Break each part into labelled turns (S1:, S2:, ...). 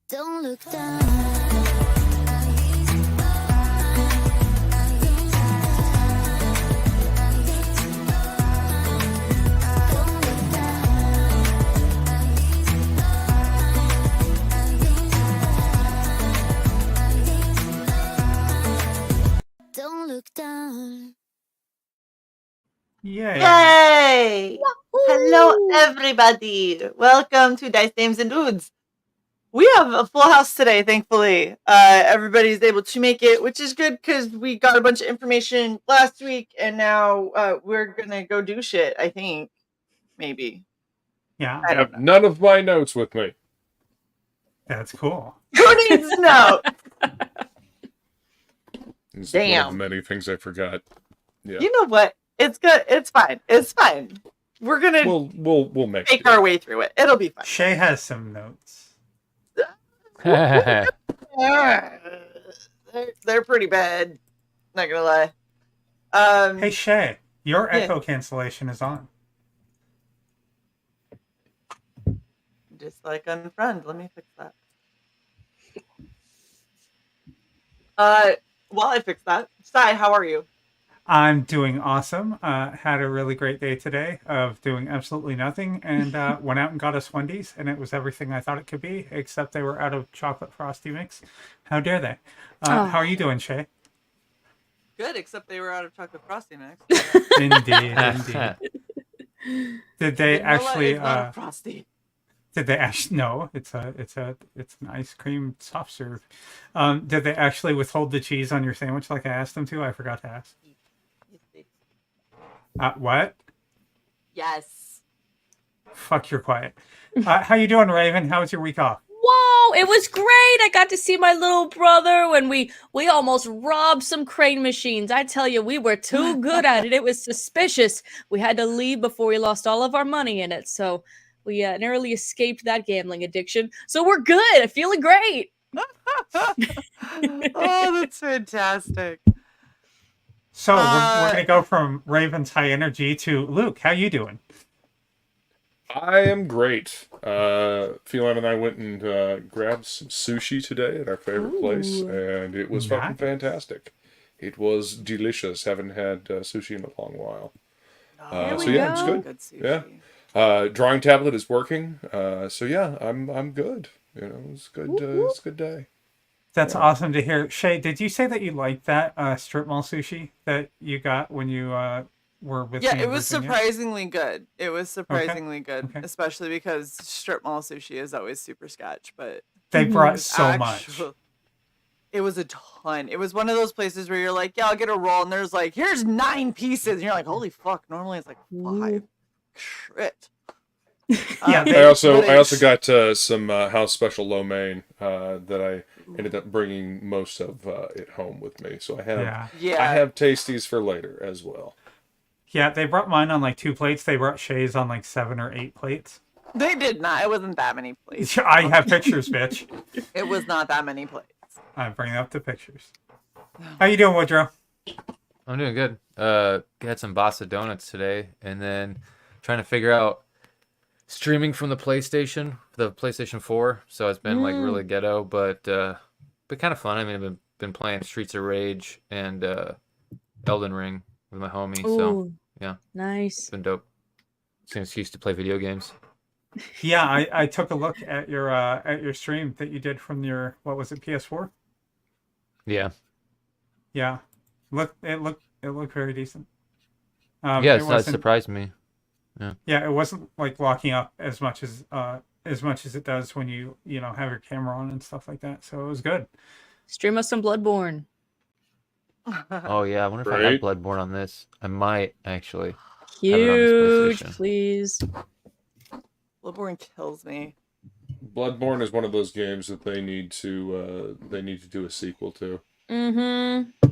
S1: Don't look down. Don't look down.
S2: Yay!
S3: Yay! Hello, everybody. Welcome to Dice Dames and Dudes. We have a full house today, thankfully. Everybody's able to make it, which is good because we got a bunch of information last week, and now we're gonna go do shit. I think, maybe.
S2: Yeah,
S3: I don't know.
S4: None of my notes with me.
S2: that's cool.
S3: Who needs notes?
S4: It's one
S3: Damn.
S4: of the many things I forgot. Yeah.
S3: You know what? It's good. It's fine. It's fine. We're gonna
S4: We'll make
S3: make our way through it. It'll be fine.
S2: Shae has some notes.
S3: They're pretty bad. Not gonna lie.
S2: Hey Shae, your echo cancellation is on.
S3: Just like unfriend. Let me fix that. While I fix that, Sai, how are you?
S2: I'm doing awesome. Had a really great day today of doing absolutely nothing, and went out and got us Wendy's, and it was everything I thought it could be, except they were out of chocolate frosty mix. How dare they? How are you doing, Shae?
S3: Good, except they were out of chocolate frosty mix.
S2: Indeed, indeed. Did they actually?
S3: Frosty.
S2: Did they actually? No, it's an ice cream soft serve. Did they actually withhold the cheese on your sandwich like I asked them to? I forgot to ask. What?
S3: Yes.
S2: Fuck, you're quiet. How you doing, Raven? How was your week off?
S5: Whoa, it was great. I got to see my little brother when we almost robbed some crane machines. I tell you, we were too good at it. It was suspicious. We had to leave before we lost all of our money in it. So we narrowly escaped that gambling addiction. So we're good. Feeling great.
S3: Oh, that's fantastic.
S2: So we're going to go from Raven's high energy to Luke. How you doing?
S4: I am great. Phelan and I went and grabbed some sushi today at our favorite place, and it was fucking fantastic. It was delicious. Haven't had sushi in a long while. So yeah, it's good.
S3: Good sushi.
S4: Yeah. Drawing tablet is working. So yeah, I'm good. You know, it's good. It's a good day.
S2: That's awesome to hear. Shae, did you say that you liked that strip mall sushi that you got when you were with me
S3: Yeah,
S2: in
S3: it was
S2: Virginia?
S3: surprisingly good. It was surprisingly good,
S2: Okay.
S3: especially because strip mall sushi is always super sketch, but
S2: They brought so much.
S3: It was a ton. It was one of those places where you're like, yeah, I'll get a roll, and there's like, here's 9 pieces, and you're like, holy fuck, normally it's like 5. Shit.
S2: Yeah,
S4: I also got some house special lo mein that I ended up bringing most of it home with me. So I have I have tasties for later as well.
S2: Yeah, they brought mine on like 2 plates. They brought Shae's on like 7 or 8 plates.
S3: They did not. It wasn't that many plates.
S2: I have pictures, bitch.
S3: It was not that many plates.
S2: I bring up the pictures. How you doing, Woodrow?
S6: I'm doing good. Had some Bossa Donuts today, and then trying to figure out streaming from the PlayStation 4. So it's been like really ghetto, but kind of fun. I mean, I've been playing Streets of Rage and Elden Ring with my homie.
S5: Ooh,
S6: so yeah,
S5: nice.
S6: it's been dope. It's an excuse to play video games.
S2: Yeah, I took a look at your stream that you did from your, what was it, PS4?
S6: Yeah.
S2: Yeah, it looked very decent.
S6: Yeah, it surprised me.
S2: Yeah, it wasn't like locking up as much as it does when you have your camera on and stuff like that. So it was good.
S5: Stream us some Bloodborne.
S6: Oh yeah, I wonder if I have
S4: Right?
S6: Bloodborne on this. I might actually.
S5: Huge,
S6: PlayStation.
S5: please.
S3: Bloodborne kills me.
S4: Bloodborne is one of those games that they need to do a sequel to.
S5: Mm-hmm.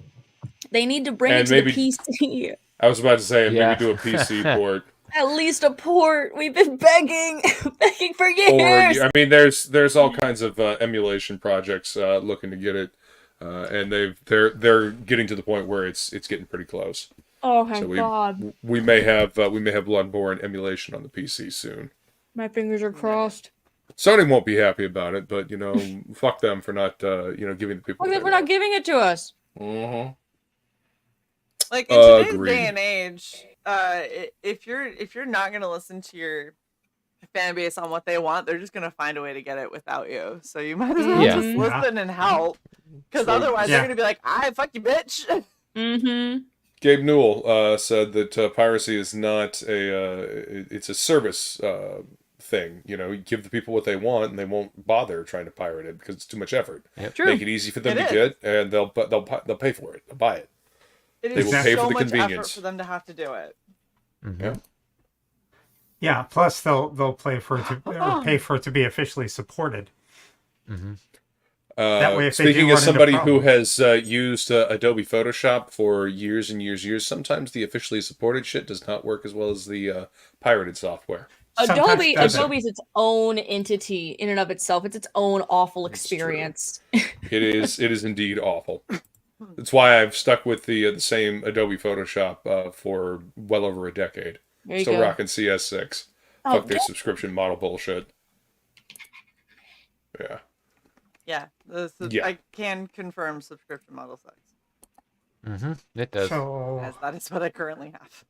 S5: They need to bring it
S4: And
S5: to
S4: maybe-
S5: the PC.
S4: I was about to say,
S6: Yeah.
S4: maybe do a PC port.
S5: At least a port. We've been begging, begging for
S4: Or
S5: years.
S4: I mean, there's all kinds of emulation projects looking to get it, and they're getting to the point where it's getting pretty close.
S5: Oh my
S4: So
S5: god.
S4: we may have Bloodborne emulation on the PC soon.
S5: My fingers are crossed.
S4: Sony won't be happy about it, but fuck them for not giving the people.
S5: Look, if we're not giving it to us.
S4: Mm-hmm.
S3: Like in today's
S4: Agreed.
S3: day and age, if you're not gonna listen to your fan base on what they want, they're just gonna find a way to get it without you. So you might as well
S6: Yeah.
S3: just listen and help, because
S4: So-
S3: otherwise
S2: Yeah.
S3: they're gonna be like, "I fuck you, bitch."
S5: Mm-hmm.
S4: Gabe Newell said that piracy is not it's a service thing. You give the people what they want, and they won't bother trying to pirate it because it's too much effort.
S5: True.
S4: Make it easy for them
S3: It
S4: to
S3: is.
S4: get, and they'll pay for it. They'll buy it.
S3: It
S2: They
S3: is
S2: will
S3: so
S2: pay
S4: for the
S3: much effort
S4: convenience.
S3: for them to have to do it.
S6: Mhm.
S4: Yeah.
S2: Yeah. Plus, they'll pay for it to be officially supported.
S6: Mhm.
S2: That way, if they do
S4: Speaking
S2: run
S4: as
S2: into
S4: somebody who
S2: problems-
S4: has used Adobe Photoshop for years and years, sometimes the officially supported shit does not work as well as the pirated software.
S2: Sometimes it doesn't.
S5: Adobe's its own entity in and of itself. It's its own awful
S4: It's true.
S5: experience.
S4: It is indeed awful. That's why I've stuck with the same Adobe Photoshop for well over a decade.
S5: There you
S4: Still
S5: go.
S4: rocking CS6.
S5: Oh,
S4: Fuck their subscription model bullshit. Yeah.
S3: Yeah,
S4: Yeah.
S3: I can confirm subscription model sucks,
S6: Mhm. It does.
S2: So
S3: as that is what I currently have.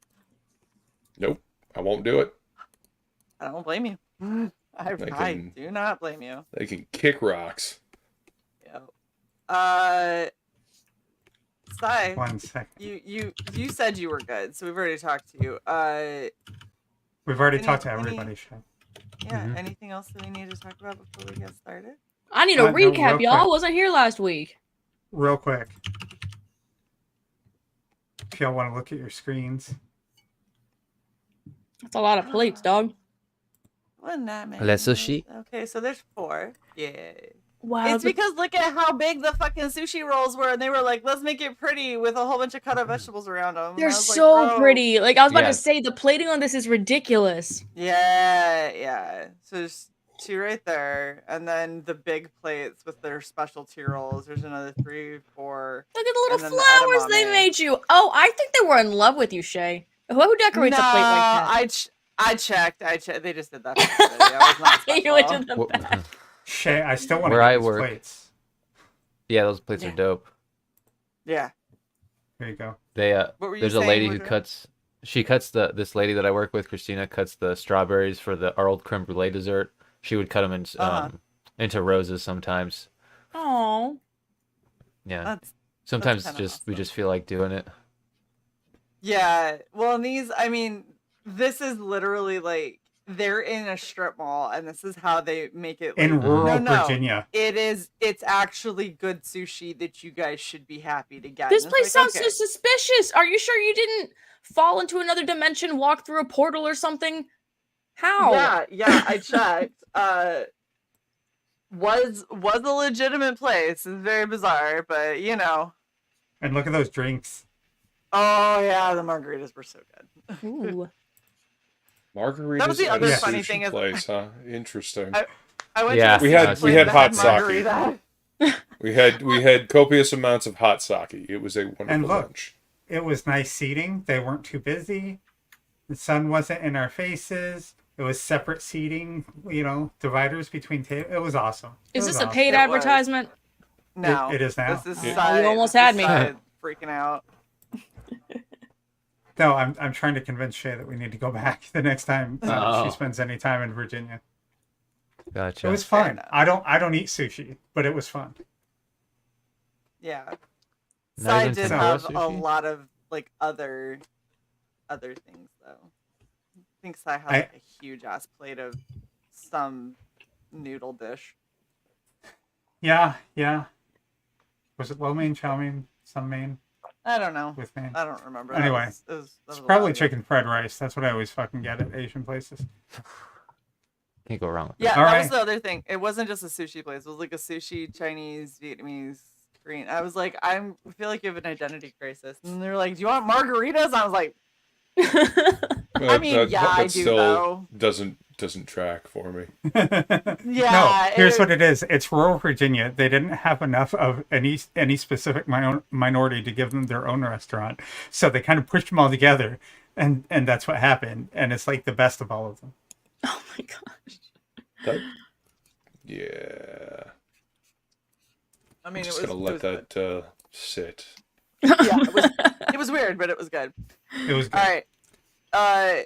S4: Nope. I won't do it.
S3: I don't blame you. I
S4: can-
S3: do not blame you.
S4: They can kick rocks.
S3: Yeah. Sai,
S2: 1 second.
S3: you said you were good, so we've already talked to you.
S2: We've already
S3: Any-
S2: talked to
S3: any-
S2: everybody. Shay.
S3: Yeah.
S6: Mhm.
S3: Anything else that we need to talk about before we get started?
S5: I need a
S2: No, real
S5: recap, y'all.
S2: quick.
S5: Wasn't here last week.
S2: Real quick. If y'all want to look at your screens.
S5: That's a lot of plates, dog.
S3: Wasn't that many?
S6: Less sushi?
S3: Okay, so there's 4. Yeah.
S5: Wow.
S3: It's because look at how big the fucking sushi rolls were, and they were like, let's make it pretty with a whole bunch of cut up vegetables around them.
S5: they're so pretty. Like I was about
S6: Yeah.
S5: to say, the plating on this is ridiculous.
S3: Yeah. So there's 2 right there, and then the big plates with their specialty rolls. There's another 3, 4.
S5: Look at the
S3: And
S5: little
S3: then the
S5: flowers they
S3: edamame.
S5: made you. Oh, I think they were in love with you, Shay. Who decorates a plate like that?
S3: I checked. They just did that. For the video. It was not
S5: You went to
S3: special.
S5: the
S6: Wha-
S5: back.
S2: Shay, I still want to
S6: Where
S2: get
S6: I
S2: these
S6: work.
S2: plates.
S6: Yeah, those plates are dope.
S3: Yeah.
S2: There you go.
S6: They
S3: What were you
S6: there's a
S3: saying,
S6: lady who
S3: Monroe?
S6: cuts. She cuts this lady that I work with, Christina, cuts the strawberries for our old creme brulee dessert. She would cut them into roses sometimes.
S5: Oh,
S6: Yeah.
S3: That's
S6: Sometimes
S3: kinda
S6: we
S3: awesome.
S6: just feel like doing it.
S3: Yeah. Well, and these, I mean, this is literally like they're in a strip mall, and this is how they make it.
S2: In
S3: like-
S2: rural
S3: No.
S2: Virginia.
S3: It's actually good sushi that you guys should be happy to get.
S5: this
S3: And it's
S5: place
S3: like,
S5: sounds
S3: okay.
S5: so suspicious. Are you sure you didn't fall into another dimension, walk through a portal or something? How?
S3: Yeah, I checked. Was a legitimate place. It's very bizarre, but you know.
S2: And look at those drinks.
S3: Oh yeah, the margaritas were so good.
S5: Ooh.
S4: Margaritas
S3: That was the
S4: at
S3: other
S4: a
S2: funny
S4: sushi
S3: thing is-
S4: place, huh? Interesting.
S3: I went
S6: Yeah,
S3: to
S6: we
S3: a
S6: had-
S3: sushi
S6: we
S3: place
S4: had
S3: that
S4: hot sake.
S3: margarita.
S4: We had copious amounts of hot sake. It was a wonderful
S2: And look.
S4: lunch.
S2: It was nice seating. They weren't too busy. The sun wasn't in our faces. It was separate seating, dividers between tables. It was awesome. It
S5: Is
S2: was
S5: this a
S2: awesome.
S5: paid
S3: It was.
S5: advertisement?
S3: No,
S2: It is now.
S3: This is
S4: Yeah.
S3: side,
S5: You almost
S3: this is
S5: had me.
S3: side freaking out.
S2: No, I'm trying to convince Shay that we need to go back the next time
S6: Oh.
S2: she spends any time in Virginia.
S6: Gotcha.
S2: It was
S3: Fair
S2: fun.
S3: enough.
S2: I don't eat sushi, but it was fun.
S3: Yeah.
S6: Not
S3: Side
S6: even
S3: did
S2: Tempura
S3: have a
S6: sushi?
S3: lot of like other things though. think Sai has like a huge ass plate of some noodle dish.
S2: Yeah. Was it lo mein, chow mein, some mein
S3: I don't know.
S2: with mein?
S3: I don't remember.
S2: Anyway,
S3: that was
S2: it's
S3: a
S2: probably
S3: while ago.
S2: chicken fried rice. That's what I always fucking get at Asian places.
S6: Can't go wrong with that.
S3: Yeah,
S2: All
S3: that
S2: right.
S3: was the other thing. It wasn't just a sushi place. It was like a sushi, Chinese, Vietnamese, Korean. I was like, I feel like you have an identity crisis. And they're like, do you want margaritas? I was like, I mean, yeah, I do
S4: still
S3: though.
S4: doesn't track for me.
S3: Yeah.
S2: No, here's what it is. It's rural Virginia. They didn't have enough of any specific minority to give them their own restaurant, so they kind of pushed them all together, and that's what happened. And it's like the best of all of them.
S5: Oh my gosh.
S4: Yeah.
S3: I mean,
S4: I'm just
S3: it was
S4: gonna let
S3: good.
S4: that sit.
S3: Yeah, it was weird, but it was good.
S2: It was good.
S3: All right.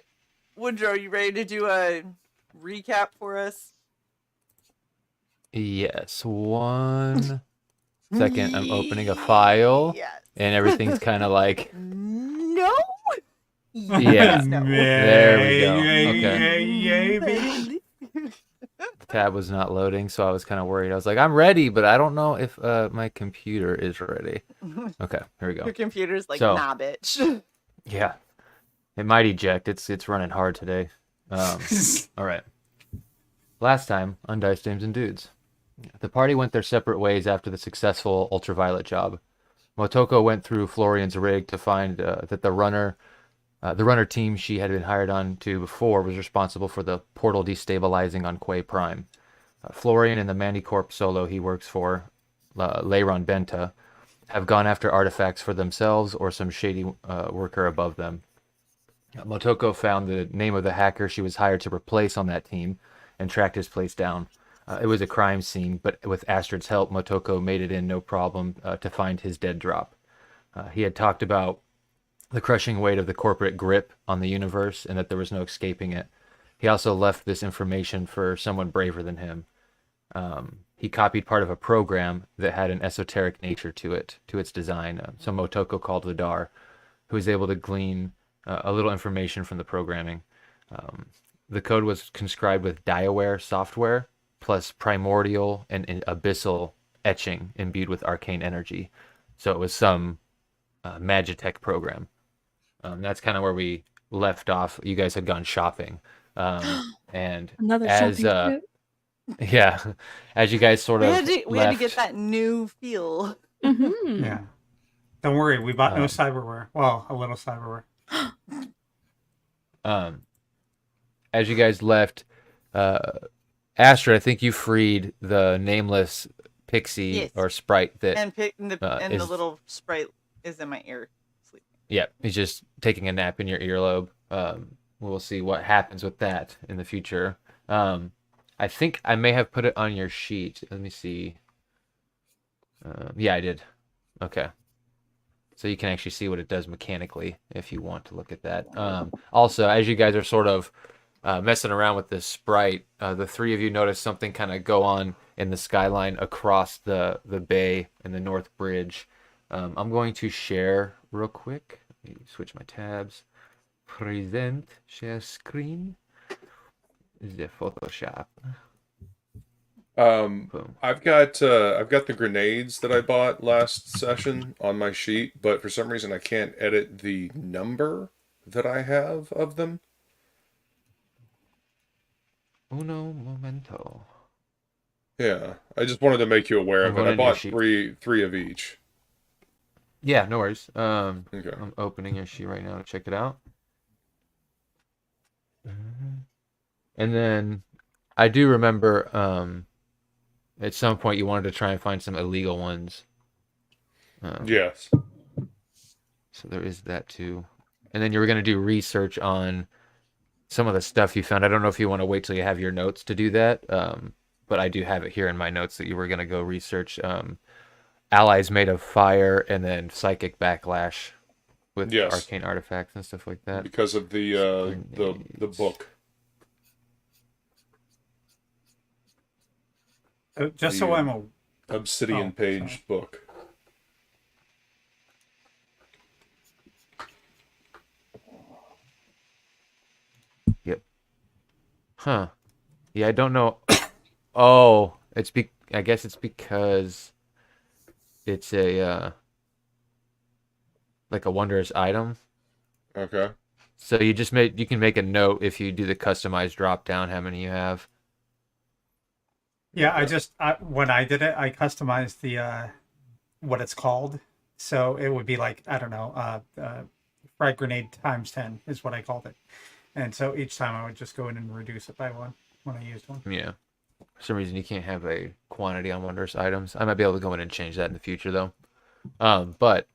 S3: Woodrow, you ready to do a recap for us?
S6: Yes, 1 second. I'm opening a file,
S3: Yes.
S6: and everything's kind of like,
S3: No.
S6: yeah.
S3: Yes, no.
S6: There we go. Okay.
S2: Yay, baby.
S6: The tab was not loading, so I was kind of worried. I was like, I'm ready, but I don't know if my computer is ready. Okay, here we go.
S3: Your computer's like,
S6: So-
S3: nah, bitch.
S6: Yeah, it might eject. It's running hard today. All right. Last time on Dice Dames and Dudes, the party went their separate ways after the successful ultraviolet job. Motoko went through Florian's rig to find that the runner team she had been hired on to before was responsible for the portal destabilizing on Quay Prime. Florian and the Mandicorp solo he works for, Leiron Benta, have gone after artifacts for themselves or some shady worker above them. Motoko found the name of the hacker she was hired to replace on that team and tracked his place down. It was a crime scene, but with Astrid's help, Motoko made it in no problem to find his dead drop. He had talked about the crushing weight of the corporate grip on the universe and that there was no escaping it. He also left this information for someone braver than him. He copied part of a program that had an esoteric nature to its design. So Motoko called Vidar, who was able to glean a little information from the programming. The code was conscribed with Diaware software, plus primordial and abyssal etching imbued with arcane energy. So it was some Magitech program. That's kind of where we left off. You guys had gone shopping. And
S5: Another
S6: as
S5: shopping trip.
S6: yeah, as you guys sort of
S3: We had to get
S6: left-
S3: that new feel.
S5: Mm-hmm.
S2: Yeah. Don't worry, we bought no cyberware. Well, a little cyberware.
S6: As you guys left, Astrid, I think you freed the nameless pixie
S3: Yes.
S6: or sprite that
S3: And the
S6: is-
S3: little sprite is in my ear. Sleeping.
S6: yeah, he's just taking a nap in your earlobe. We'll see what happens with that in the future. I think I may have put it on your sheet. Let me see. Yeah, I did. Okay. So you can actually see what it does mechanically if you want to look at that. Also, as you guys are sort of messing around with this sprite, the three of you notice something kind of go on in the skyline across the bay and the North Bridge. I'm going to share real quick. Let me switch my tabs. Present, share screen. The Photoshop. Boom.
S4: I've got the grenades that I bought last session on my sheet, but for some reason I can't edit the number that I have of them.
S6: Uno momento.
S4: Yeah, I just wanted to make you aware
S6: I'm
S4: of it.
S6: going
S4: I
S6: into your
S4: bought
S6: sheet.
S4: three of each.
S6: Yeah, no worries.
S4: Okay.
S6: I'm opening your sheet right now to check it out. And then I do remember at some point you wanted to try and find some illegal ones.
S4: Yes.
S6: So there is that too. And then you were going to do research on some of the stuff you found. I don't know if you want to wait till you have your notes to do that. But I do have it here in my notes that you were going to go research allies made of fire and then psychic backlash with
S4: Yes.
S6: arcane artifacts and stuff like that.
S4: Because of the book.
S2: Just so I'm a
S4: Obsidian
S2: Oh,
S4: page
S2: sorry.
S4: book.
S6: Yep. Huh. Yeah, I don't know. Oh, I guess it's because it's a like a wondrous item.
S4: Okay.
S6: So you can make a note if you do the customized drop down how many you have.
S2: Yeah, when I did it, I customized the what it's called. So it would be like, I don't know, frag grenade times 10 is what I called it. And so each time I would just go in and reduce it by one when I used one.
S6: Yeah. For some reason you can't have a quantity on wondrous items. I might be able to go in and change that in the future though. But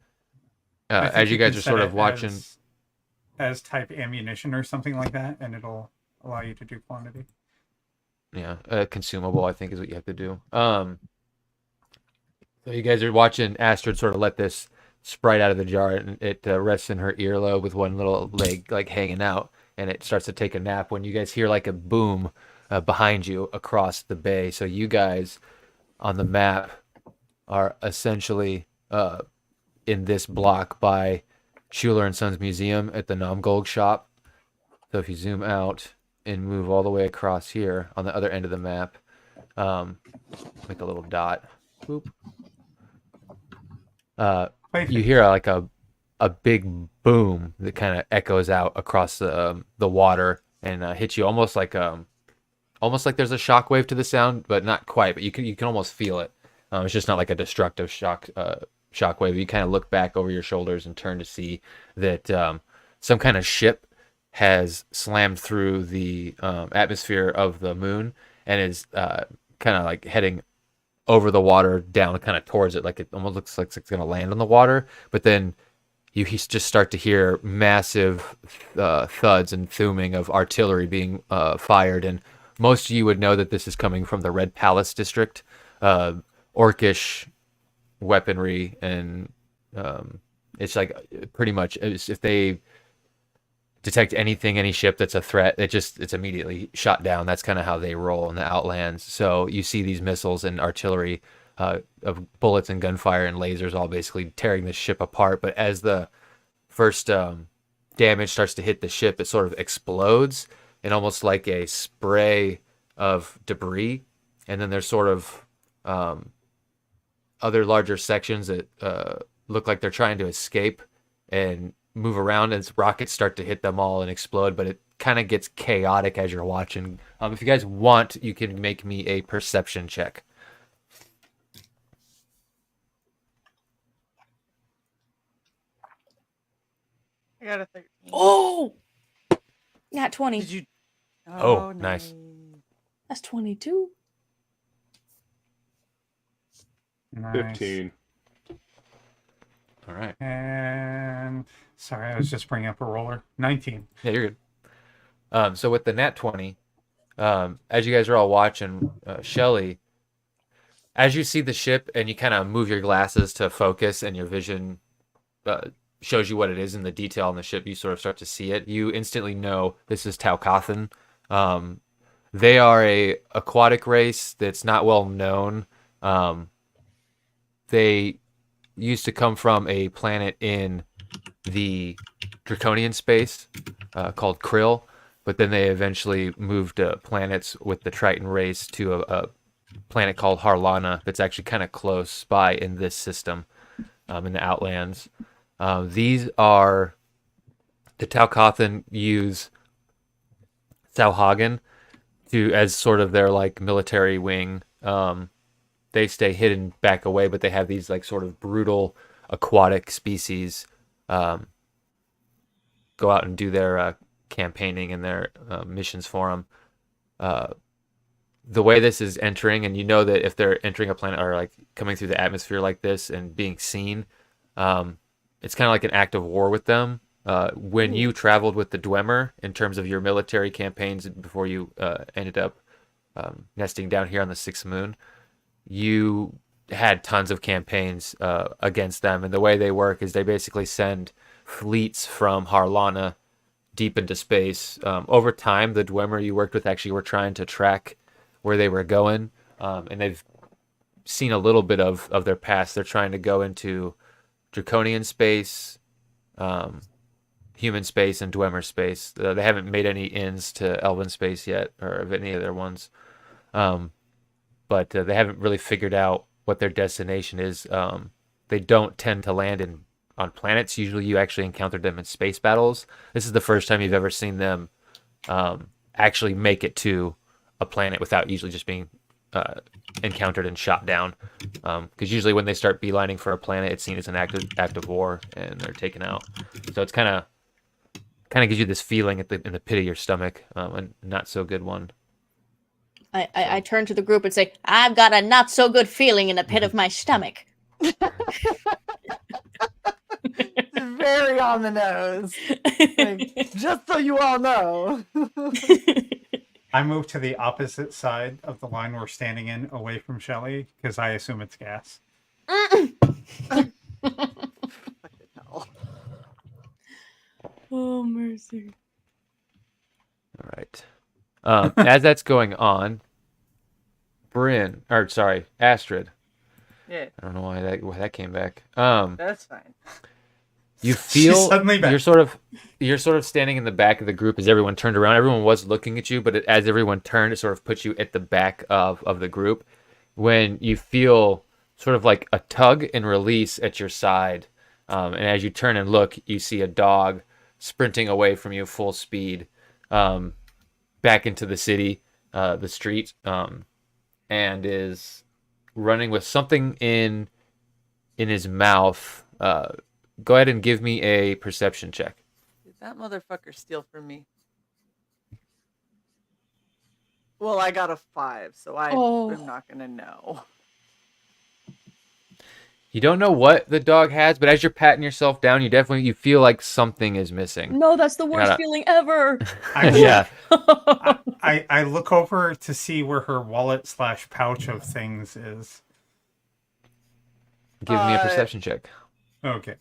S2: I think
S6: as you guys
S2: can
S6: are
S2: set
S6: sort
S2: it
S6: of watching
S2: as type ammunition or something like that, and it'll allow you to do quantity.
S6: yeah, consumable I think is what you have to do. So you guys are watching Astrid sort of let this sprite out of the jar, and it rests in her earlobe with one little leg like hanging out, and it starts to take a nap when you guys hear like a boom behind you across the bay. So you guys on the map are essentially in this block by Schuler and Sons Museum at the Namgolg shop. So if you zoom out and move all the way across here on the other end of the map, make a little dot. Boop. You hear like a big boom that kind of echoes out across the water and hits you almost like there's a shockwave to the sound, but not quite. But you can almost feel it. It's just not like a destructive shockwave. You kind of look back over your shoulders and turn to see that some kind of ship has slammed through the atmosphere of the moon and is kind of like heading over the water down kind of towards it, like it almost looks like it's going to land on the water, but then you just start to hear massive thuds and thuming of artillery being fired, and most of you would know that this is coming from the Red Palace district, orcish weaponry, and it's like pretty much if they detect any ship that's a threat, it's immediately shot down. That's kind of how they roll in the Outlands. So you see these missiles and artillery of bullets and gunfire and lasers all basically tearing the ship apart. But as the first damage starts to hit the ship, it sort of explodes in almost like a spray of debris. And then there's sort of other larger sections that look like they're trying to escape and move around as rockets start to hit them all and explode, but it kind of gets chaotic as you're watching. If you guys want, you can make me a perception check.
S3: I got a 13.
S5: Oh, not 20.
S3: Did you?
S6: Oh, nice.
S5: That's 22.
S2: Nice.
S4: 15.
S6: All right.
S2: And sorry, I was just bringing up a roller. 19.
S6: Yeah, you're good. So with the nat 20, as you guys are all watching, Shelly, as you see the ship and you kind of move your glasses to focus and your vision shows you what it is in the detail on the ship, you sort of start to see it. You instantly know this is Taukathan. They are a aquatic race that's not well known. They used to come from a planet in the Draconian space called Krill, but then they eventually moved planets with the Triton race to a planet called Harlana that's actually kind of close by in this system in the Outlands. These are the Taukathan use Sauhagen as sort of their like military wing. They stay hidden back away, but they have these like sort of brutal aquatic species go out and do their campaigning and their missions for them. The way this is entering, and you know that if they're entering a planet or like coming through the atmosphere like this and being seen, it's kind of like an act of war with them. When you traveled with the Dwemer in terms of your military campaigns before you ended up nesting down here on the Sixth Moon, you had tons of campaigns against them. And the way they work is they basically send fleets from Harlana deep into space. Over time, the Dwemer you worked with actually were trying to track where they were going. And they've seen a little bit of their past. They're trying to go into Draconian space, human space and Dwemer space. They haven't made any inns to Elven space yet, or of any other ones. But they haven't really figured out what their destination is. They don't tend to land on planets. Usually you actually encounter them in space battles. This is the first time you've ever seen them actually make it to a planet without usually just being encountered and shot down. Because usually when they start beelining for a planet, it's seen as an act of war, and they're taken out. So it's kind of gives you this feeling in the pit of your stomach, a not so good one.
S5: I turn to the group and say, I've got a not so good feeling in the pit of my stomach.
S3: Very on the nose. Like, just so you all know.
S2: I move to the opposite side of the line we're standing in, away from Shelly, because I assume it's gas.
S3: Fucking hell.
S5: Oh, mercy.
S6: All right. As that's going on, Astrid.
S3: Yeah,
S6: I don't know why that came back.
S3: that's fine.
S6: You feel
S2: suddenly back.
S6: you're sort of standing in the back of the group as everyone turned around. Everyone was looking at you, but as everyone turned, it sort of puts you at the back of the group. When you feel sort of like a tug and release at your side, and as you turn and look, you see a dog sprinting away from you full speed, back into the city, the street, and is running with something in his mouth. Go ahead and give me a perception check.
S3: Did that motherfucker steal from me? Well, I got a 5, so I'm not gonna know.
S6: You don't know what the dog has, but as you're patting yourself down, you feel like something is missing.
S5: No, that's the worst feeling ever.
S6: Yeah.
S2: I look over to see where her wallet/pouch of things is.
S6: Give me a perception check.
S2: Okay.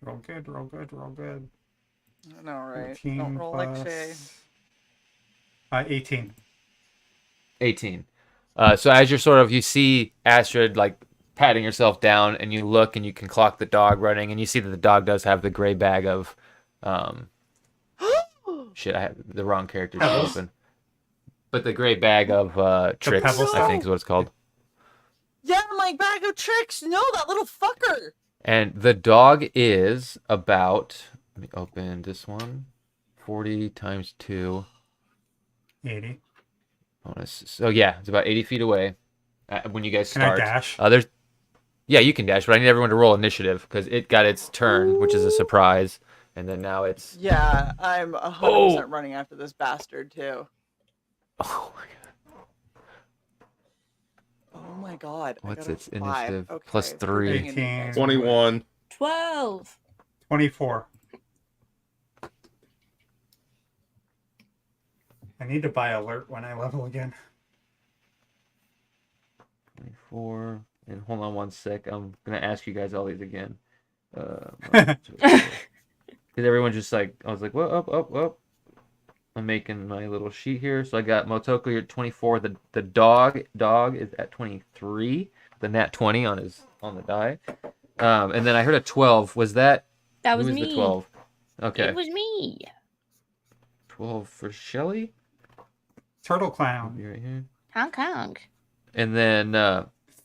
S2: Roll good, roll good, roll good.
S3: I know, right?
S2: 14
S3: Don't roll like Shae.
S2: 18.
S6: 18. So as you see Astrid like patting herself down, and you look and you can clock the dog running, and you see that the dog does have the gray bag of shit, I have the wrong character open. But the gray bag of tricks,
S2: pebble
S6: I think is what it's called.
S3: Yeah, my bag of tricks. No, that little fucker.
S6: And the dog is about, let me open this one, 40 times 2.
S2: 80.
S6: So yeah, it's about 80 feet away when you guys start.
S2: Can I dash?
S6: Yeah, you can dash, but I need everyone to roll initiative because it got its turn, which is a surprise, and then now it's.
S3: Yeah, I'm 100% running after this bastard too.
S6: Oh my god!
S3: Oh my god!
S6: What's
S3: I got
S6: its
S3: a 5.
S6: initiative?
S3: Okay,
S6: Plus 3.
S2: 18.
S4: 21.
S5: 12.
S2: 24. I need to buy alert when I level again.
S6: 24. And hold on one sec. I'm gonna ask you guys all these again. Because everyone just like, I was like, well, up. I'm making my little sheet here. So I got Motoko, you're at 24. The dog is at 23. The nat 20 on the die. And then I heard a 12. Was that?
S5: That was
S6: who
S5: me.
S6: The 12? Okay.
S5: It was me.
S6: 12 for Shelly.
S2: Turtle Clown.
S6: Be right here.
S5: Hong Kong.
S6: And then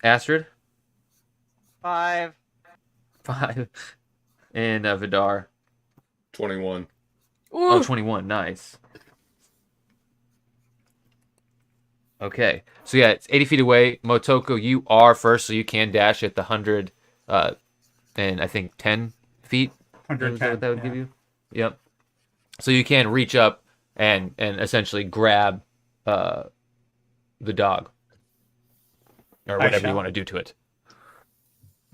S6: Astrid.
S3: 5.
S6: 5. And Vidar.
S4: 21.
S6: Oh, 21. Nice. Okay. So yeah, it's 80 feet away. Motoko, you are first, so you can dash at the 100 and I think 10 feet.
S2: 110.
S6: That would give you. Yep. So you can reach up and essentially grab the dog. Or whatever you want to do to it.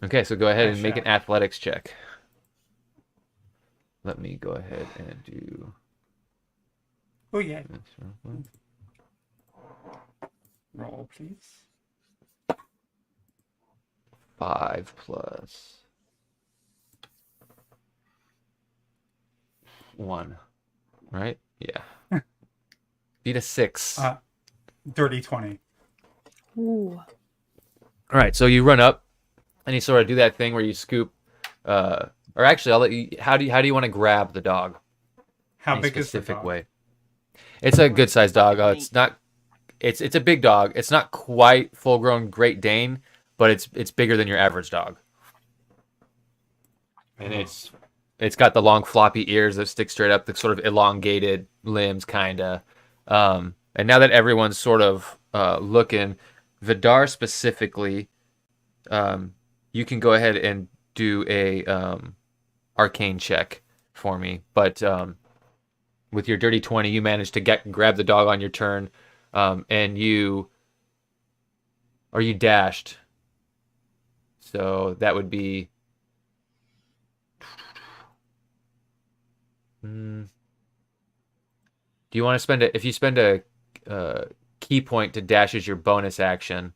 S6: Okay, so go ahead and make an athletics check. Let me go ahead and do.
S2: Oh, yeah. Roll, please.
S6: 5 plus 1. Right? Yeah. Beat a 6.
S2: Dirty 20.
S5: Ooh.
S6: All right, so you run up and you sort of do that thing where you scoop. Or actually, I'll let you. How do you want to grab the dog?
S2: How
S6: In a
S2: big is the
S6: specific
S2: dog?
S6: way. It's a good sized dog. It's not. It's a big dog. It's not quite full grown Great Dane, but it's bigger than your average dog. And it's got the long floppy ears that stick straight up, the sort of elongated limbs, kinda. And now that everyone's sort of looking, Vidar specifically, you can go ahead and do a arcane check for me. But with your dirty 20, you managed to grab the dog on your turn, and you dashed. So that would be. Do you want to spend it? If you spend a key point to dash as your bonus action,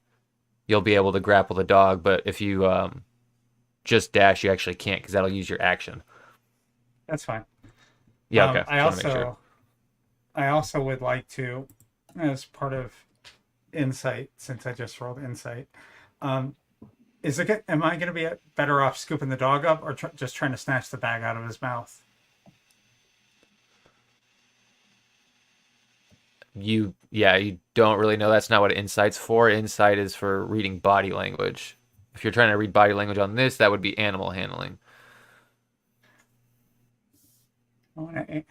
S6: you'll be able to grapple the dog. But if you just dash, you actually can't because that'll use your action.
S2: That's fine.
S6: Yeah. Okay.
S2: I also would like to, as part of insight, since I just rolled insight, am I going to be better off scooping the dog up or just trying to snatch the bag out of his mouth?
S6: You don't really know. That's not what insight's for. Insight is for reading body language. If you're trying to read body language on this, that would be animal handling.
S2: I want to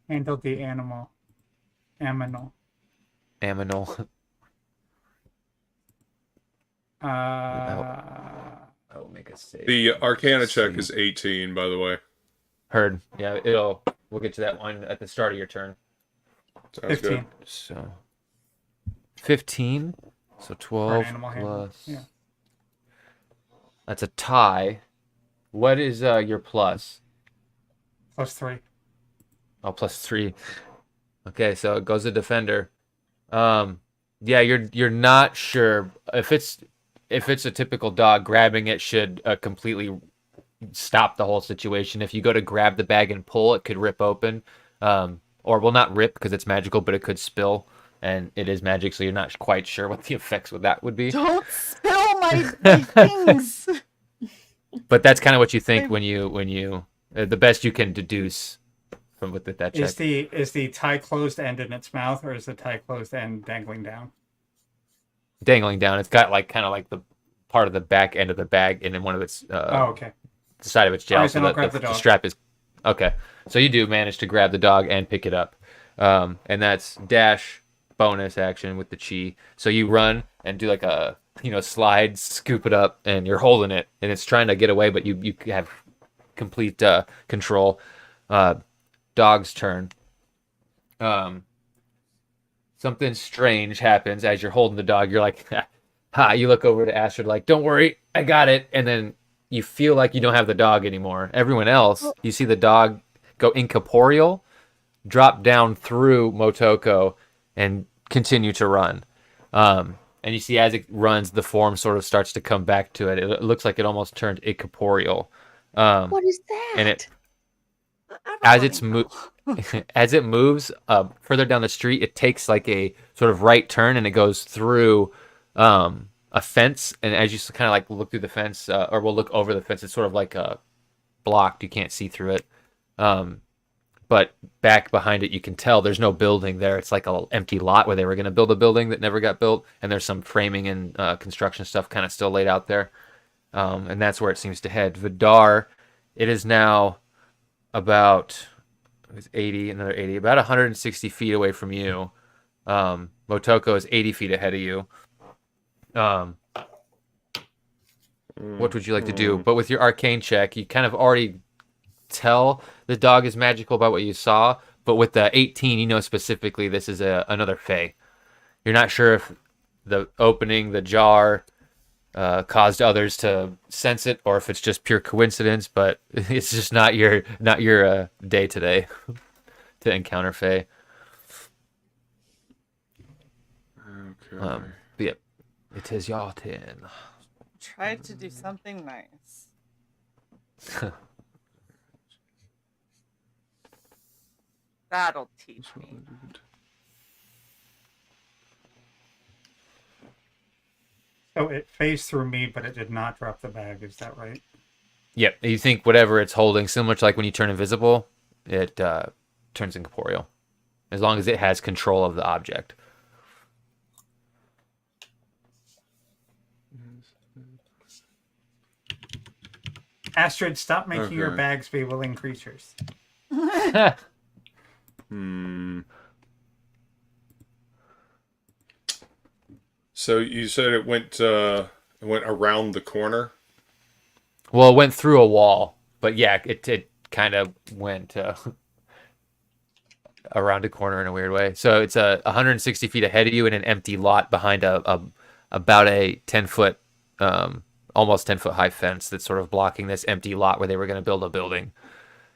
S2: handle the animal. Aminal.
S6: Aminal.
S2: Uh,
S6: I will make a save.
S4: The Arcana check is 18, by the way.
S6: Heard. Yeah, we'll get to that one at the start of your turn.
S4: Sounds
S2: 15.
S4: good.
S6: So 15. So 12
S2: animal handling.
S6: plus.
S2: Yeah.
S6: That's a tie. What is your plus?
S2: +3.
S6: Oh, +3. Okay, so it goes to defender. Yeah, you're not sure if it's a typical dog. Grabbing it should completely stop the whole situation. If you go to grab the bag and pull, it could rip open. Or will not rip because it's magical, but it could spill, and it is magic, so you're not quite sure what the effects with that would be.
S3: Don't spill my things.
S6: But that's kind of what you think when you the best you can deduce from with that check.
S2: Is the tie closed end in its mouth, or is the tie closed end dangling down?
S6: Dangling down. It's got kind of like the part of the back end of the bag, and then one of its
S2: okay.
S6: The side of its jaw.
S2: Right,
S6: so
S2: then I'll
S6: that
S2: grab
S6: the strap is okay. So you do manage to grab the dog and pick it up, and that's dash bonus action with the chi. So you run and do like a slide, scoop it up, and you're holding it, and it's trying to get away, but you have complete control. Dog's turn. Something strange happens as you're holding the dog. You're like, ha! You look over to Astrid like, don't worry, I got it, and then you feel like you don't have the dog anymore. Everyone else, you see the dog go incorporeal, drop down through Motoko, and continue to run. And you see as it runs, the form sort of starts to come back to it. It looks like it almost turned incorporeal.
S5: What is that?
S6: And as it moves further down the street, it takes like a sort of right turn, and it goes through a fence. And as you kind of like look through the fence, or we'll look over the fence, it's sort of like blocked. You can't see through it. But back behind it, you can tell there's no building there. It's like an empty lot where they were going to build a building that never got built. And there's some framing and construction stuff kind of still laid out there. And that's where it seems to head. Vidar, it is now about 80, another 80, about 160 feet away from you. Motoko is 80 feet ahead of you. What would you like to do? But with your arcane check, you kind of already tell the dog is magical by what you saw. But with the 18, you know specifically this is another fae. You're not sure if the opening, the jar, caused others to sense it, or if it's just pure coincidence. But it's just not your day today to encounter fae.
S4: Okay.
S6: But yeah, it is your turn.
S3: Try to do something nice. That'll teach me.
S2: So it phased through me, but it did not drop the bag. Is that right?
S6: Yep. You think whatever it's holding, similar to like when you turn invisible, it turns incorporeal, as long as it has control of the object.
S2: Astrid, stop making your
S4: Okay.
S2: bags be willing creatures.
S4: So you said it went around the corner.
S6: Well, it went through a wall, but yeah, it kind of went around a corner in a weird way. So it's 160 feet ahead of you in an empty lot behind about a 10-foot, almost 10-foot high fence that's sort of blocking this empty lot where they were going to build a building.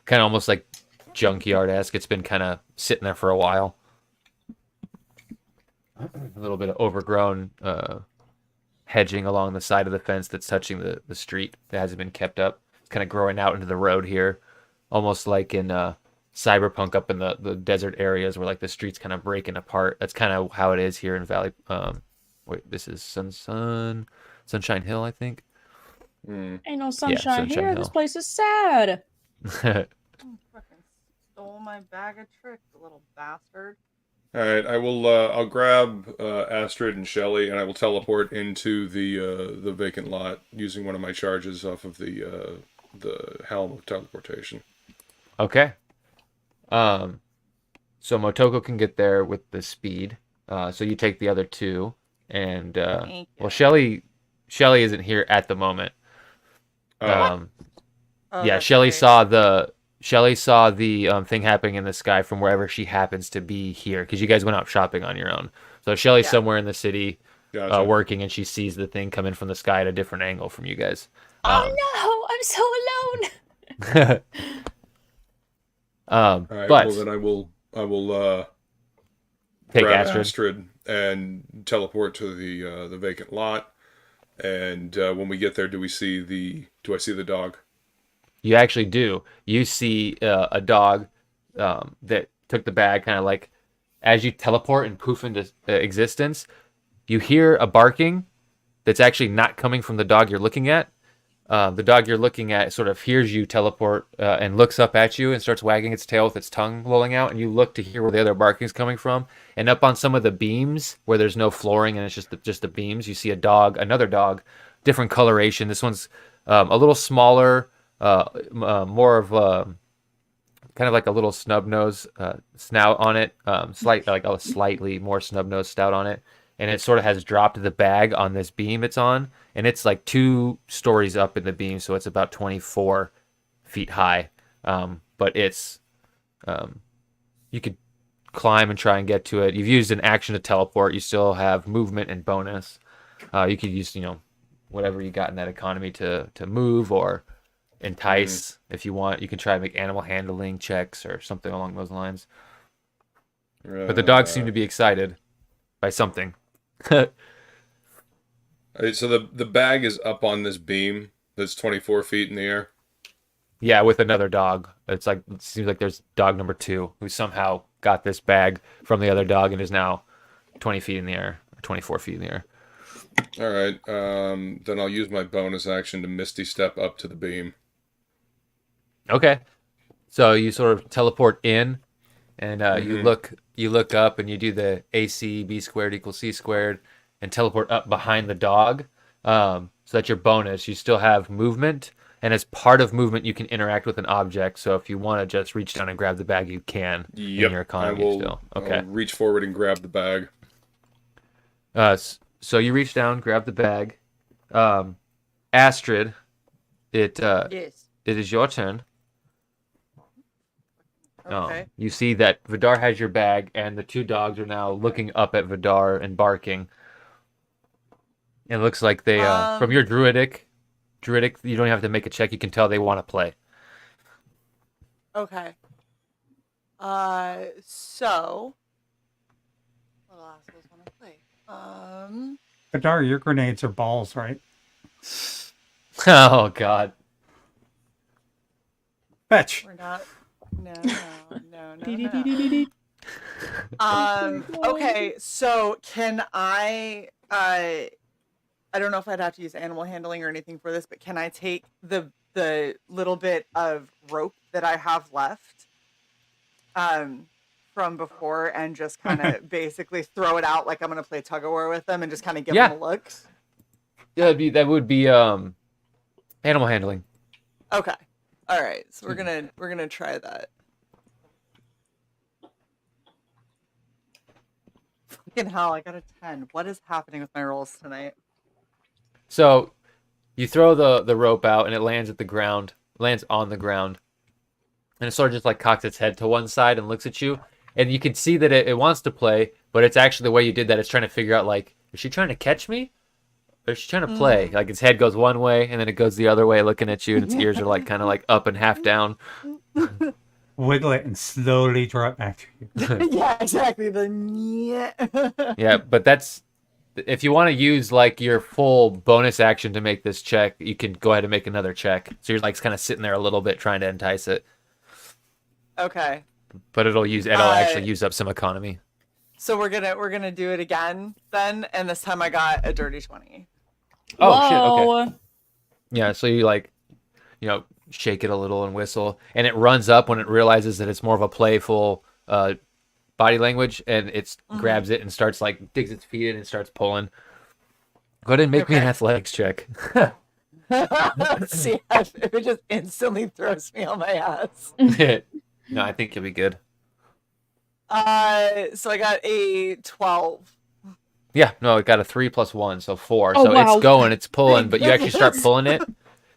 S6: Kind of almost like junkyard-esque. It's been kind of sitting there for a while. A little bit of overgrown hedging along the side of the fence that's touching the street that hasn't been kept up. It's kind of growing out into the road here, almost like in Cyberpunk up in the desert areas where like the streets kind of breaking apart. That's kind of how it is here in Valley. Wait, this is Sunshine Hill, I think.
S5: Ain't no sunshine
S6: Sunshine
S5: here.
S6: Hill.
S5: This place is sad.
S3: Fucking stole my bag of tricks, the little bastard.
S4: All right, I will. I'll grab Astrid and Shelly, and I will teleport into the vacant lot using one of my charges off of the helm of teleportation.
S6: Okay. So Motoko can get there with the speed. So you take the other two, and
S3: Thank you.
S6: well, Shelly isn't here at the moment.
S3: Oh,
S6: Yeah,
S3: that's
S6: Shelly
S3: right.
S6: saw the thing happening in the sky from wherever she happens to be here, because you guys went out shopping on your own. So Shelly's
S3: Yeah.
S6: somewhere in the city
S4: Gotcha.
S6: working, and she sees the thing coming from the sky at a different angle from you guys.
S5: Oh no, I'm so alone.
S4: All right.
S6: But
S4: Well, then I will
S6: take
S4: grab
S6: Astrid.
S4: and teleport to the vacant lot. And when we get there, do I see the dog?
S6: You actually do. You see a dog that took the bag, kind of like as you teleport and poof into existence. You hear a barking that's actually not coming from the dog you're looking at. The dog you're looking at sort of hears you teleport and looks up at you and starts wagging its tail with its tongue lolling out. And you look to hear where the other barking is coming from. And up on some of the beams where there's no flooring and it's just the beams, you see another dog, different coloration. This one's a little smaller, more of kind of like a little snub nose snout on it, like a slightly more snub nose snout on it. And it sort of has dropped the bag on this beam it's on, and it's like 2 stories up in the beam, so it's about 24 feet high. But it's you could climb and try and get to it. You've used an action to teleport. You still have movement and bonus. You could use whatever you got in that economy to move or entice if you want. You can try and make animal handling checks or something along those lines. But the dogs seem to be excited by something.
S4: All right, so the bag is up on this beam that's 24 feet in the air.
S6: Yeah, with another dog. It seems like there's dog number 2 who somehow got this bag from the other dog and is now 20 feet in the air, or 24 feet in the air.
S4: All right, then I'll use my bonus action to Misty Step up to the beam.
S6: Okay. So you sort of teleport in, and you look up, and you do the AC B squared equals C squared, and teleport up behind the dog. So that's your bonus. You still have movement, and as part of movement, you can interact with an object. So if you want to just reach down and grab the bag, you can in your economy still. Okay.
S4: I'll reach forward and grab the bag.
S6: So you reach down, grab the bag. Astrid,
S3: Yes.
S6: it is your turn.
S3: Okay.
S6: You see that Vidar has your bag, and the 2 dogs are now looking up at Vidar and barking. It looks like they, from your druidic, you don't have to make a check. You can tell they want to play.
S3: Okay. So little assholes want to play.
S2: Vidar, your grenades are balls, right?
S6: Oh God.
S2: Fetch.
S3: We're not. No. Okay, so can I I don't know if I'd have to use animal handling or anything for this, but can I take the little bit of rope that I have left from before and just kind of basically throw it out like I'm going to play tug of war with them and just kind of give them a look?
S6: Yeah, that would be animal handling.
S3: Okay. All right. So we're gonna try that. Fucking hell, I got a 10. What is happening with my rolls tonight?
S6: So you throw the rope out and it lands at the ground, lands on the ground. And it sort of just like cocks its head to one side and looks at you. And you can see that it wants to play, but it's actually the way you did that. It's trying to figure out, like, is she trying to catch me? Or is she trying to play? Like, its head goes one way and then it goes the other way looking at you, and its ears are like kind of like up and half down.
S2: Wiggle it and slowly draw it back to you.
S3: Yeah, exactly.
S6: Yeah, but that's, if you want to use like your full bonus action to make this check, you can go ahead and make another check. So you're like kind of sitting there a little bit trying to entice it.
S3: Okay.
S6: But it'll actually use up some economy.
S3: So we're gonna do it again then, and this time I got a dirty 20.
S6: Oh shit, okay. Yeah, so you like, shake it a little and whistle, and it runs up when it realizes that it's more of a playful body language, and it grabs it and starts like digs its feet in and starts pulling. Go ahead and make me an athletics check.
S3: See if it just instantly throws me on my ass.
S6: No, I think you'll be good.
S3: So I got a 12.
S6: Yeah, no, it got a 3 + 1, so 4.
S5: Oh,
S6: so
S5: wow.
S6: it's going, it's pulling, but you actually start pulling it.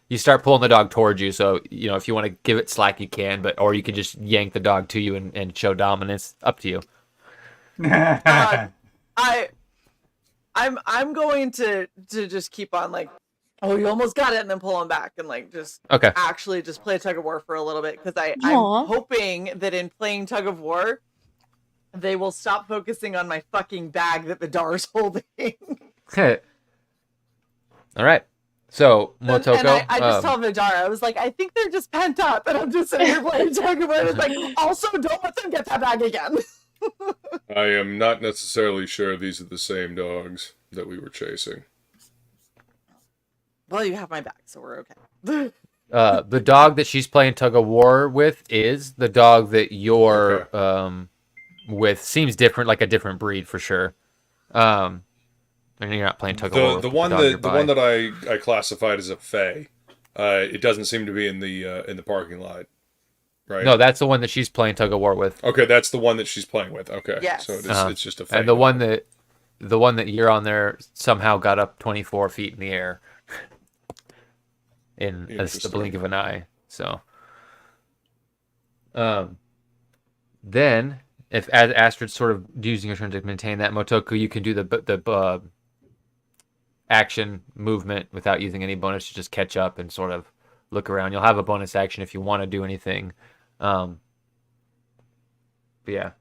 S6: You start pulling the dog towards you, so if you want to give it slack, you can, or you can just yank the dog to you and show dominance. Up to you.
S3: I'm going to just keep on like, oh, you almost got it, and then pull him back and like just actually just play tug of war for a little bit, because I'm hoping that in playing tug of war, they will stop focusing on my fucking bag that Vidar's holding.
S6: All right. So, Motoko.
S3: And I just tell Vidar, I was like, I think they're just pent up, and I'm just sitting here playing tug of war. It's like, also, don't let them get that bag again.
S4: I am not necessarily sure these are the same dogs that we were chasing.
S3: Well, you have my back, so we're okay.
S6: The dog that she's playing tug of war with is the dog that you're with. Seems different, like a different breed for sure. And you're not playing tug of war.
S4: The one that I classified as a fey. It doesn't seem to be in the parking lot. Right.
S6: No, that's the one that she's playing tug of war with.
S4: Okay, that's the one that she's playing with. Okay.
S3: Yes.
S4: So it's just a fey.
S6: And the one that you're on there somehow got up 24 feet in the air. In the blink of an eye. So then if as Astrid's sort of using her turn to maintain that, Motoko, you can do the action movement without using any bonus to just catch up and sort of look around. You'll have a bonus action if you want to do anything. But yeah.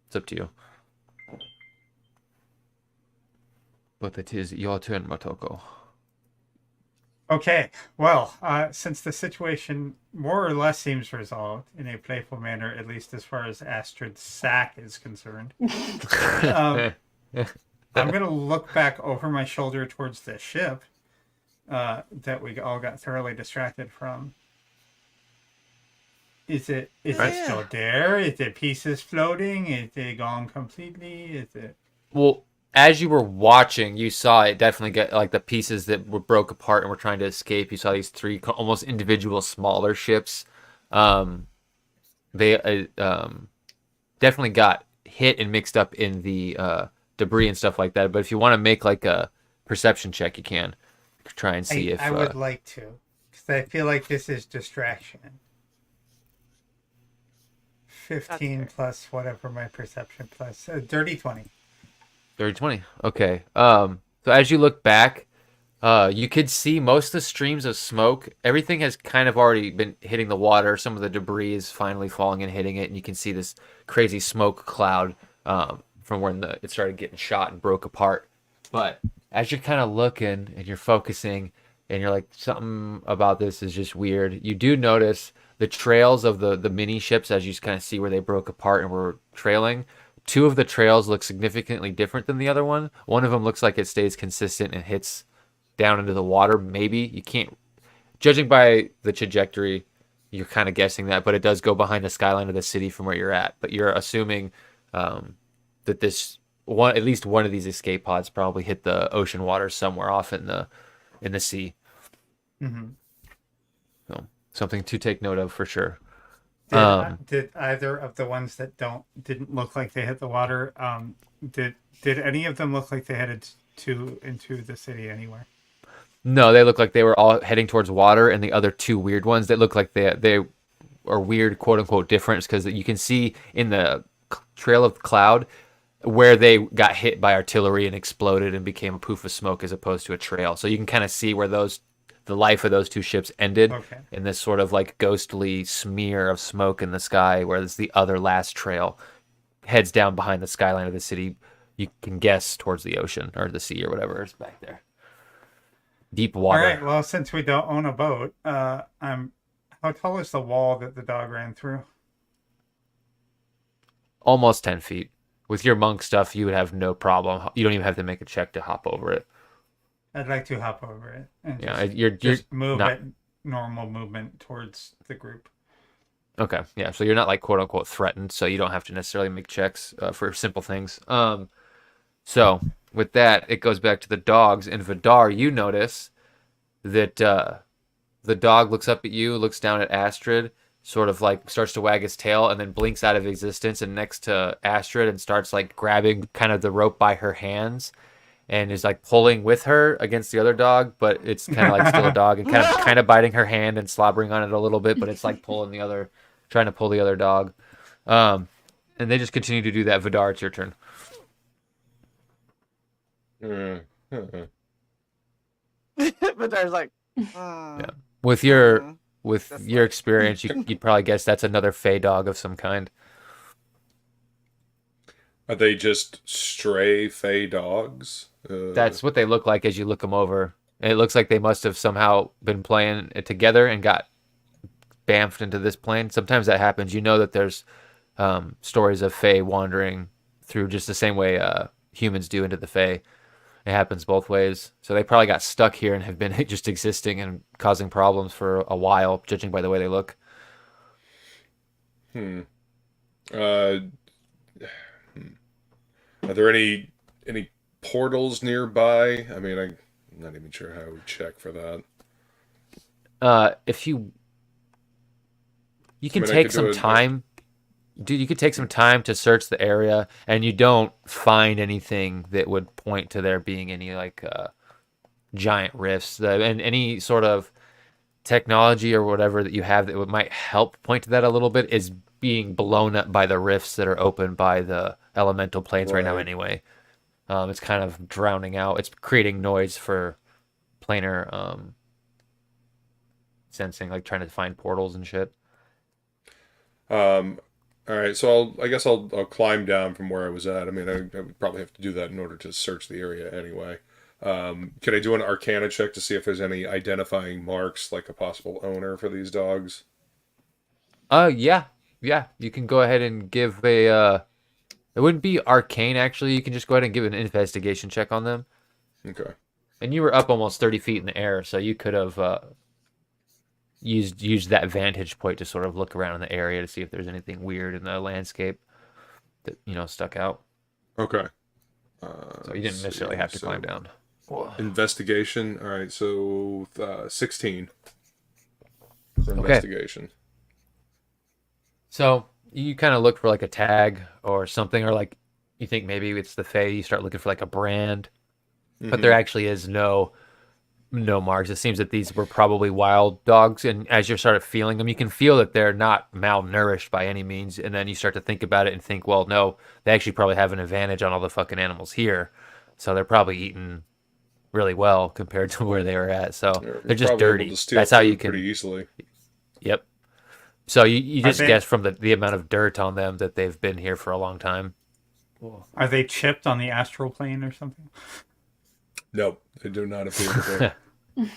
S6: It's up to you. But it is your turn, Motoko.
S2: Okay, well, since the situation more or less seems resolved in a playful manner, at least as far as Astrid's sack is concerned, I'm going to look back over my shoulder towards the ship that we all got thoroughly distracted from. Is it still there? Is it pieces floating? Is it gone completely? Is it...
S6: Well, as you were watching, you saw it definitely get like the pieces that were broke apart and were trying to escape. You saw these 3 almost individual smaller ships. They definitely got hit and mixed up in the debris and stuff like that. But if you want to make like a perception check, you can try and see if
S2: I would like to, because I feel like this is distraction. 15 plus whatever my perception plus dirty 20.
S6: 30-20. Okay. So as you look back, you could see most of the streams of smoke. Everything has kind of already been hitting the water. Some of the debris is finally falling and hitting it, and you can see this crazy smoke cloud from when it started getting shot and broke apart. But as you're kind of looking and you're focusing, and you're like, something about this is just weird, you do notice the trails of the mini ships as you kind of see where they broke apart and were trailing two of the trails look significantly different than the other one. One of them looks like it stays consistent and hits down into the water. Maybe you can't, judging by the trajectory, you're kind of guessing that, but it does go behind the skyline of the city from where you're at. But you're assuming that this one, at least one of these escape pods, probably hit the ocean water somewhere off in the sea.
S2: Mm-hmm.
S6: So something to take note of for sure.
S2: Did either of the ones that didn't look like they hit the water? Did any of them look like they headed into the city anywhere?
S6: No, they look like they were all heading towards water, and the other two weird ones that look like they are weird, quote unquote, difference, because you can see in the trail of cloud where they got hit by artillery and exploded and became a poof of smoke as opposed to a trail. So you can kind of see where the life of those two ships ended in this sort of like ghostly smear of smoke in the sky, whereas the other last trail heads down behind the skyline of the city. You can guess towards the ocean or the sea or whatever is back there. Deep water.
S2: All right. Well, since we don't own a boat, how tall is the wall that the dog ran through?
S6: Almost 10 feet. With your monk stuff, you would have no problem. You don't even have to make a check to hop over it.
S2: I'd like to hop over it and
S6: you're
S2: move
S6: not...
S2: at normal movement towards the group.
S6: Okay, yeah. So you're not like quote unquote threatened, so you don't have to necessarily make checks for simple things. So with that, it goes back to the dogs. And Vidar, you notice that the dog looks up at you, looks down at Astrid, sort of like starts to wag his tail, and then blinks out of existence and next to Astrid and starts like grabbing kind of the rope by her hands and is like pulling with her against the other dog, but it's kind of like still a dog and kind of biting her hand and slobbering on it a little bit, but it's like trying to pull the other dog. And they just continue to do that. Vidar, it's your turn.
S3: But there's like,
S6: yeah. With your experience, you'd probably guess that's another fey dog of some kind.
S4: Are they just stray fey dogs?
S6: That's what they look like as you look them over. And it looks like they must have somehow been playing it together and got bamfed into this plane. Sometimes that happens. You know that there's stories of fey wandering through just the same way humans do into the fey. It happens both ways. So they probably got stuck here and have been just existing and causing problems for a while, judging by the way they look.
S4: Are there any portals nearby? I mean, I'm not even sure how we check for that.
S6: If you can take some time. Dude, you could take some time to search the area, and you don't find anything that would point to there being any like giant rifts. And any sort of technology or whatever that you have that might help point to that a little bit is being blown up by the rifts that are opened by the elemental planes right now anyway. It's kind of drowning out. It's creating noise for planar sensing, like trying to find portals and shit.
S4: All right, so I guess I'll climb down from where I was at. I mean, I would probably have to do that in order to search the area anyway. Can I do an Arcana check to see if there's any identifying marks, like a possible owner for these dogs?
S6: Yeah. You can go ahead and give a. It wouldn't be arcane actually. You can just go ahead and give an investigation check on them.
S4: Okay.
S6: And you were up almost 30 feet in the air, so you could have used that vantage point to sort of look around in the area to see if there's anything weird in the landscape that stuck out.
S4: Okay.
S6: So you didn't necessarily have to climb down.
S4: Investigation. All right, so 16 for investigation.
S6: So you kind of look for like a tag or something, or like you think maybe it's the Fae. You start looking for like a brand, but there actually is no marks. It seems that these were probably wild dogs, and as you started feeling them, you can feel that they're not malnourished by any means, and then you start to think about it and think, well, no, they actually probably have an advantage on all the fucking animals here, so they're probably eating really well compared to where they were at, so they're just dirty. That's how you can
S4: pretty easily.
S6: Yep. So you just guess from the amount of dirt on them that they've been here for a long time.
S2: Are they chipped on the astral plane or something?
S4: Nope, they do not appear to be.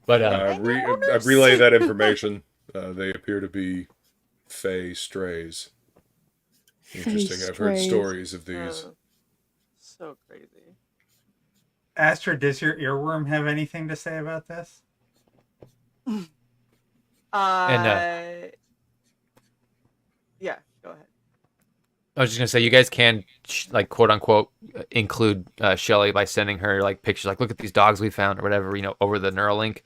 S6: But
S4: I relay that information. They appear to be Fey strays. Interesting. I've heard stories of these.
S3: So crazy.
S2: Astrid, does your earworm have anything to say about this?
S3: Yeah, go ahead.
S6: I was just gonna say, you guys can like quote unquote include Shelly by sending her like pictures, like look at these dogs we found or whatever, over the Neuralink.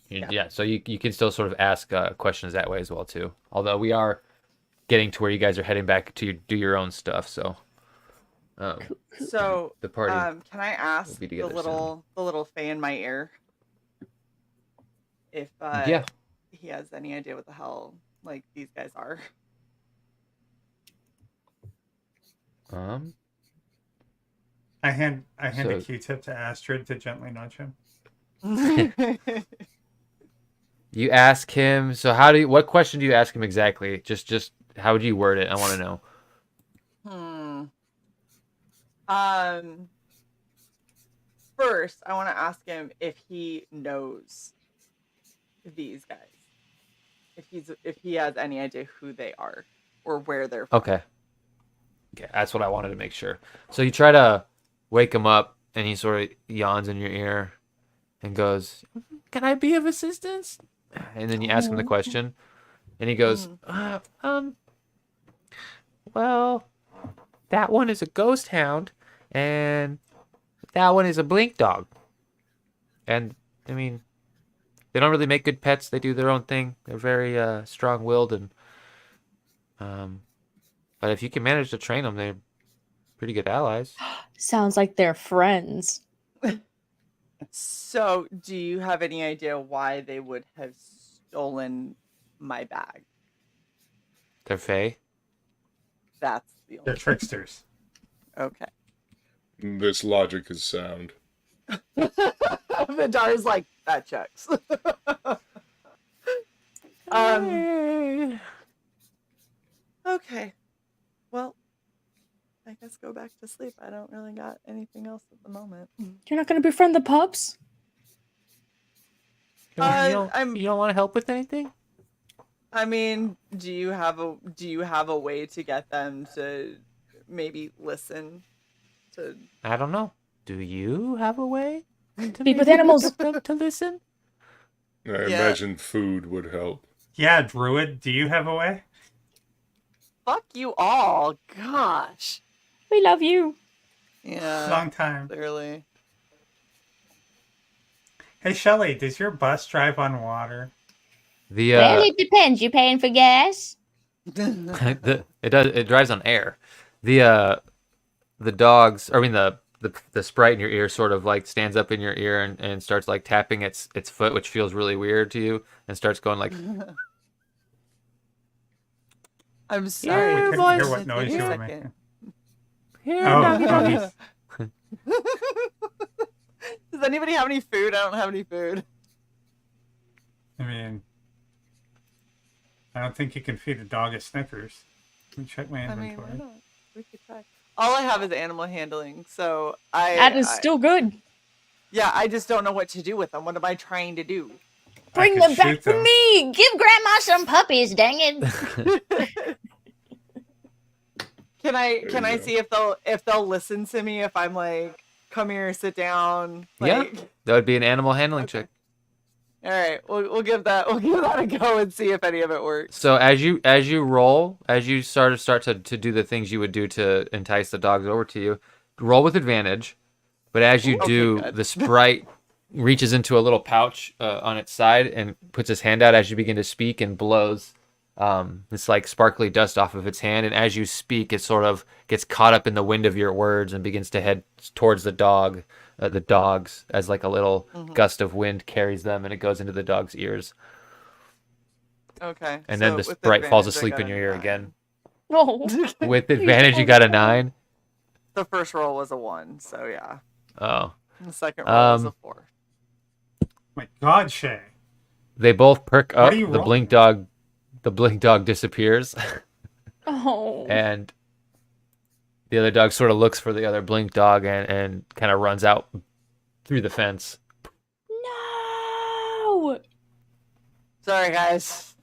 S6: Yeah, so you can still sort of ask questions that way as well too. Although we are getting to where you guys are heading back to do your own stuff, so.
S3: So
S6: the party.
S3: Can I ask
S6: be
S3: the
S6: together
S3: little Fae in my ear if he has any idea what the hell like these guys are?
S2: I hand a Q-tip to Astrid to gently nudge him.
S6: You ask him. So what question do you ask him exactly? Just how would you word it? I want to know.
S3: First, I want to ask him if he knows these guys. If he has any idea who they are or where they're from.
S6: Okay, that's what I wanted to make sure. So you try to wake him up, and he sort of yawns in your ear and goes, "Can I be of assistance?" And then you ask him the question, and he goes, well, that one is a ghost hound, and that one is a blink dog. And, I mean, they don't really make good pets. They do their own thing. They're very strong-willed, and but if you can manage to train them, they're pretty good allies.
S5: Sounds like they're friends.
S3: So, do you have any idea why they would have stolen my bag?
S6: They're Fae.
S3: That's the only.
S2: They're tricksters.
S3: Okay.
S4: This logic is sound.
S3: Vidar's like, that checks. Okay. Well, I guess go back to sleep. I don't really got anything else at the moment.
S5: You're not going to befriend the pups?
S6: You don't want to help with anything?
S3: I mean, do you have a way to get them to maybe listen to?
S6: I don't know. Do you have a way to
S5: Speak with animals
S6: to listen?
S4: I imagine food would help.
S2: Yeah, Druid, do you have a way?
S3: Fuck you all. Gosh.
S5: We love you.
S3: Yeah.
S2: Long time.
S3: Clearly.
S2: Hey, Shelly, does your bus drive on water?
S5: Well, it depends. You paying for gas?
S6: It drives on air. The dogs, I mean the sprite in your ear sort of like stands up in your ear and starts like tapping its foot, which feels really weird to you, and starts going like.
S3: I'm sorry.
S2: We couldn't hear what noise you were making.
S3: Does anybody have any food? I don't have any food.
S2: I mean, I don't think you can feed a dog a Snickers. Let me check my inventory.
S3: I mean, why not? We could try. All I have is animal handling, so
S5: that is still good.
S3: Yeah, I just don't know what to do with them. What am I trying to do?
S5: Bring them back to me. Give Grandma some puppies. Dang it.
S3: Can I see if they'll listen to me if I'm like, come here, sit down? Like...
S6: Yeah, that would be an animal handling check.
S3: All right, we'll give that a go and see if any of it works.
S6: So as you roll, as you start to do the things you would do to entice the dogs over to you, roll with advantage. But as you do, the sprite reaches into a little pouch on its side and puts his hand out as you begin to speak and blows this like sparkly dust off of its hand. And as you speak, it sort of gets caught up in the wind of your words and begins to head towards the dogs as like a little gust of wind carries them, and it goes into the dog's ears.
S3: Okay.
S6: And then the sprite falls asleep in your ear again.
S5: Oh.
S6: With advantage, you got a 9.
S3: The first roll was a 1, so yeah.
S6: Oh.
S3: The second roll was a 4.
S2: My God, Shae.
S6: They both perk up.
S2: The
S6: blink dog disappears.
S5: Oh.
S6: And the other dog sort of looks for the other blink dog and kind of runs out through the fence.
S5: No.
S3: Sorry, guys.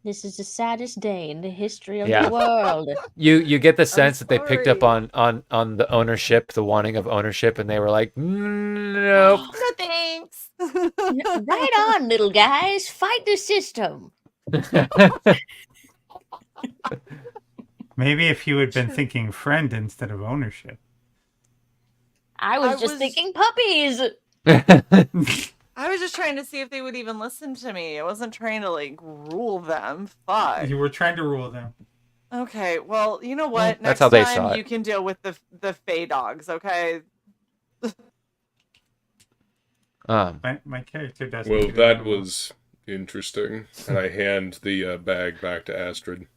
S5: This is the saddest day in the history of
S6: Yeah.
S5: the world.
S6: You get the sense that they picked up
S3: sorry.
S6: on the ownership, the wanting of ownership, and they were like, nope.
S3: No thanks.
S5: Right on, little guys. Fight the system.
S2: Maybe if you had been thinking friend instead of ownership.
S5: I was
S3: I
S5: just
S3: was-
S5: thinking puppies.
S3: I was just trying to see if they would even listen to me. I wasn't trying to like rule them. Fuck.
S2: You were trying to rule them.
S3: Okay, well, you know what?
S6: Well,
S3: Next
S6: that's how they
S3: time
S6: saw it.
S3: you can deal with the Fey dogs, okay?
S2: My character doesn't.
S4: Well,
S2: do it
S4: that
S2: anymore.
S4: was interesting. And I hand the bag back to Astrid.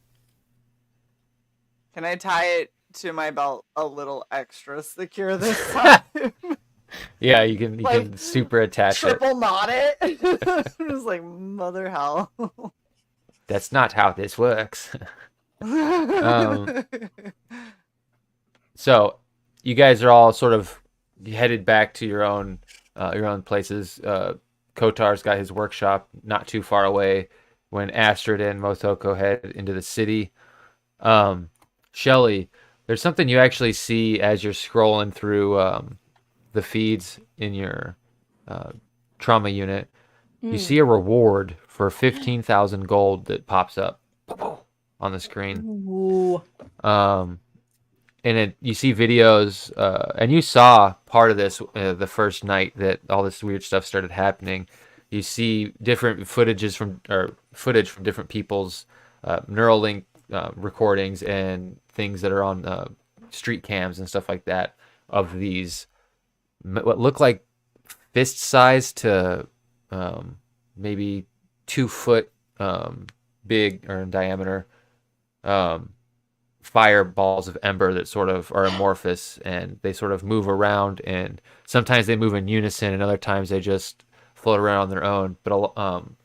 S3: Can I tie it to my belt a little extra secure this time?
S6: Yeah, you can
S3: Like,
S6: super attach it.
S3: Triple knot it. Just like mother hell.
S6: That's not how this works. So, you guys are all sort of headed back to your own places. Kotar's got his workshop not too far away. When Astrid and Motoko head into the city, Shelly, there's something you actually see as you're scrolling through the feeds in your trauma unit. You see a reward for 15,000 gold that pops up on the screen.
S5: Ooh.
S6: And you see videos, and you saw part of this the first night that all this weird stuff started happening. You see different footage from different people's Neuralink recordings and things that are on street cams and stuff like that of these what look like fist size to maybe 2 foot big or in diameter fireballs of ember that sort of are amorphous, and they sort of move around, and sometimes they move in unison and other times they just float around on their own. But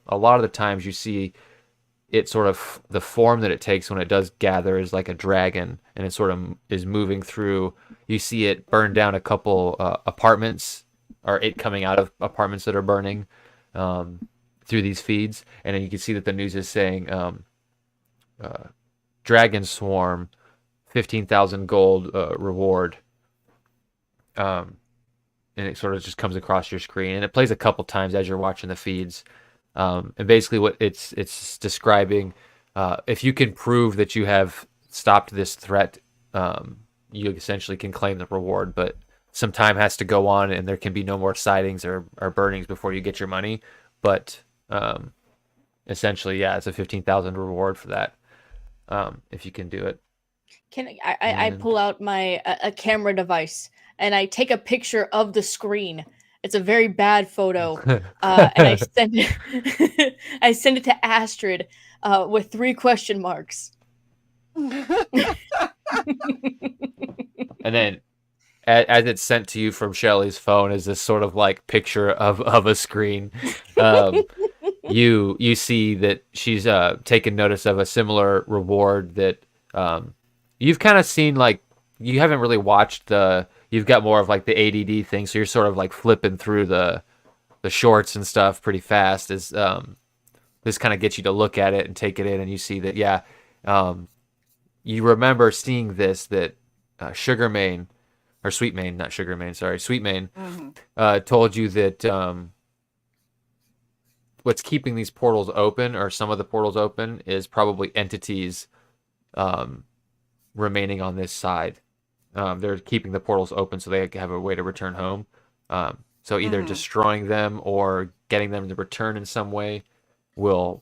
S6: a lot of the times you see it sort of the form that it takes when it does gather is like a dragon, and it sort of is moving through. You see it burn down a couple apartments, or it coming out of apartments that are burning through these feeds, and then you can see that the news is saying Dragon Swarm, 15,000 gold reward. And it sort of just comes across your screen, and it plays a couple times as you're watching the feeds. And basically what it's describing, if you can prove that you have stopped this threat, you essentially can claim the reward, but some time has to go on and there can be no more sightings or burnings before you get your money. But essentially, yeah, it's a 15,000 reward for that. If you can do it.
S5: I pull out my a camera device and I take a picture of the screen. It's a very bad photo, and I send it. I send it to Astrid with 3 question marks.
S6: And then, as it's sent to you from Shelly's phone, is this sort of like picture of a screen. You see that she's taken notice of a similar reward that you've kind of seen. Like, you haven't really watched you've got more of like the ADD thing, so you're sort of like flipping through the shorts and stuff pretty fast as this kind of gets you to look at it and take it in, and you see that you remember seeing this, that Sugarmane, or Sweetmane, not Sugarmane, sorry, Sweetmane, told you that what's keeping these portals open, or some of the portals open, is probably entities remaining on this side. They're keeping the portals open so they have a way to return home. So either destroying them or getting them to return in some way will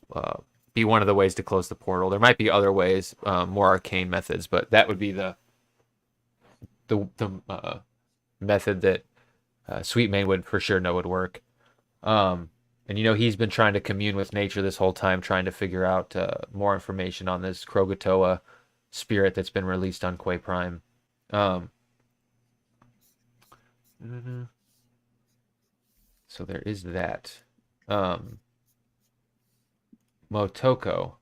S6: be one of the ways to close the portal. There might be other ways, more arcane methods, but that would be the method that Sweetmane would for sure know would work. And he's been trying to commune with nature this whole time, trying to figure out more information on this Krogatoa spirit that's been released on Quay Prime. So there is that. Motoko,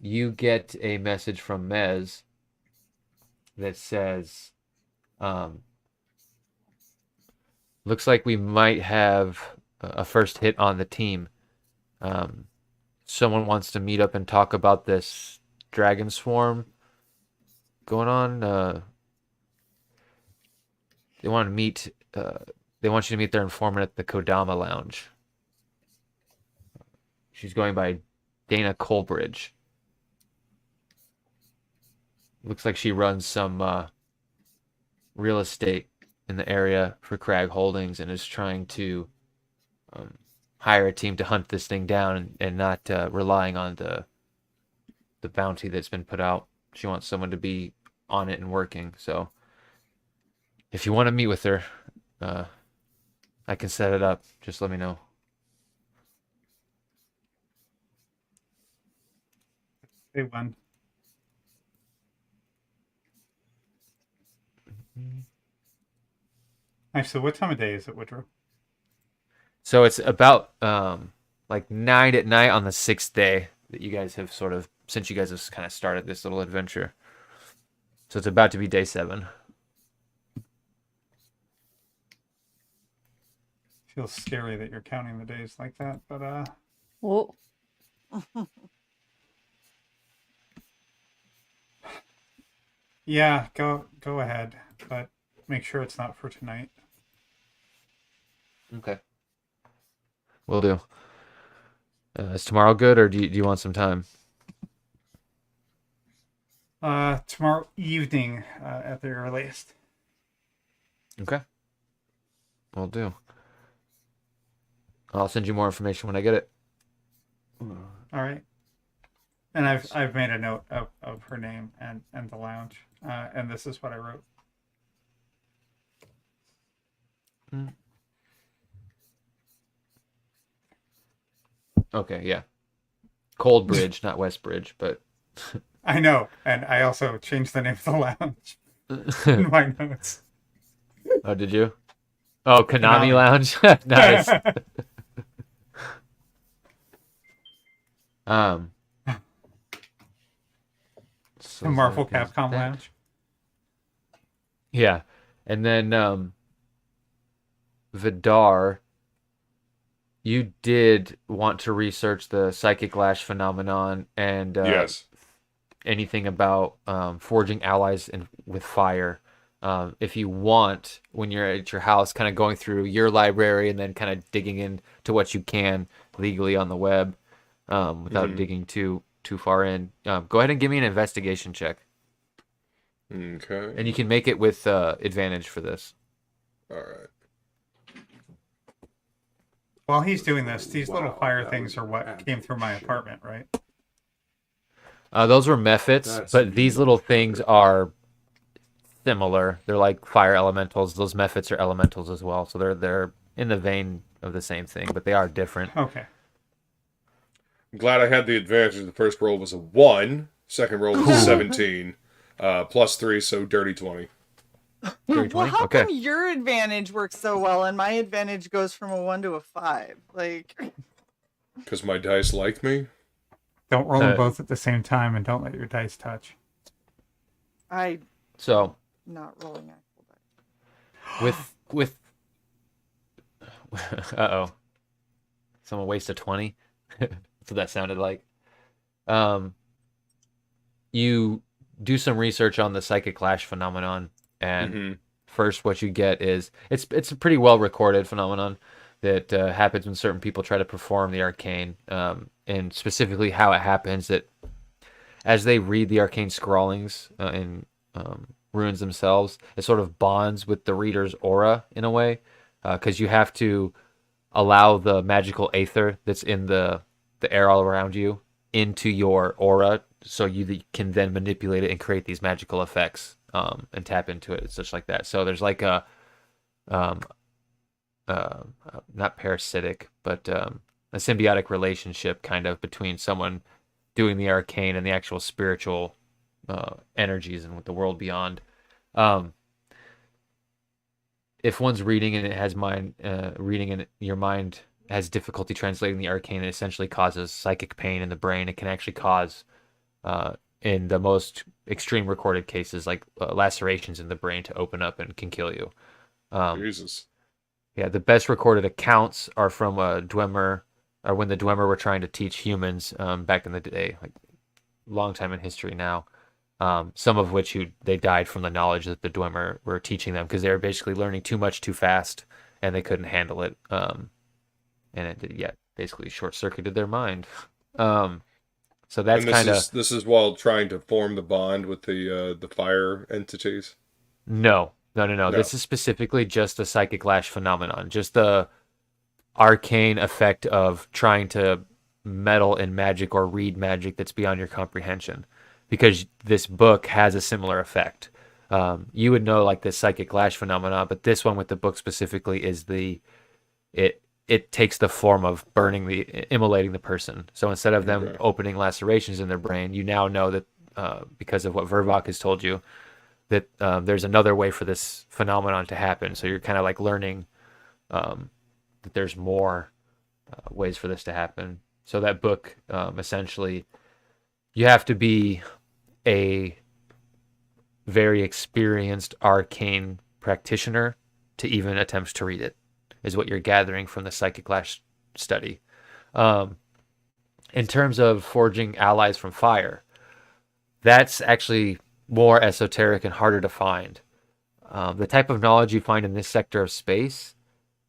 S6: you get a message from Mez that says, looks like we might have a first hit on the team. someone wants to meet up and talk about this dragon swarm going on. They want to meet. They want you to meet their informant at the Kodama Lounge. She's going by Dana Colbridge. Looks like she runs some real estate in the area for Crag Holdings and is trying to hire a team to hunt this thing down and not relying on the bounty that's been put out. She wants someone to be on it and working. So if you want to meet with her, I can set it up. Just let me know.
S2: Day one. Actually, what time of day is it, Woodrow?
S6: So it's about like 9 at night on the 6th day that you guys have since you guys have kind of started this little adventure. So it's about to be day 7.
S2: Feels scary that you're counting the days like that, but
S5: Whoa.
S2: yeah, go ahead, but make sure it's not for tonight.
S6: Okay. Will do. Is tomorrow good, or do you want some time?
S2: Tomorrow evening at the earliest.
S6: Okay. Will do. I'll send you more information when I get it.
S2: All right. And I've made a note of her name and the lounge, and this is what I wrote.
S6: Okay, yeah. Cold Bridge, not West Bridge, but
S2: I know, and I also changed the name of the lounge in my notes.
S6: Oh, did you? Oh, Konami
S2: Konami.
S6: Lounge. Nice. So
S2: The Marvel
S6: that is
S2: Capcom
S6: that.
S2: Lounge.
S6: Yeah, and then Vidar, you did want to research the psychic lash phenomenon and
S4: Yes.
S6: anything about forging allies with fire. If you want, when you're at your house, kind of going through your library and then kind of digging into what you can legally on the web without digging too far in. Go ahead and give me an investigation check.
S4: Okay.
S6: And you can make it with advantage for this.
S4: All right.
S2: While he's doing this, these little fire things are what came through my apartment, right?
S6: Those were mephits, but these little things are similar. They're like fire elementals. Those mephits are elementals as well, so they're in the vein of the same thing, but they are different.
S2: Okay.
S4: I'm glad I had the advantage. The first roll was a 1. Second roll was a 17. Plus 3, so dirty 20.
S3: Well, how
S6: Okay.
S3: come your advantage works so well and my advantage goes from a 1 to a 5? Like,
S4: Because my dice like me.
S2: Don't roll them both at the same time, and don't let your dice touch.
S6: So
S3: not rolling actual dice.
S6: with uh-oh. Someone wasted 20. That's what that sounded like. You do some research on the psychic lash phenomenon, and first what you get is it's a pretty well recorded phenomenon that happens when certain people try to perform the arcane, and specifically how it happens that as they read the arcane scrawlings in runes themselves, it sort of bonds with the reader's aura in a way, because you have to allow the magical aether that's in the air all around you into your aura, so you can then manipulate it and create these magical effects and tap into it and such like that. So there's like a not parasitic, but a symbiotic relationship kind of between someone doing the arcane and the actual spiritual energies and with the world beyond. If one's reading and it has reading and your mind has difficulty translating the arcane, it essentially causes psychic pain in the brain. It can actually cause, in the most extreme recorded cases, like lacerations in the brain to open up and can kill you.
S4: Jesus.
S6: Yeah, the best recorded accounts are from Dwemer or when the Dwemer were trying to teach humans back in the day, like long time in history now. Some of which they died from the knowledge that the Dwemer were teaching them because they were basically learning too much too fast and they couldn't handle it. And it basically short circuited their mind. So that's
S4: And
S6: kind of
S4: this is while trying to form the bond with the fire entities.
S6: no.
S4: No.
S6: This is specifically just the psychic lash phenomenon, just the arcane effect of trying to meddle in magic or read magic that's beyond your comprehension. Because this book has a similar effect. You would know like the psychic lash phenomena, but this one with the book specifically is it takes the form of immolating the person. So instead of them opening lacerations in their brain, you now know that because of what Vervok has told you, that there's another way for this phenomenon to happen. So you're kind of like learning that there's more ways for this to happen. So that book, essentially, you have to be a very experienced arcane practitioner to even attempt to read it, is what you're gathering from the Psychic Lash study. In terms of forging allies from fire, that's actually more esoteric and harder to find. The type of knowledge you find in this sector of space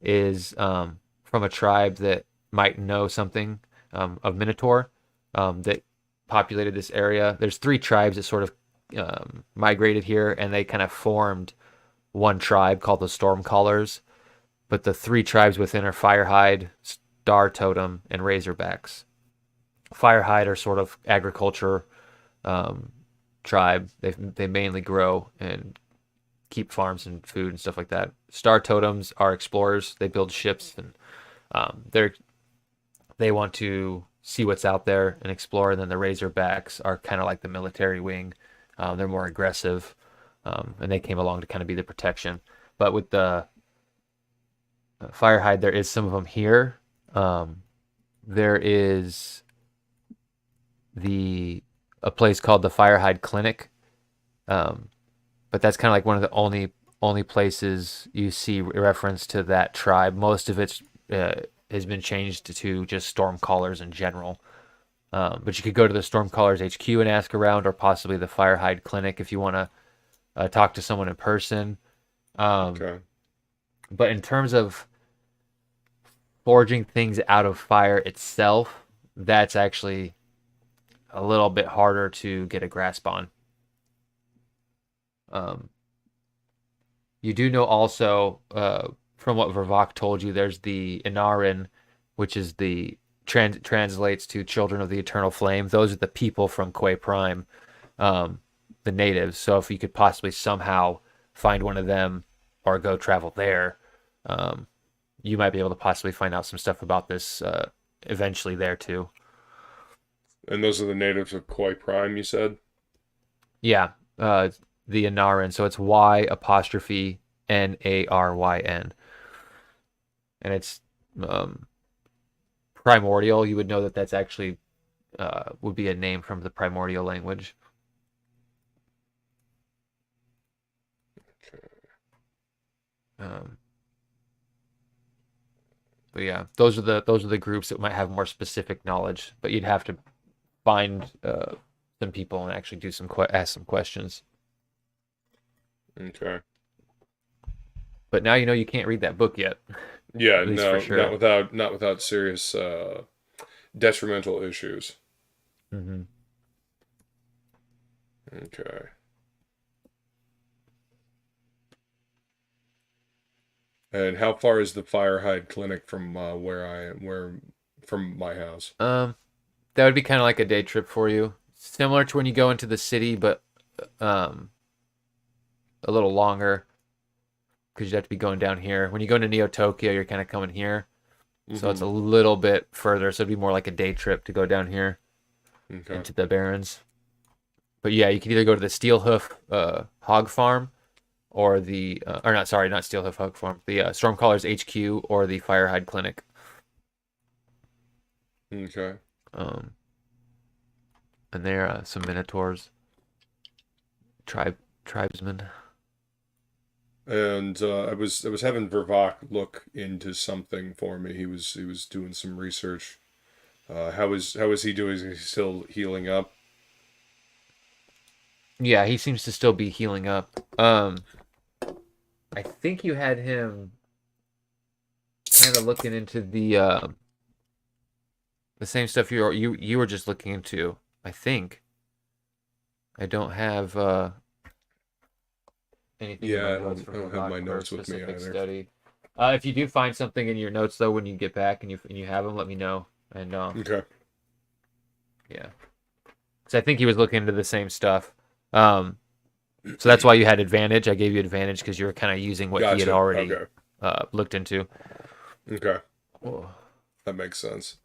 S6: is from a tribe that might know something of Minotaur that populated this area. There's 3 tribes that sort of migrated here, and they kind of formed one tribe called the Stormcallers. But the 3 tribes within are Firehide, Star Totem, and Razorbacks. Firehide are sort of agriculture tribe. They mainly grow and keep farms and food and stuff like that. Star Totems are explorers. They build ships and they want to see what's out there and explore. And then the Razorbacks are kind of like the military wing. They're more aggressive, and they came along to kind of be the protection. But with the Firehide, there is some of them here. There is a place called the Firehide Clinic, but that's kind of like one of the only places you see reference to that tribe. Most of it has been changed to just Stormcallers in general. But you could go to the Stormcallers HQ and ask around, or possibly the Firehide Clinic if you want to talk to someone in person.
S4: Okay.
S6: But in terms of forging things out of fire itself, that's actually a little bit harder to get a grasp on. You do know also, from what Vervok told you, there's the Inarin, which is the translates to Children of the Eternal Flame. Those are the people from Quay Prime, the natives. So if you could possibly somehow find one of them or go travel there, you might be able to possibly find out some stuff about this eventually there too.
S4: And those are the natives of Quay Prime, you said?
S6: Yeah, the Inarin. So it's Y''Naryn. And it's primordial. You would know that that's actually would be a name from the primordial language. But yeah, those are the groups that might have more specific knowledge. But you'd have to find some people and actually do ask some questions.
S4: Okay.
S6: But now you know you can't read that book yet.
S4: Yeah,
S6: At least
S4: no,
S6: for sure.
S4: not without serious detrimental issues.
S6: Mm-hmm.
S4: Okay. And how far is the Firehide Clinic from from my house?
S6: That would be kind of like a day trip for you, similar to when you go into the city, but a little longer because you'd have to be going down here. When you go into Neo Tokyo, you're kind of coming here, so it's a little bit further. So it'd be more like a day trip to go down here into the Barrens. But yeah, you can either go to the Steelhoof Hog Farm, or not Steelhoof Hog Farm, the Stormcallers HQ, or the Firehide Clinic.
S4: Okay.
S6: And there are some Minotaurs, tribesmen.
S4: and I was having Vervok look into something for me. He was doing some research. How is he doing? Is he still healing up?
S6: Yeah, he seems to still be healing up. I think you had him kind of looking into the same stuff you were just looking into. I think. I don't have anything in
S4: Yeah,
S6: my notes
S4: I don't have my notes with me either.
S6: study. If you do find something in your notes though, when you get back and you have them, let me know. And
S4: Okay.
S6: yeah, because I think he was looking into the same stuff. So that's why you had advantage. I gave you advantage because you were kind of using what he had
S4: Gotcha.
S6: already
S4: Okay.
S6: looked into.
S4: Okay.
S6: Oh.
S4: That makes sense.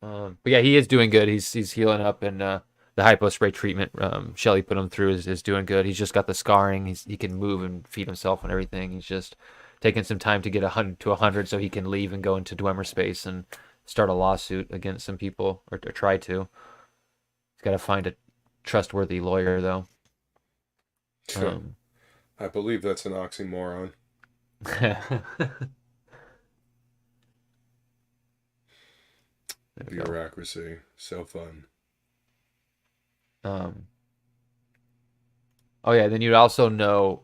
S6: But yeah, he is doing good. He's healing up, and the hypo spray treatment Shelly put him through is doing good. He's just got the scarring. He can move and feed himself and everything. He's just taking some time to get 100 to 100 so he can leave and go into Dwemer space and start a lawsuit against some people, or try to. He's got to find a trustworthy lawyer, though.
S4: I believe that's an oxymoron. Bureaucracy. So fun.
S6: Oh yeah, then you'd also know,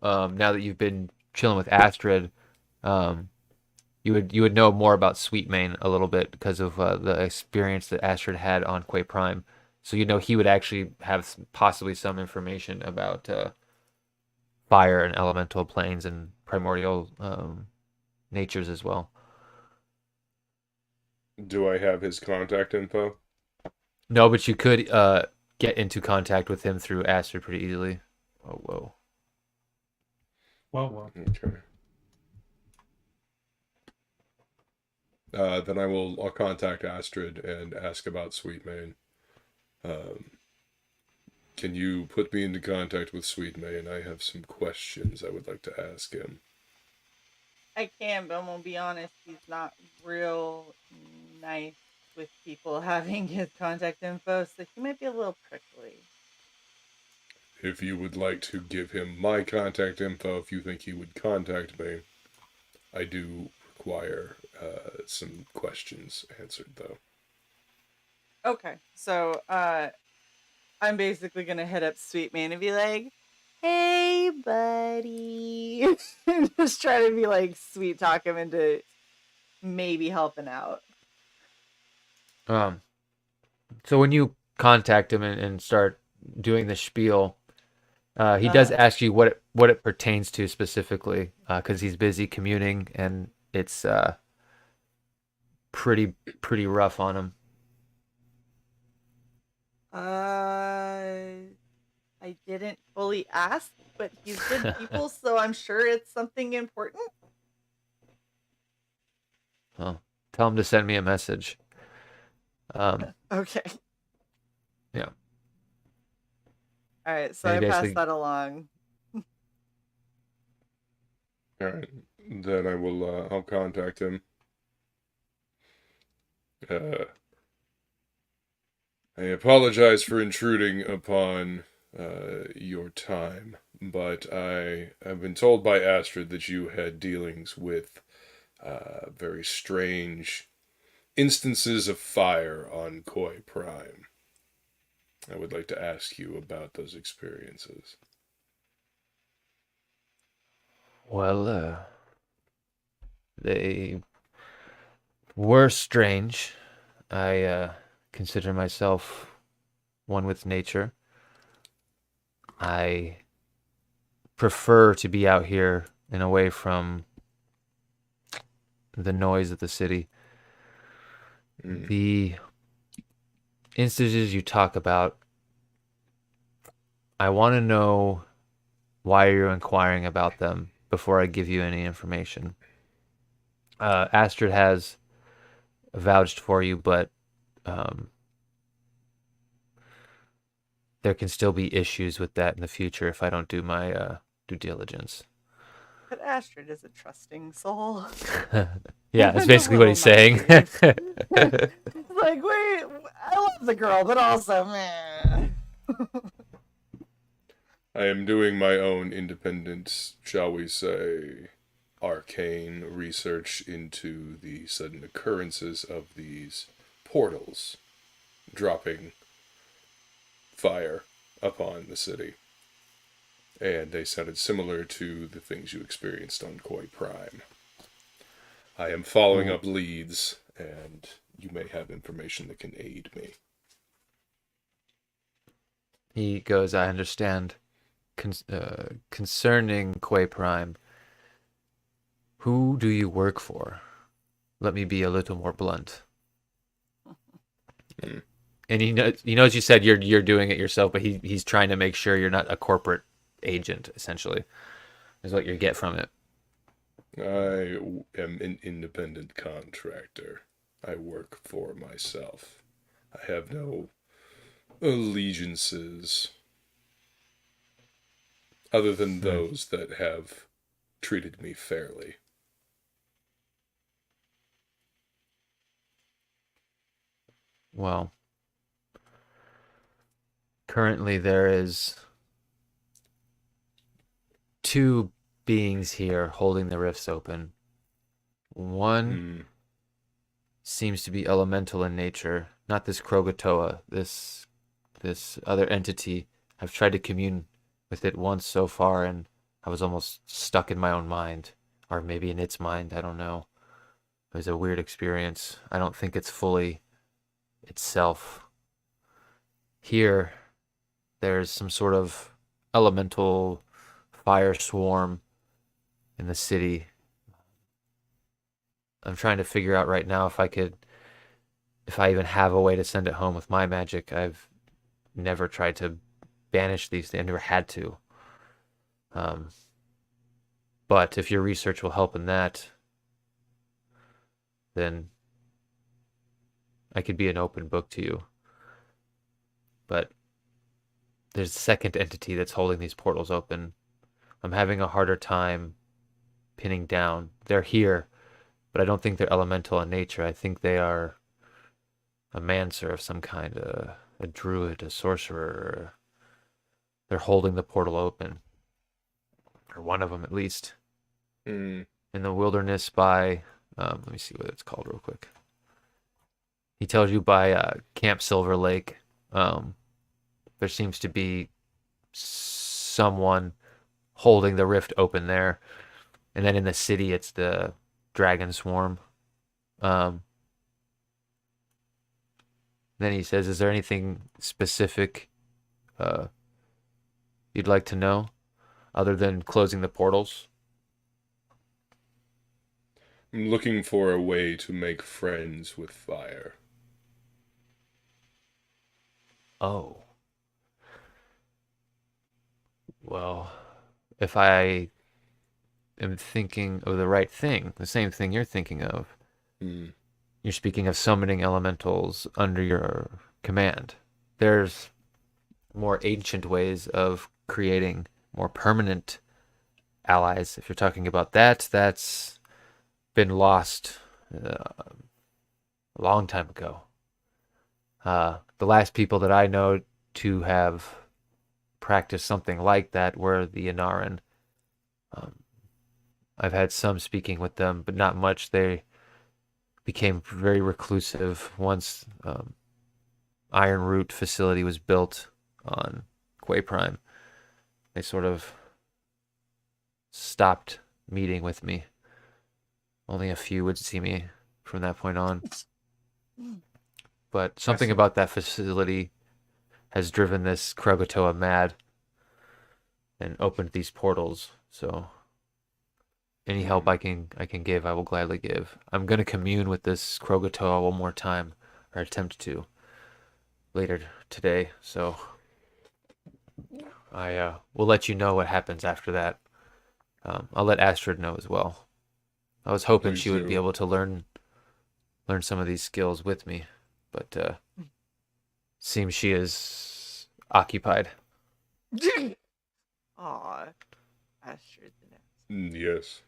S6: now that you've been chilling with Astrid, you would know more about Sweetmane a little bit because of the experience that Astrid had on Quay Prime. So you know he would actually have possibly some information about fire and elemental planes and primordial natures as well.
S4: Do I have his contact info?
S6: No, but you could get into contact with him through Astrid pretty easily. Oh, whoa.
S2: Well.
S4: Okay. Then I'll contact Astrid and ask about Sweetmane. Can you put me into contact with Sweetmane? I have some questions I would like to ask him.
S3: I can, but I'm gonna be honest, he's not real nice with people having his contact info, so he might be a little prickly.
S4: If you would like to give him my contact info, if you think he would contact me, I do require some questions answered, though.
S3: Okay, so I'm basically gonna hit up Sweetmane and be like, "Hey, buddy," and just try to be like sweet talk him into maybe helping out.
S6: So when you contact him and start doing the spiel, he does ask you what it pertains to specifically, because he's busy communing and it's pretty rough on him.
S3: I didn't fully ask, but he's good people, so I'm sure it's something important.
S6: Well, tell him to send me a message.
S3: Okay.
S6: Yeah.
S3: All right, so
S6: And
S3: I
S6: he
S3: pass
S6: basically-
S3: that along.
S4: All right, then I will. I'll contact him. I apologize for intruding upon your time, but I have been told by Astrid that you had dealings with very strange instances of fire on Quay Prime. I would like to ask you about those experiences.
S6: Well, they were strange. I consider myself one with nature. I prefer to be out here and away from the noise of the city. The instances you talk about, I want to know why you're inquiring about them before I give you any information. Astrid has vouched for you, but there can still be issues with that in the future if I don't do my due diligence.
S3: But Astrid is a trusting soul.
S6: Yeah, that's basically what he's saying.
S3: It's like, wait, I love the girl, but also, man.
S4: I am doing my own independent, shall we say, arcane research into the sudden occurrences of these portals dropping fire upon the city. And they sounded similar to the things you experienced on Koi Prime. I am following up leads, and you may have information that can aid me.
S6: He goes, I understand. Concerning Quay Prime, who do you work for? Let me be a little more blunt. And he knows you said you're doing it yourself, but he's trying to make sure you're not a corporate agent, essentially, is what you get from it.
S4: I am an independent contractor. I work for myself. I have no allegiances other than those that have treated me fairly.
S6: Well, currently there is 2 beings here holding the rifts open. One seems to be elemental in nature, not this Krogatoa, this other entity. I've tried to commune with it once so far, and I was almost stuck in my own mind, or maybe in its mind, I don't know. It was a weird experience. I don't think it's fully itself. Here, there's some sort of elemental fire swarm in the city. I'm trying to figure out right now if I even have a way to send it home with my magic. I've never tried to banish these things. I never had to. But if your research will help in that, then I could be an open book to you. But there's a second entity that's holding these portals open. I'm having a harder time pinning down. They're here, but I don't think they're elemental in nature. I think they are a mancer of some kind, a druid, a sorcerer. They're holding the portal open, or one of them at least. In the wilderness by, let me see what it's called real quick. He tells you by Camp Silver Lake. There seems to be someone holding the rift open there. And then in the city, it's the dragon swarm. Then he says, is there anything specific you'd like to know other than closing the portals?
S4: I'm looking for a way to make friends with fire.
S6: Oh. Well, if I am thinking of the right thing, the same thing you're thinking of, you're speaking of summoning elementals under your command. There's more ancient ways of creating more permanent allies. If you're talking about that, that's been lost a long time ago. The last people that I know to have practiced something like that were the Inaran. I've had some speaking with them, but not much. They became very reclusive once Iron Root facility was built on Quay Prime. They sort of stopped meeting with me. Only a few would see me from that point on. But something about that facility has driven this Krogatoa mad and opened these portals. So any help I can give, I will gladly give. I'm going to commune with this Krogatoa one more time, or attempt to, later today. So I will let you know what happens after that. I'll let Astrid know as well. I was hoping she would be able to learn some of these skills with me, but seems she is occupied.
S3: Aw, Astrid.
S4: Yes.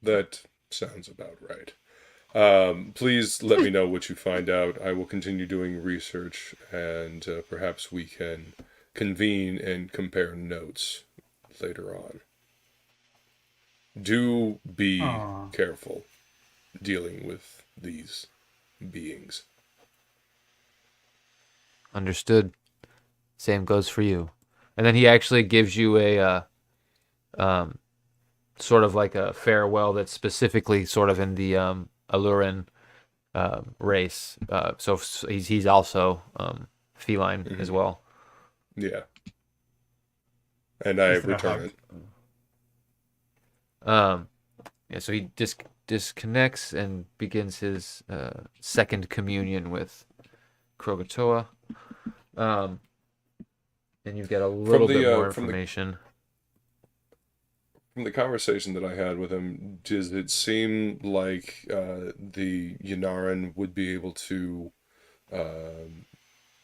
S4: That sounds about right. Please let me know what you find out. I will continue doing research, and perhaps we can convene and compare notes later on. Do be
S2: Aw.
S4: careful dealing with these beings.
S6: Understood. Same goes for you. And then he actually gives you a sort of like a farewell that's specifically sort of in the Aluran race. So he's also feline as well.
S4: Yeah. And I
S2: Just a
S4: return
S2: hug.
S4: it.
S6: Yeah, so he disconnects and begins his second communion with Krogatoa. And you get a little bit more information.
S4: From the conversation that I had with him, does it seem like the Yanaran would be able to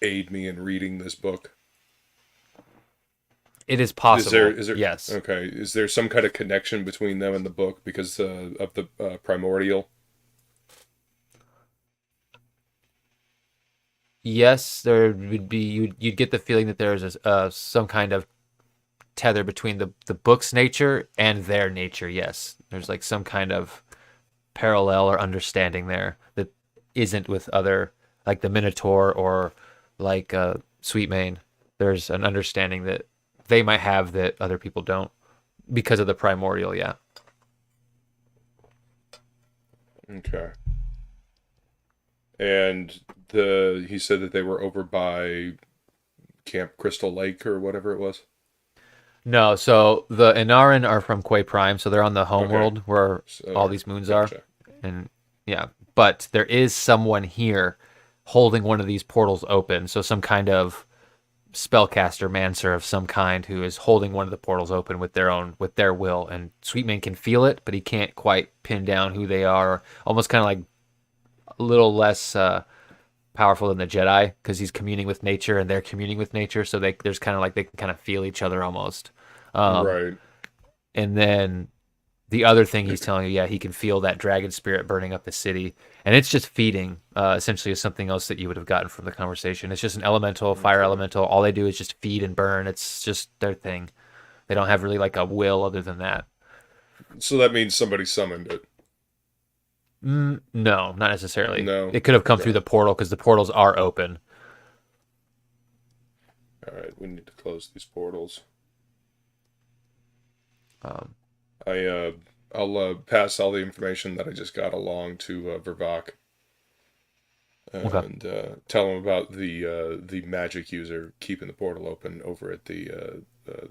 S4: aid me in reading this book?
S6: It is possible.
S4: Is there,
S6: yes.
S4: Okay. Is there some kind of connection between them and the book because of the primordial?
S6: Yes, there would be. You'd get the feeling that there's some kind of tether between the book's nature and their nature. Yes, there's like some kind of parallel or understanding there that isn't with other, like the Minotaur or like Sweetmane. There's an understanding that they might have that other people don't because of the primordial. Yeah.
S4: Okay. And he said that they were over by Camp Crystal Lake or whatever it was.
S6: No, so the Inaran are from Quay Prime, so they're on the homeworld where all these moons
S4: Gotcha.
S6: are. And yeah, but there is someone here holding one of these portals open, so some kind of spellcaster, mancer of some kind who is holding one of the portals open with their will, and Sweetman can feel it, but he can't quite pin down who they are. Almost kind of like a little less powerful than the Jedi because he's communing with nature and they're communing with nature, so there's kind of like they can kind of feel each other almost.
S4: Right.
S6: And then the other thing he's telling you, yeah, he can feel that dragon spirit burning up the city, and it's just feeding. Essentially, is something else that you would have gotten from the conversation. It's just an elemental, fire elemental. All they do is just feed and burn. It's just their thing. They don't have really like a will other than that.
S4: So that means somebody summoned it.
S6: No, not necessarily.
S4: No.
S6: It could have come through the portal because the portals are open.
S4: All right, we need to close these portals. I'll pass all the information that I just got along to Vervok, and tell him about the magic user keeping the portal open over at the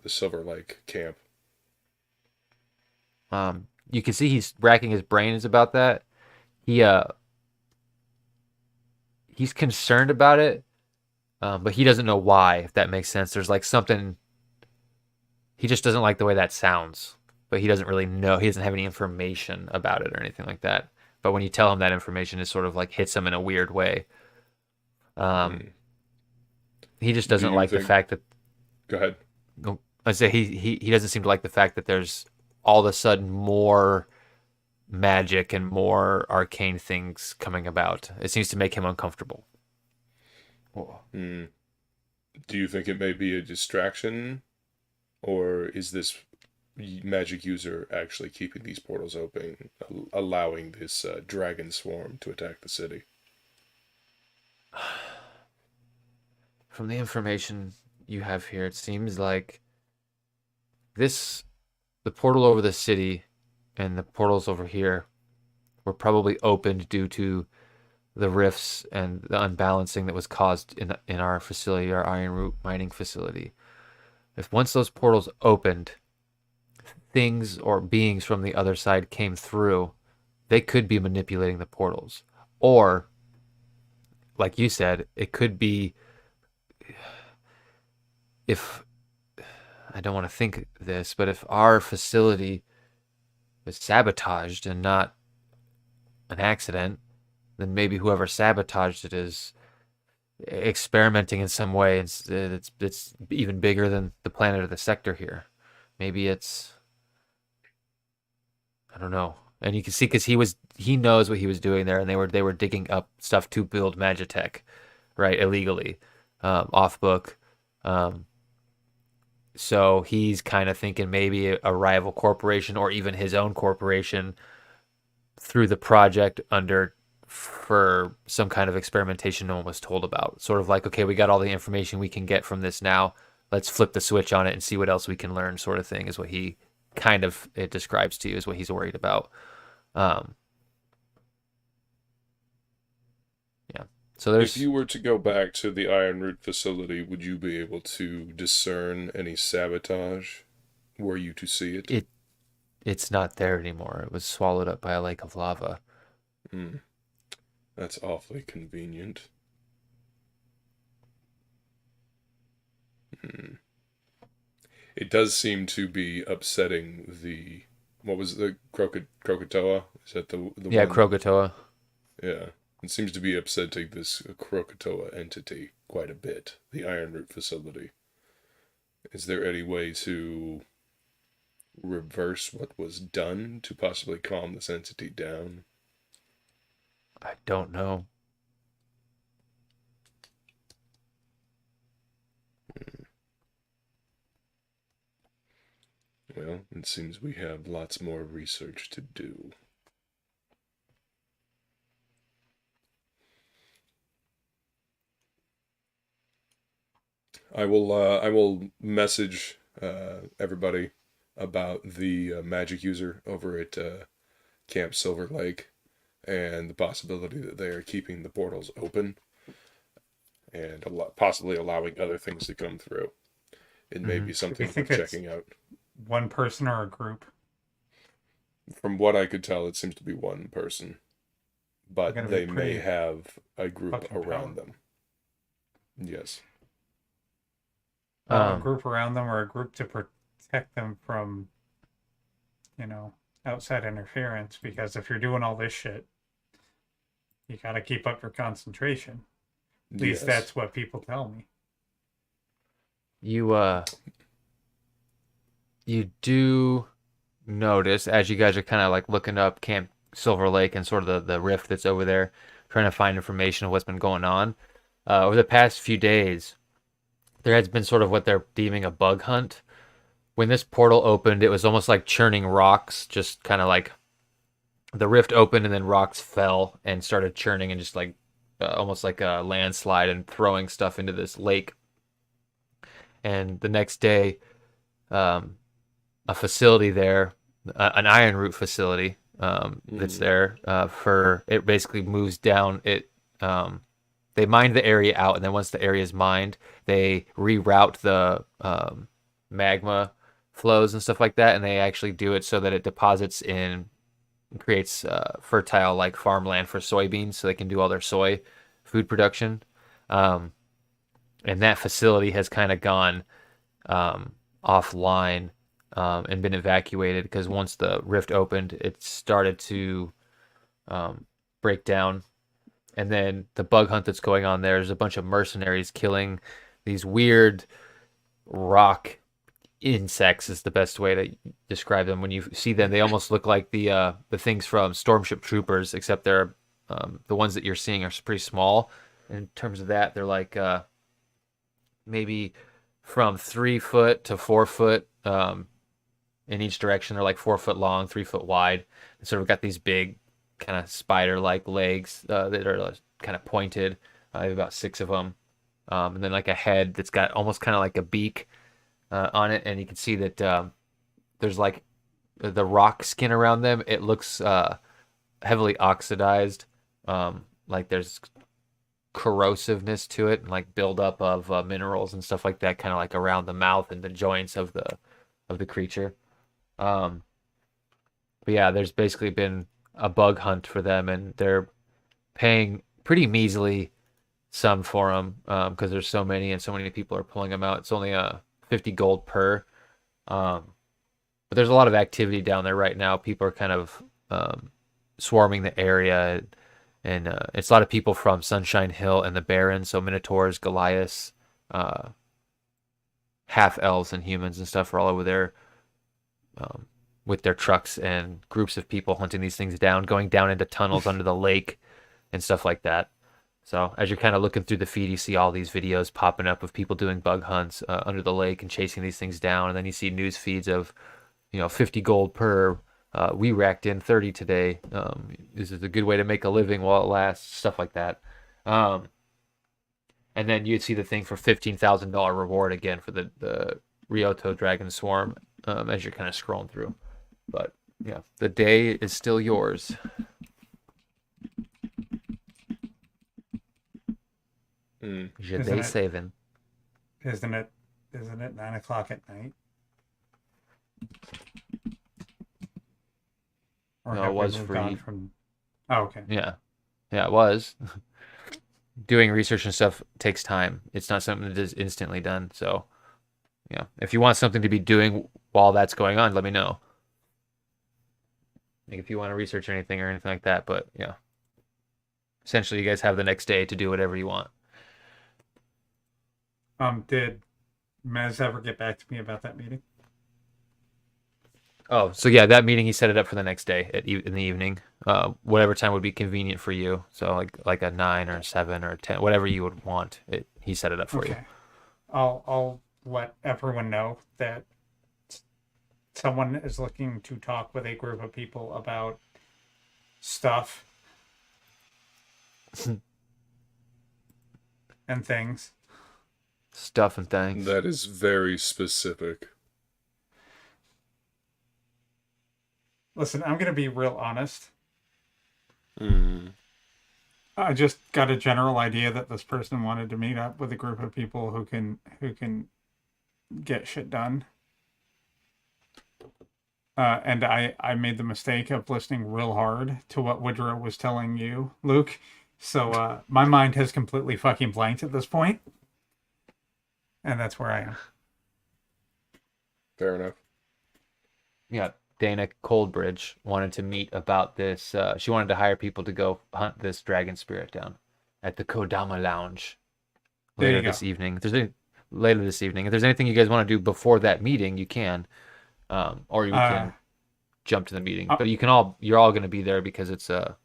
S4: Silver Lake camp.
S6: You can see he's racking his brains about that. He's concerned about it, but he doesn't know why, if that makes sense. There's like something, he just doesn't like the way that sounds, but he doesn't really know. He doesn't have any information about it or anything like that. But when you tell him that information, it sort of like hits him in a weird way. He just doesn't like the fact that...
S4: Go ahead.
S6: I say he doesn't seem to like the fact that there's all of a sudden more magic and more arcane things coming about. It seems to make him uncomfortable.
S4: Do you think it may be a distraction, or is this magic user actually keeping these portals open, allowing this dragon swarm to attack the city?
S6: From the information you have here, it seems like the portal over the city and the portals over here were probably opened due to the rifts and the unbalancing that was caused in our facility, our iron root mining facility. If once those portals opened, things or beings from the other side came through, they could be manipulating the portals. Or, like you said, it could be, if, I don't want to think this, but if our facility was sabotaged and not an accident, then maybe whoever sabotaged it is experimenting in some way. It's even bigger than the planet or the sector here. Maybe it's, I don't know. And you can see because he knows what he was doing there, and they were digging up stuff to build Magitech, right, illegally, off book. So he's kind of thinking maybe a rival corporation or even his own corporation through the project under for some kind of experimentation no one was told about. Sort of like, okay, we got all the information we can get from this now. Let's flip the switch on it and see what else we can learn, sort of thing, is what he kind of it describes to you is what he's worried about. Yeah. So there's.
S4: If you were to go back to the Iron Root facility, would you be able to discern any sabotage? Were you to see it?
S6: It's not there anymore. It was swallowed up by a lake of lava.
S4: That's awfully convenient. It does seem to be upsetting the... What was the Krakatoa? Is that the
S6: Yeah,
S4: one?
S6: Krakatoa.
S4: Yeah. It seems to be upsetting this Krakatoa entity quite a bit. The Iron Root facility. Is there any way to reverse what was done to possibly calm this entity down?
S6: I don't know.
S4: Well, it seems we have lots more research to do. I will message everybody about the magic user over at Camp Silver Lake and the possibility that they are keeping the portals open and possibly allowing other things to come through. It may be something
S2: think
S4: worth
S2: it's-
S4: checking out.
S2: One person or a group?
S4: From what I could tell, it seems to be one person, but
S2: Gotta be
S4: they may
S2: pretty
S4: have a group
S2: fucking
S4: around
S2: powerful.
S4: them. Yes.
S2: A group around them or a group to protect them from, outside interference. Because if you're doing all this shit, you got to keep up your concentration. At least
S4: Yes.
S2: that's what people tell me.
S6: You do notice as you guys are kind of like looking up Camp Silver Lake and sort of the rift that's over there, trying to find information of what's been going on. Over the past few days, there has been sort of what they're deeming a bug hunt. When this portal opened, it was almost like churning rocks, just kind of like the rift opened and then rocks fell and started churning and just like almost like a landslide and throwing stuff into this lake. And the next day, a facility there, an iron root facility that's there for it basically moves down. They mine the area out, and then once the area is mined, they reroute the magma flows and stuff like that, and they actually do it so that it deposits in, creates fertile like farmland for soybeans, so they can do all their soy food production. And that facility has kind of gone offline and been evacuated because once the rift opened, it started to break down. And then the bug hunt that's going on there's a bunch of mercenaries killing these weird rock insects is the best way to describe them. When you see them, they almost look like the things from Stormship Troopers, except they're the ones that you're seeing are pretty small. In terms of that, they're like maybe from 3 foot to 4 foot in each direction. They're like 4 foot long, 3 foot wide, and sort of got these big kind of spider-like legs that are kind of pointed. I have about 6 of them, and then like a head that's got almost kind of like a beak on it, and you can see that there's like the rock skin around them. It looks heavily oxidized, like there's corrosiveness to it and like buildup of minerals and stuff like that, kind of like around the mouth and the joints of the creature. But yeah, there's basically been a bug hunt for them, and they're paying pretty measly sum for them because there's so many and so many people are pulling them out. It's only 50 gold per. But there's a lot of activity down there right now. People are kind of swarming the area, and it's a lot of people from Sunshine Hill and the Barren, so Minotaurs, Goliaths, half-elves and humans and stuff are all over there with their trucks and groups of people hunting these things down, going down into tunnels under the lake and stuff like that. So as you're kind of looking through the feed, you see all these videos popping up of people doing bug hunts under the lake and chasing these things down, and then you see news feeds of 50 gold per. We racked in 30 today. This is a good way to make a living while it lasts. Stuff like that. And then you'd see the thing for $15,000 reward again for the Ryoto Dragon Swarm as you're kind of scrolling through. But yeah, the day is still yours. Je
S2: Isn't
S6: day
S2: it?
S6: saving.
S2: Isn't it 9 o'clock at night? Or
S6: No,
S2: have
S6: it was
S2: we moved
S6: free.
S2: on from... Oh, okay.
S6: Yeah, it was. Doing research and stuff takes time. It's not something that is instantly done. So, yeah, if you want something to be doing while that's going on, let me know. Like if you want to research anything or anything like that. But yeah, essentially, you guys have the next day to do whatever you want.
S2: Did Mez ever get back to me about that meeting?
S6: Oh, so yeah, that meeting he set it up for the next day in the evening, whatever time would be convenient for you. So like a 9 or a 7 or a 10, whatever you would want. He set it up for you.
S2: I'll let everyone know that someone is looking to talk with a group of people about stuff and things.
S6: Stuff and things.
S4: That is very specific.
S2: Listen, I'm gonna be real honest.
S4: Mm.
S2: I just got a general idea that this person wanted to meet up with a group of people who can get shit done. And I made the mistake of listening real hard to what Woodrow was telling you, Luke. So my mind has completely fucking blanked at this point. And that's where I am.
S4: Fair enough.
S6: Yeah, Dana Coldbridge wanted to meet about this. She wanted to hire people to go hunt this dragon spirit down at the Kodama Lounge later this evening. Later this evening. If there's anything you guys want to do before that meeting, you can. Or you can jump to the meeting. But you're all going to be there because it's a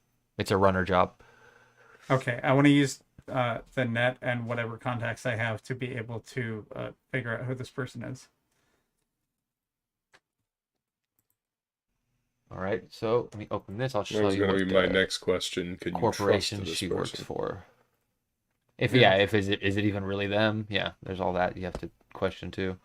S6: runner job.
S2: Okay, I want to use the net and whatever contacts I have to be able to figure out who this person is.
S6: All right, so let me open this. I'll
S4: That
S6: show
S4: was
S6: you
S4: going
S6: what
S4: to be my next question. Can you
S6: corporation
S4: trust this
S6: she
S4: person?
S6: works for. If is it even really them? Yeah, there's all that you have to question too.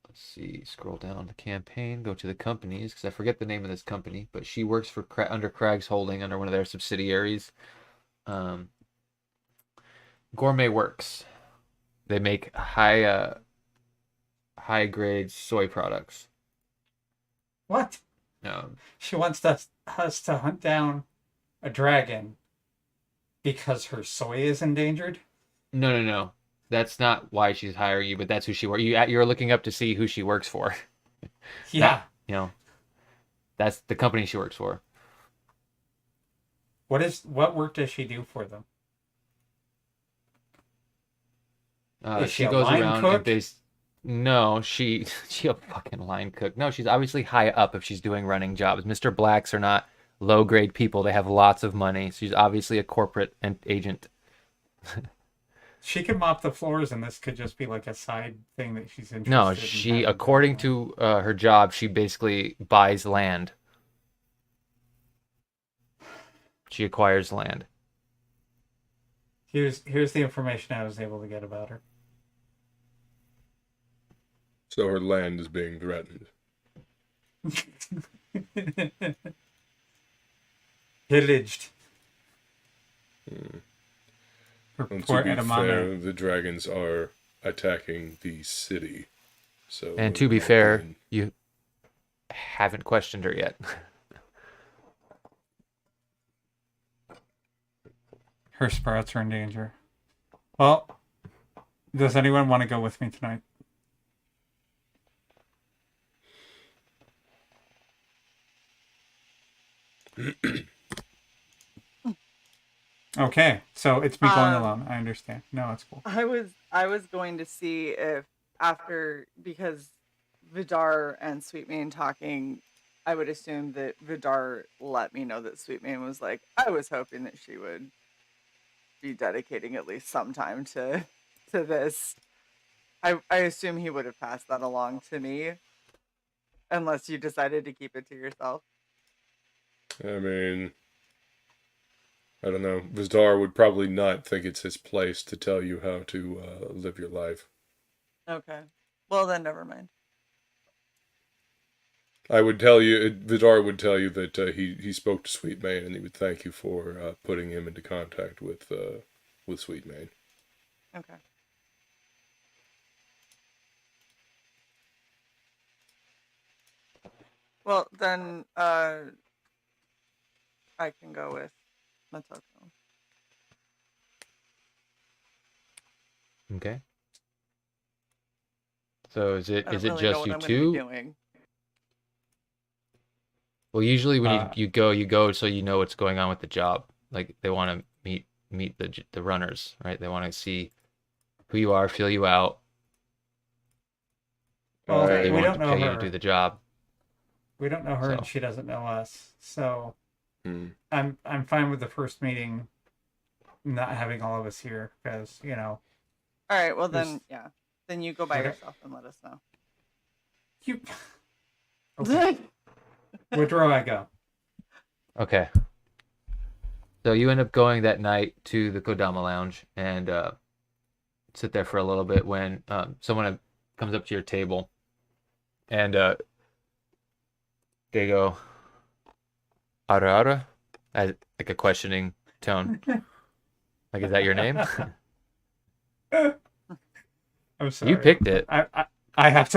S6: Let's see. Scroll down the campaign. Go to the companies because I forget the name of this company, but she works for under Craig's Holding under one of their subsidiaries. Gourmet Works. They make high grade soy products.
S2: What? She wants us to hunt down a dragon because her soy is endangered?
S6: No. That's not why she's hiring you, but that's who she works. You're looking up to see who she works for.
S2: Yeah.
S6: That's the company she works for.
S2: What work does she do for them?
S6: She goes around and no, she a fucking line cook. No, she's obviously high up if she's doing running jobs. Mr. Blacks are not low grade people. They have lots of money. She's obviously a corporate agent.
S2: She could mop the floors, and this could just be like a side thing that she's interested in.
S6: No, she, according to her job, she basically buys land. She acquires land.
S2: Here's the information I was able to get about her.
S4: So her land is being threatened.
S2: Pillaged.
S4: And to be fair, the dragons are attacking the city. So,
S6: and to be fair, you haven't questioned her yet.
S2: Her sprouts are in danger. Well, does anyone want to go with me tonight? Okay, so it's me going alone. I understand. No, it's cool.
S3: I was going to see if after, because Vidar and Sweetmane talking I would assume that Vidar let me know that Sweetmane was like, I was hoping that she would be dedicating at least some time to this. I assume he would have passed that along to me, unless you decided to keep it to yourself.
S4: I mean, I don't know. Vizdar would probably not think it's his place to tell you how to live your life.
S3: Okay. Well, then never mind.
S4: I would tell you, Vidar would tell you that he spoke to Sweetmane and he would thank you for putting him into contact with Sweetmane.
S3: Okay. Well, then I can go with Matoko.
S6: Okay. So is
S3: I
S6: it
S3: don't
S6: is it
S3: really know
S6: just
S3: what
S6: you
S3: I'm going to be
S6: two?
S3: doing.
S6: Well, usually when
S2: Uh,
S6: you go so you know what's going on with the job. Like they want to meet the runners, right? They want to see who you are, feel you out.
S2: Well,
S6: If they
S2: we
S6: want
S2: don't
S6: to
S2: know
S6: pay you to
S2: her.
S6: do the job.
S2: We don't know her, and
S6: So
S2: she doesn't know us. So
S4: Hmm.
S2: I'm fine with the first meeting not having all of us here because
S3: All right. Well,
S2: there's
S3: then, yeah. Then you go by
S2: we don't-
S3: yourself and let us know.
S2: you. Okay, where do I go?
S6: okay. So you end up going that night to the Kodama Lounge and sit there for a little bit when someone comes up to your table and they go, Ara Ara? As, like a questioning tone. Like, is that your name?
S2: I'm sorry.
S6: You picked it.
S2: I have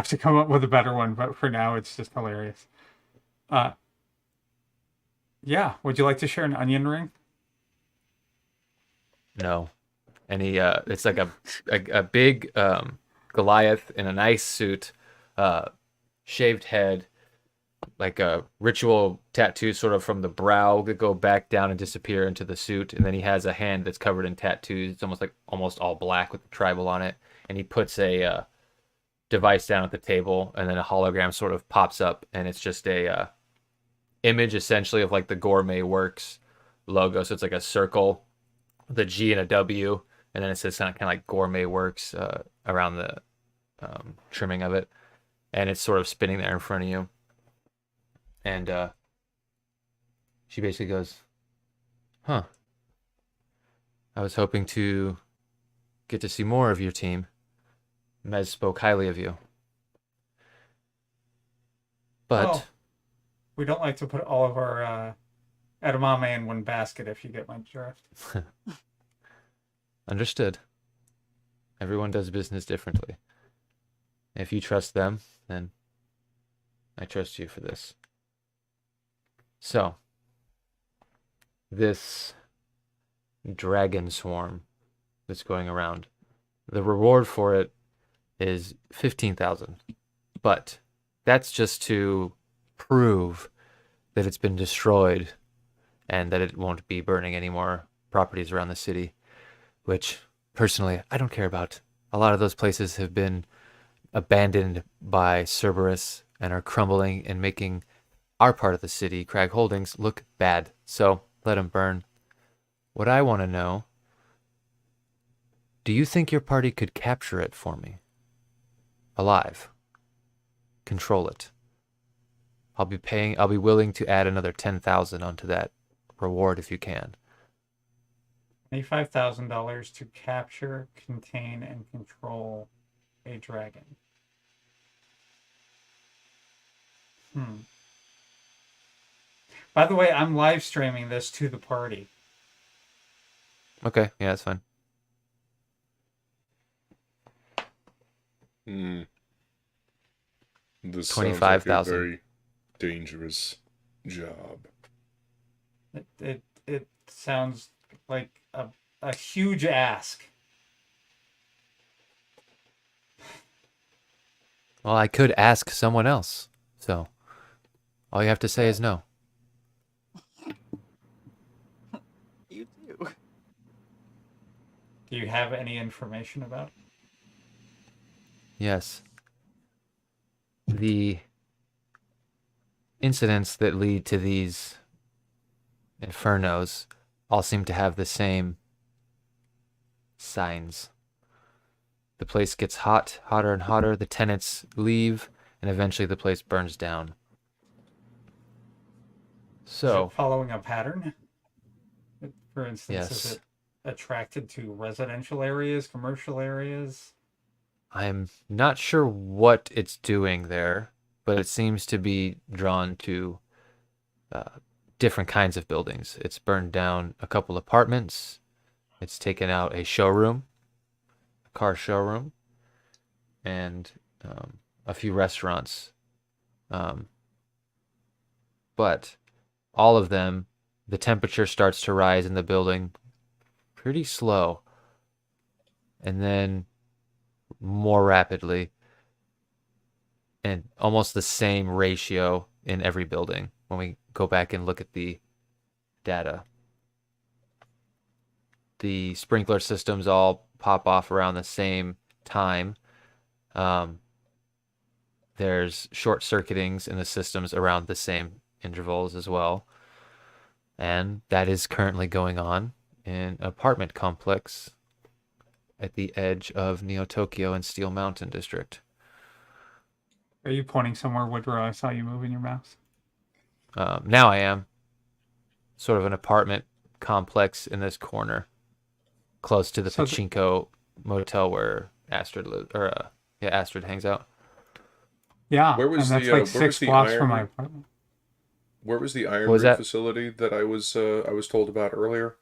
S2: to come up with a better one, but for now it's just hilarious. Yeah. Would you like to share an onion ring?
S6: No. And he it's like a big Goliath in a nice suit, shaved head, like a ritual tattoo sort of from the brow that go back down and disappear into the suit, and then he has a hand that's covered in tattoos. It's almost all black with the tribal on it, and he puts a device down at the table, and then a hologram sort of pops up, and it's just a image essentially of like the Gourmet Works logo. So it's like a circle, the G and a W, and then it says kind of like Gourmet Works around the trimming of it, and it's sort of spinning there in front of you. And she basically goes, "Huh. I was hoping to get to see more of your team. Mez spoke highly of you. But
S2: Well, we don't like to put all of our edamame in one basket, if you get my drift.
S6: understood. Everyone does business differently. If you trust them, then I trust you for this. So, this dragon swarm that's going around, the reward for it is 15,000. But that's just to prove that it's been destroyed and that it won't be burning any more properties around the city, which personally I don't care about. A lot of those places have been abandoned by Cerberus and are crumbling and making our part of the city, Crag Holdings, look bad. So let them burn. What I want to know, do you think your party could capture it for me? Alive. Control it. I'll be willing to add another 10,000 onto that reward if you can.
S2: $25,000 to capture, contain, and control a dragon. By the way, I'm live streaming this to the party.
S6: Okay, yeah, that's fine.
S4: This sounds like a
S6: 25,000.
S4: very dangerous job.
S2: It sounds like a huge ask.
S6: Well, I could ask someone else. So all you have to say is no.
S3: You too.
S2: Do you have any information about it?
S6: Yes. The incidents that lead to these infernos all seem to have the same signs. The place gets hot, hotter and hotter. The tenants leave, and eventually the place burns down.
S2: Is
S6: So,
S2: it following a pattern? For instance, is
S6: yes,
S2: it attracted to residential areas, commercial areas?
S6: I'm not sure what it's doing there, but it seems to be drawn to different kinds of buildings. It's burned down a couple apartments. It's taken out a showroom, a car showroom, and a few restaurants. But all of them, the temperature starts to rise in the building pretty slow, and then more rapidly, and almost the same ratio in every building when we go back and look at the data. The sprinkler systems all pop off around the same time. There's short circuitings in the systems around the same intervals as well. And that is currently going on in an apartment complex at the edge of Neo-Tokyo and Steel Mountain District.
S2: Are you pointing somewhere, Woodrow? I saw you moving your mouse.
S6: Now I am. Sort of an apartment complex in this corner, close to the
S2: So
S6: Pachinko motel where Astrid lives, or Astrid hangs out.
S2: Yeah,
S4: Where was
S2: and that's
S4: the,
S2: like
S4: where was
S2: 6
S4: the
S2: blocks from
S4: iron-
S2: my apartment.
S4: Where was the
S6: was
S4: ironwork
S6: that?
S4: facility that I was told about earlier?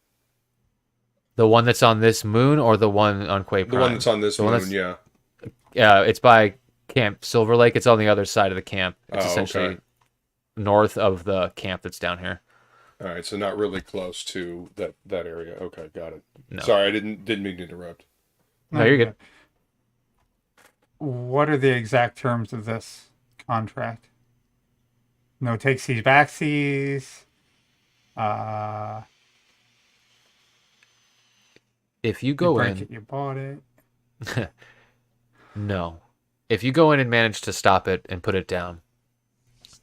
S6: The one that's on this moon, or the one on Quay Prime?
S4: The one that's on this
S6: The one
S4: moon,
S6: that's-
S4: yeah.
S6: It's by Camp Silver Lake. It's on the other side of the camp. It's
S4: Oh,
S6: essentially
S4: okay.
S6: north of the camp that's down here.
S4: All right, so not really close to that area. Okay, got it.
S6: No.
S4: Sorry, I didn't mean to interrupt.
S6: No, you're good.
S2: What are the exact terms of this contract? No takesies, backsies.
S6: If you
S2: You
S6: go
S2: break
S6: in,
S2: it, you bought it.
S6: no. If you go in and manage to stop it and put it down,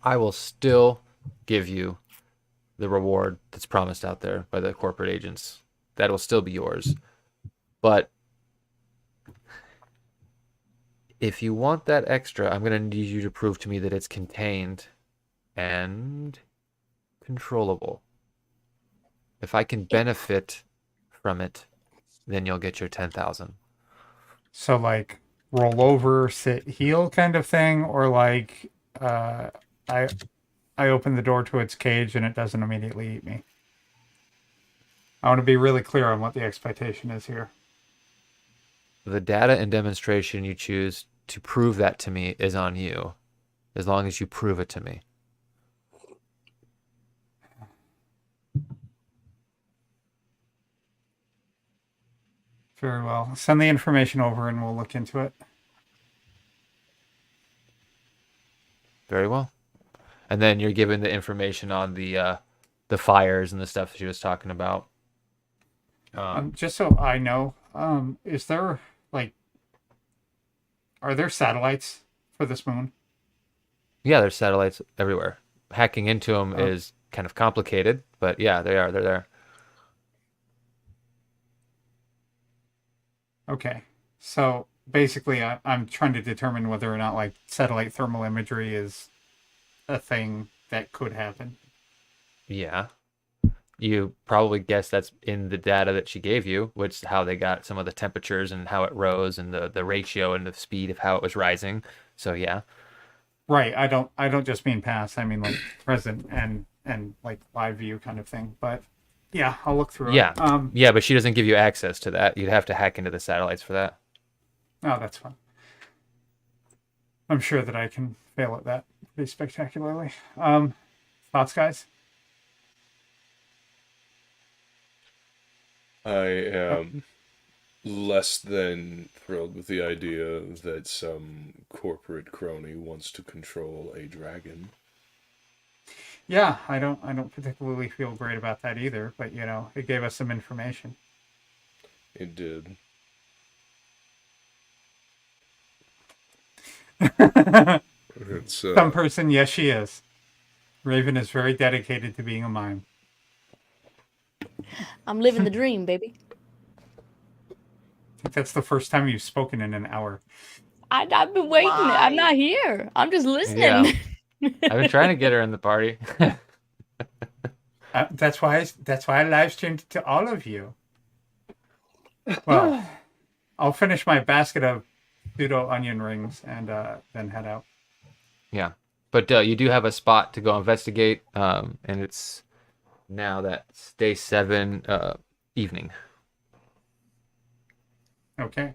S6: I will still give you the reward that's promised out there by the corporate agents. That will still be yours. But if you want that extra, I'm going to need you to prove to me that it's contained and controllable. If I can benefit from it, then you'll get your 10,000.
S2: So like roll over, sit, heal kind of thing, or like I open the door to its cage and it doesn't immediately eat me. I want to be really clear on what the expectation is here.
S6: The data and demonstration you choose to prove that to me is on you, as long as you prove it to me.
S2: Very well. Send the information over and we'll look into it.
S6: Very well. And then you're given the information on the fires and the stuff she was talking about.
S2: Just so I know, is there like, are there satellites for this moon?
S6: Yeah, there's satellites everywhere. Hacking into them is kind of complicated, but yeah, they are. They're there.
S2: Okay. So basically, I'm trying to determine whether or not like satellite thermal imagery is a thing that could happen.
S6: Yeah. You probably guess that's in the data that she gave you, which is how they got some of the temperatures and how it rose and the ratio and the speed of how it was rising. So yeah.
S2: Right. I don't just mean past. I mean like present and like live view kind of thing. But yeah, I'll look through
S6: Yeah.
S2: it.
S6: Yeah, but she doesn't give you access to that. You'd have to hack into the satellites for that.
S2: Oh, that's fine. I'm sure that I can fail at that pretty spectacularly. Thoughts, guys?
S4: I am less than thrilled with the idea that some corporate crony wants to control a dragon.
S2: Yeah, I don't particularly feel great about that either, but you know, it gave us some information.
S4: It did. It's
S2: Some person, yes, she is. Raven is very dedicated to being a mime.
S5: I'm living the dream, baby.
S2: I think that's the first time you've spoken in an hour.
S5: I've been waiting. I'm not here. I'm just listening.
S6: Yeah. I've been trying to get her in the party.
S2: That's why I live streamed to all of you. Well, I'll finish my basket of pseudo onion rings and then head out.
S6: Yeah. But you do have a spot to go investigate, and it's now that's day 7 evening.
S2: Okay.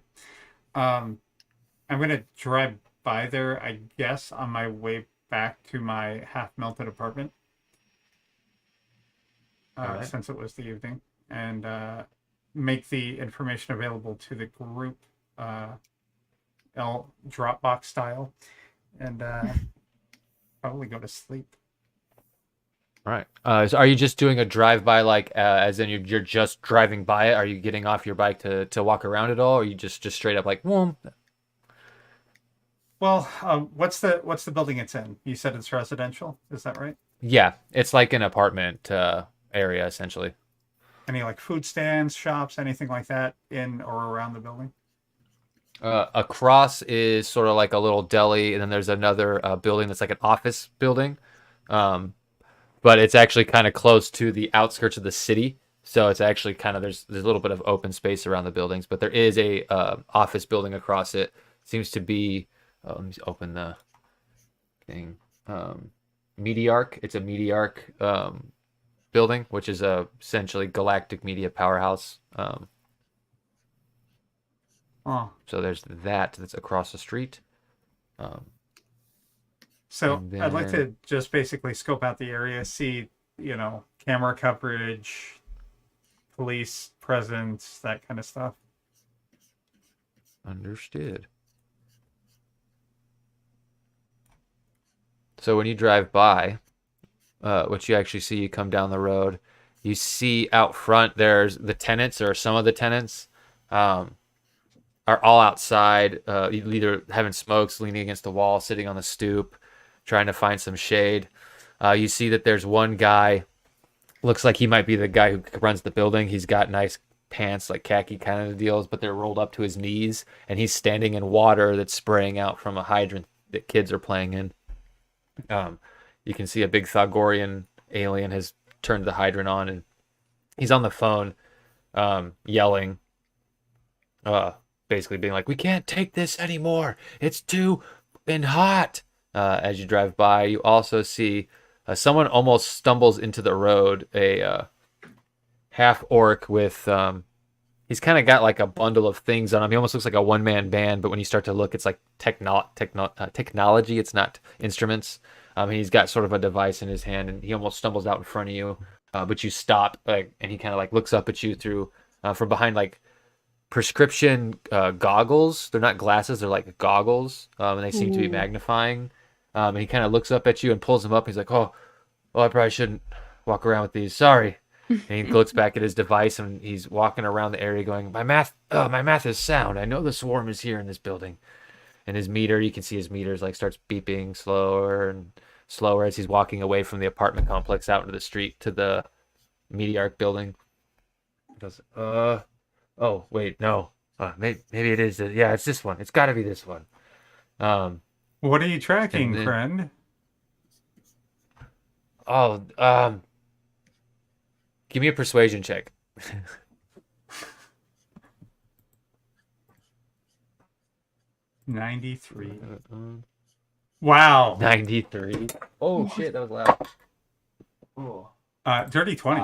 S2: I'm gonna drive by there, I guess, on my way back to my half-melted apartment.
S6: Alright.
S2: Since it was the evening, and make the information available to the group, Dropbox style, and probably go to sleep.
S6: Right. So are you just doing a drive-by, like, as in you're just driving by it? Are you getting off your bike to walk around at all, or are you just straight up like, whoom?
S2: Well, what's the building it's in? You said it's residential, is that right?
S6: Yeah, it's like an apartment area, essentially.
S2: Any like food stands, shops, anything like that in or around the building?
S6: Across is sort of like a little deli, and then there's another building that's like an office building. But it's actually kind of close to the outskirts of the city. So it's actually kind of, there's a little bit of open space around the buildings, but there is a office building across it. Seems to be, let me open the thing. Mediarch. It's a Mediarch building, which is essentially galactic media powerhouse. So there's that's across the street.
S2: So I'd like to just basically scope out the area, see, camera coverage, police presence, that kind of stuff.
S6: Understood. So when you drive by, what you actually see, you come down the road, you see out front, there's the tenants, or some of the tenants are all outside, either having smokes, leaning against the wall, sitting on the stoop, trying to find some shade. You see that there's one guy, looks like he might be the guy who runs the building. He's got nice pants, like khaki kind of deals, but they're rolled up to his knees, and he's standing in water that's spraying out from a hydrant that kids are playing in. You can see a big Thagorian alien has turned the hydrant on, and he's on the phone, yelling, basically being like, "We can't take this anymore. It's too hot." As you drive by, you also see someone almost stumbles into the road, a half orc with, he's kind of got like a bundle of things on him. He almost looks like a one-man band, but when you start to look, it's like technology. It's not instruments. He's got sort of a device in his hand, and he almost stumbles out in front of you, but you stop, and he kind of like looks up at you through from behind like prescription goggles. They're not glasses, they're like goggles, and they seem to be magnifying. And he kind of looks up at you and pulls them up. He's like, oh, I probably shouldn't walk around with these. Sorry. And he looks back at his device, and he's walking around the area going, my math is sound. I know the swarm is here in this building. And his meter, you can see his meters like starts beeping slower and slower as he's walking away from the apartment complex out into the street to the Mediarch building. He goes, oh, wait, no. Maybe it is. Yeah, it's this one. It's got to be this one.
S2: What are you tracking, friend?
S6: Give me a persuasion check.
S2: 93. Wow.
S6: 93. Oh shit, that was loud.
S2: Oh. Dirty 20.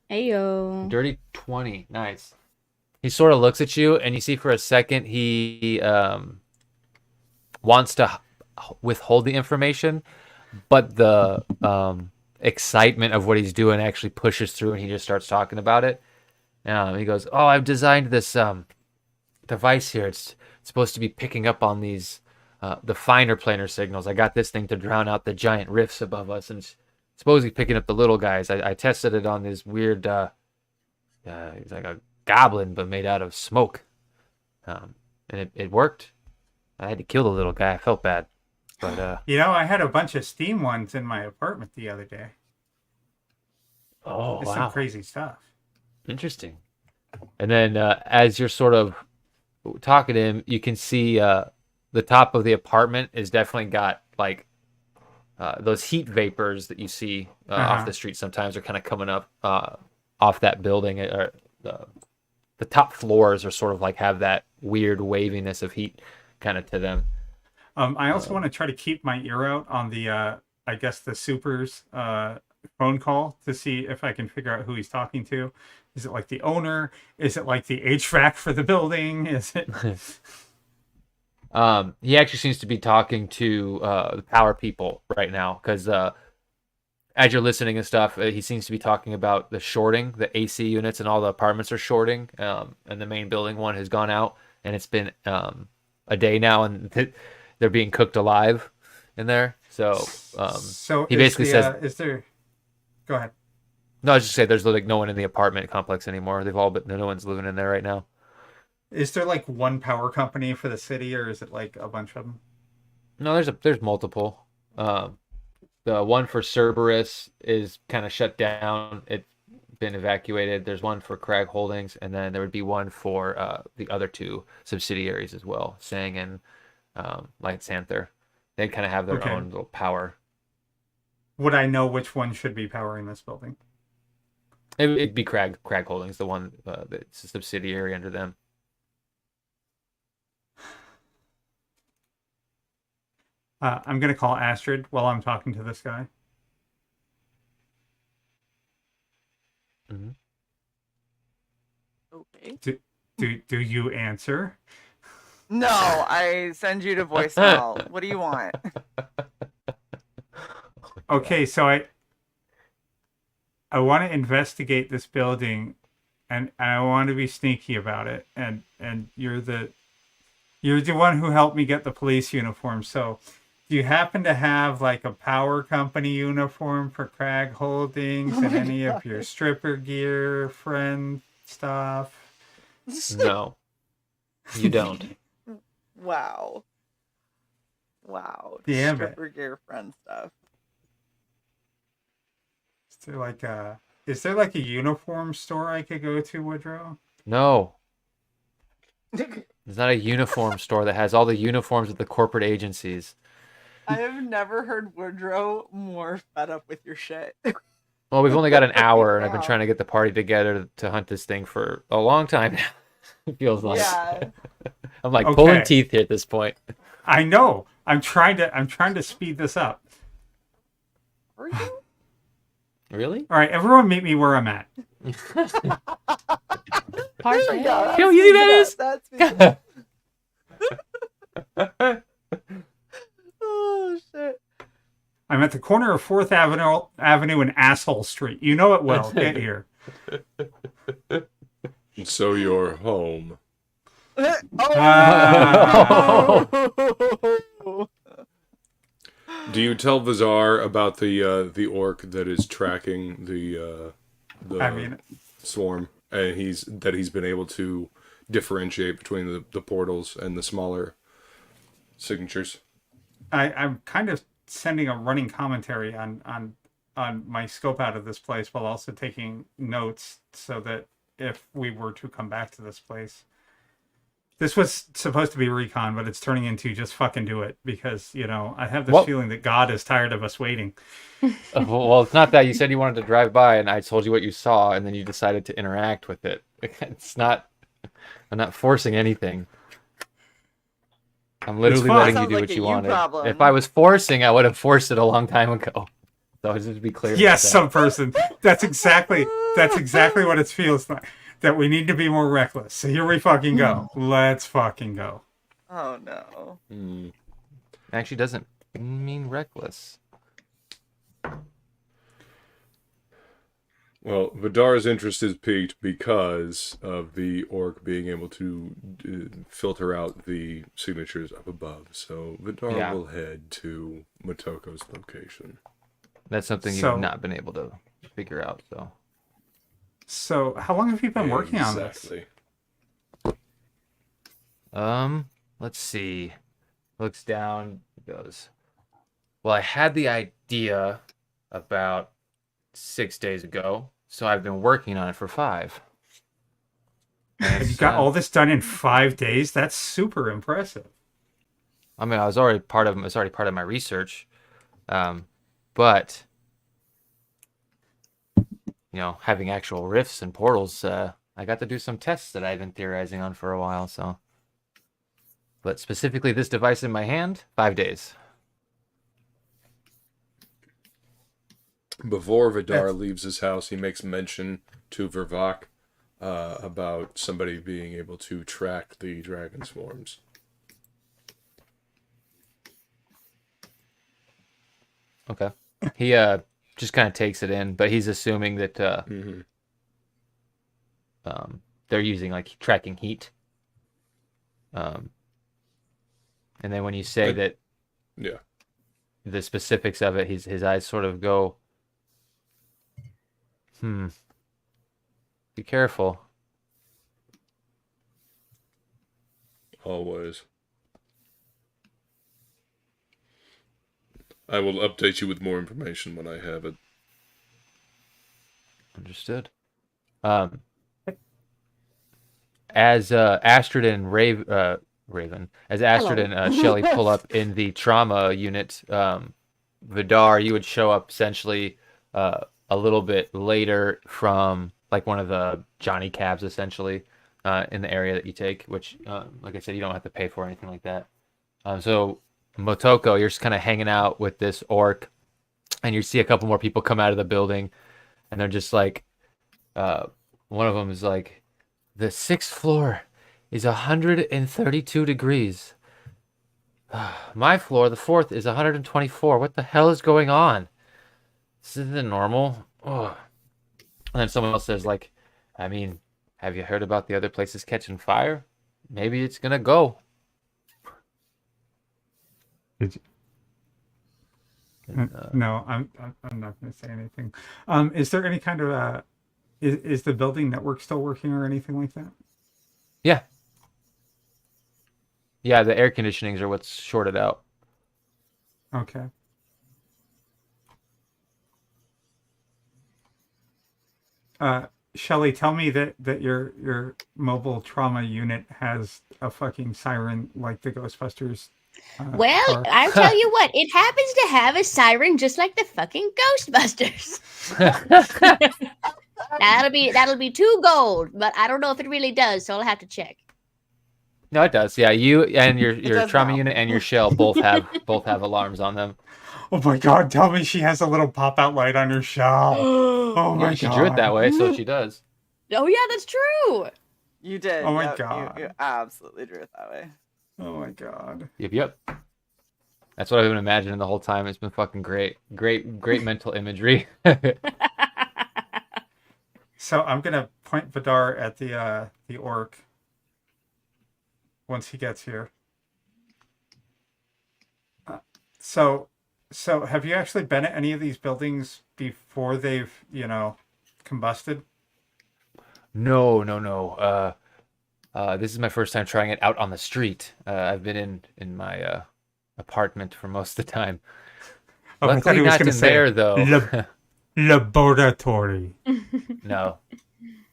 S5: Ayo.
S6: Dirty 20. Nice. He sort of looks at you, and you see for a second he wants to withhold the information, but the excitement of what he's doing actually pushes through, and he just starts talking about it. He goes, "Oh, I've designed this device here. It's supposed to be picking up on these the finer planar signals. I got this thing to drown out the giant rifts above us, and it's supposedly picking up the little guys. I tested it on this weird, he's like a goblin, but made out of smoke, and it worked. I had to kill the little guy. I felt bad." But
S2: I had a bunch of Steam ones in my apartment the other day.
S6: oh
S2: It's
S6: wow,
S2: some crazy stuff.
S6: interesting. And then as you're sort of talking to him, you can see the top of the apartment is definitely got like those heat vapors that you see off the street sometimes are kind of coming up off that building. The top floors are sort of like have that weird waviness of heat kind of to them.
S2: I also want to try to keep my ear out on the, I guess, the super's phone call to see if I can figure out who he's talking to. Is it like the owner? Is it like the HVAC for the building? Is it?
S6: He actually seems to be talking to the power people right now because as you're listening and stuff, he seems to be talking about the shorting, the AC units and all the apartments are shorting, and the main building one has gone out, and it's been a day now, and they're being cooked alive in there. So he basically says,
S2: "Is there?" Go ahead.
S6: No, I was just saying there's like no one in the apartment complex anymore. They've all been, no one's living in there right now.
S2: Is there like one power company for the city, or is it like a bunch of them?
S6: No, there's multiple. The one for Cerberus is kind of shut down. It's been evacuated. There's one for Crag Holdings, and then there would be one for the other two subsidiaries as well, Sang and Light Santher. They kind of have their own little power.
S2: Would I know which one should be powering this building?
S6: It'd be Crag Holdings, the one that's a subsidiary under them.
S2: I'm going to call Astrid while I'm talking to this guy.
S6: Mm-hmm.
S3: Okay.
S2: Do you answer?
S3: No, I send you to voicemail. What do you want?
S2: Okay, so I want to investigate this building, and I want to be sneaky about it. And you're the one who helped me get the police uniform. So, do you happen to have like a power company uniform for Crag Holdings and any of your stripper gear, friend stuff?
S6: No, you don't.
S3: Wow.
S2: Damn it.
S3: Stripper gear friend stuff.
S2: Is there like a uniform store I could go to, Woodrow?
S6: No. There's not a uniform store that has all the uniforms of the corporate agencies.
S3: I have never heard Woodrow more fed up with your shit.
S6: Well, we've only got an hour, and I've been trying to get the party together to hunt this thing for a long time now. It feels like.
S3: Yeah.
S6: I'm like pulling teeth here at this point.
S2: I know. I'm trying to speed this up.
S3: Are you?
S6: Really?
S2: All right, everyone meet me where I'm at.
S3: Yeah,
S6: How easy that is?
S3: That's oh shit.
S2: I'm at the corner of 4th Avenue and Asshole Street. You know it well. Get here.
S4: So you're home. Do you tell Vizar about the orc that is tracking the swarm, and he's been able to differentiate between the portals and the smaller signatures?
S2: I'm kind of sending a running commentary on my scope out of this place while also taking notes so that if we were to come back to this place. This was supposed to be recon, but it's turning into just fucking do it because, I have this feeling that God is tired of us waiting.
S6: Well, it's not that. You said you wanted to drive by, and I told you what you saw, and then you decided to interact with it. It's not... I'm not forcing anything. I'm literally letting you do what you wanted.
S3: Problem.
S6: If I was forcing, I would have forced it a long time ago. So just to be clear.
S2: Yes, some person. That's exactly what it feels like. That we need to be more reckless. So here we fucking go. Let's fucking go.
S3: Oh no.
S6: Actually doesn't mean reckless.
S4: Well, Vidar's interest is piqued because of the orc being able to filter out the signatures up above. So Vidar will head to Motoko's location.
S6: That's something you've not been able to figure out,
S2: So how long have you been working on this?
S6: Let's see. Looks down, goes. Well, I had the idea about 6 days ago, so I've been working on it for 5. And
S2: And you
S6: it's,
S2: got all this done in 5 days? That's super impressive.
S6: I mean, it's already part of my research, but having actual rifts and portals, I got to do some tests that I've been theorizing on for a while. So, but specifically this device in my hand, 5 days.
S4: Before Vidar leaves his house, he makes mention to Vervok about somebody being able to track the dragon swarms.
S6: Okay. He just kind of takes it in, but he's assuming that they're using like tracking heat. And then when you say that,
S4: yeah,
S6: the specifics of it, his eyes sort of go, be careful.
S4: always. I will update you with more information when I have it.
S6: Understood. As Astrid and Raven, as Astrid and Shelly pull up in the trauma unit, Vidar, you would show up essentially a little bit later from like one of the Johnny cabs, essentially, in the area that you take, which, like I said, you don't have to pay for or anything like that. So Motoko, you're just kind of hanging out with this orc, and you see a couple more people come out of the building, and they're just like, one of them is like, the 6th floor is 132 degrees. My floor, the 4th, is 124. What the hell is going on? This isn't normal. Ugh. And then someone else says, like, I mean, have you heard about the other places catching fire? Maybe it's gonna go.
S2: No, I'm not going to say anything. Is there any kind of is the building network still working or anything like that?
S6: Yeah. Yeah, the air conditionings are what's shorted out.
S2: Okay. Shelly, tell me that your mobile trauma unit has a fucking siren like the Ghostbusters.
S5: Well,
S2: car.
S5: I'll tell you what, it happens to have a siren just like the fucking Ghostbusters. That'll be 2 gold, but I don't know if it really does, so I'll have to check.
S6: No, it does. Yeah, you and your
S3: does
S6: trauma
S3: now.
S6: unit and your shell both have alarms on them.
S2: Oh my god, tell me she has a little pop-out light on her shell. Oh my
S6: Yeah,
S2: god.
S6: she drew it that way, so she does.
S5: Oh yeah, that's true.
S3: You did.
S2: Oh my
S3: Yep,
S2: god.
S3: You absolutely drew it that way.
S2: Oh my god.
S6: Yep. That's what I've been imagining the whole time. It's been fucking great. Great mental imagery.
S2: So I'm gonna point Vidar at the orc once he gets here. So have you actually been at any of these buildings before they've, combusted?
S6: No. This is my first time trying it out on the street. I've been in my apartment for most of the time.
S2: Oh, I thought
S6: Luckily
S2: he was
S6: not
S2: gonna
S6: in
S2: say
S6: there, though.
S2: Laboratory.
S6: No,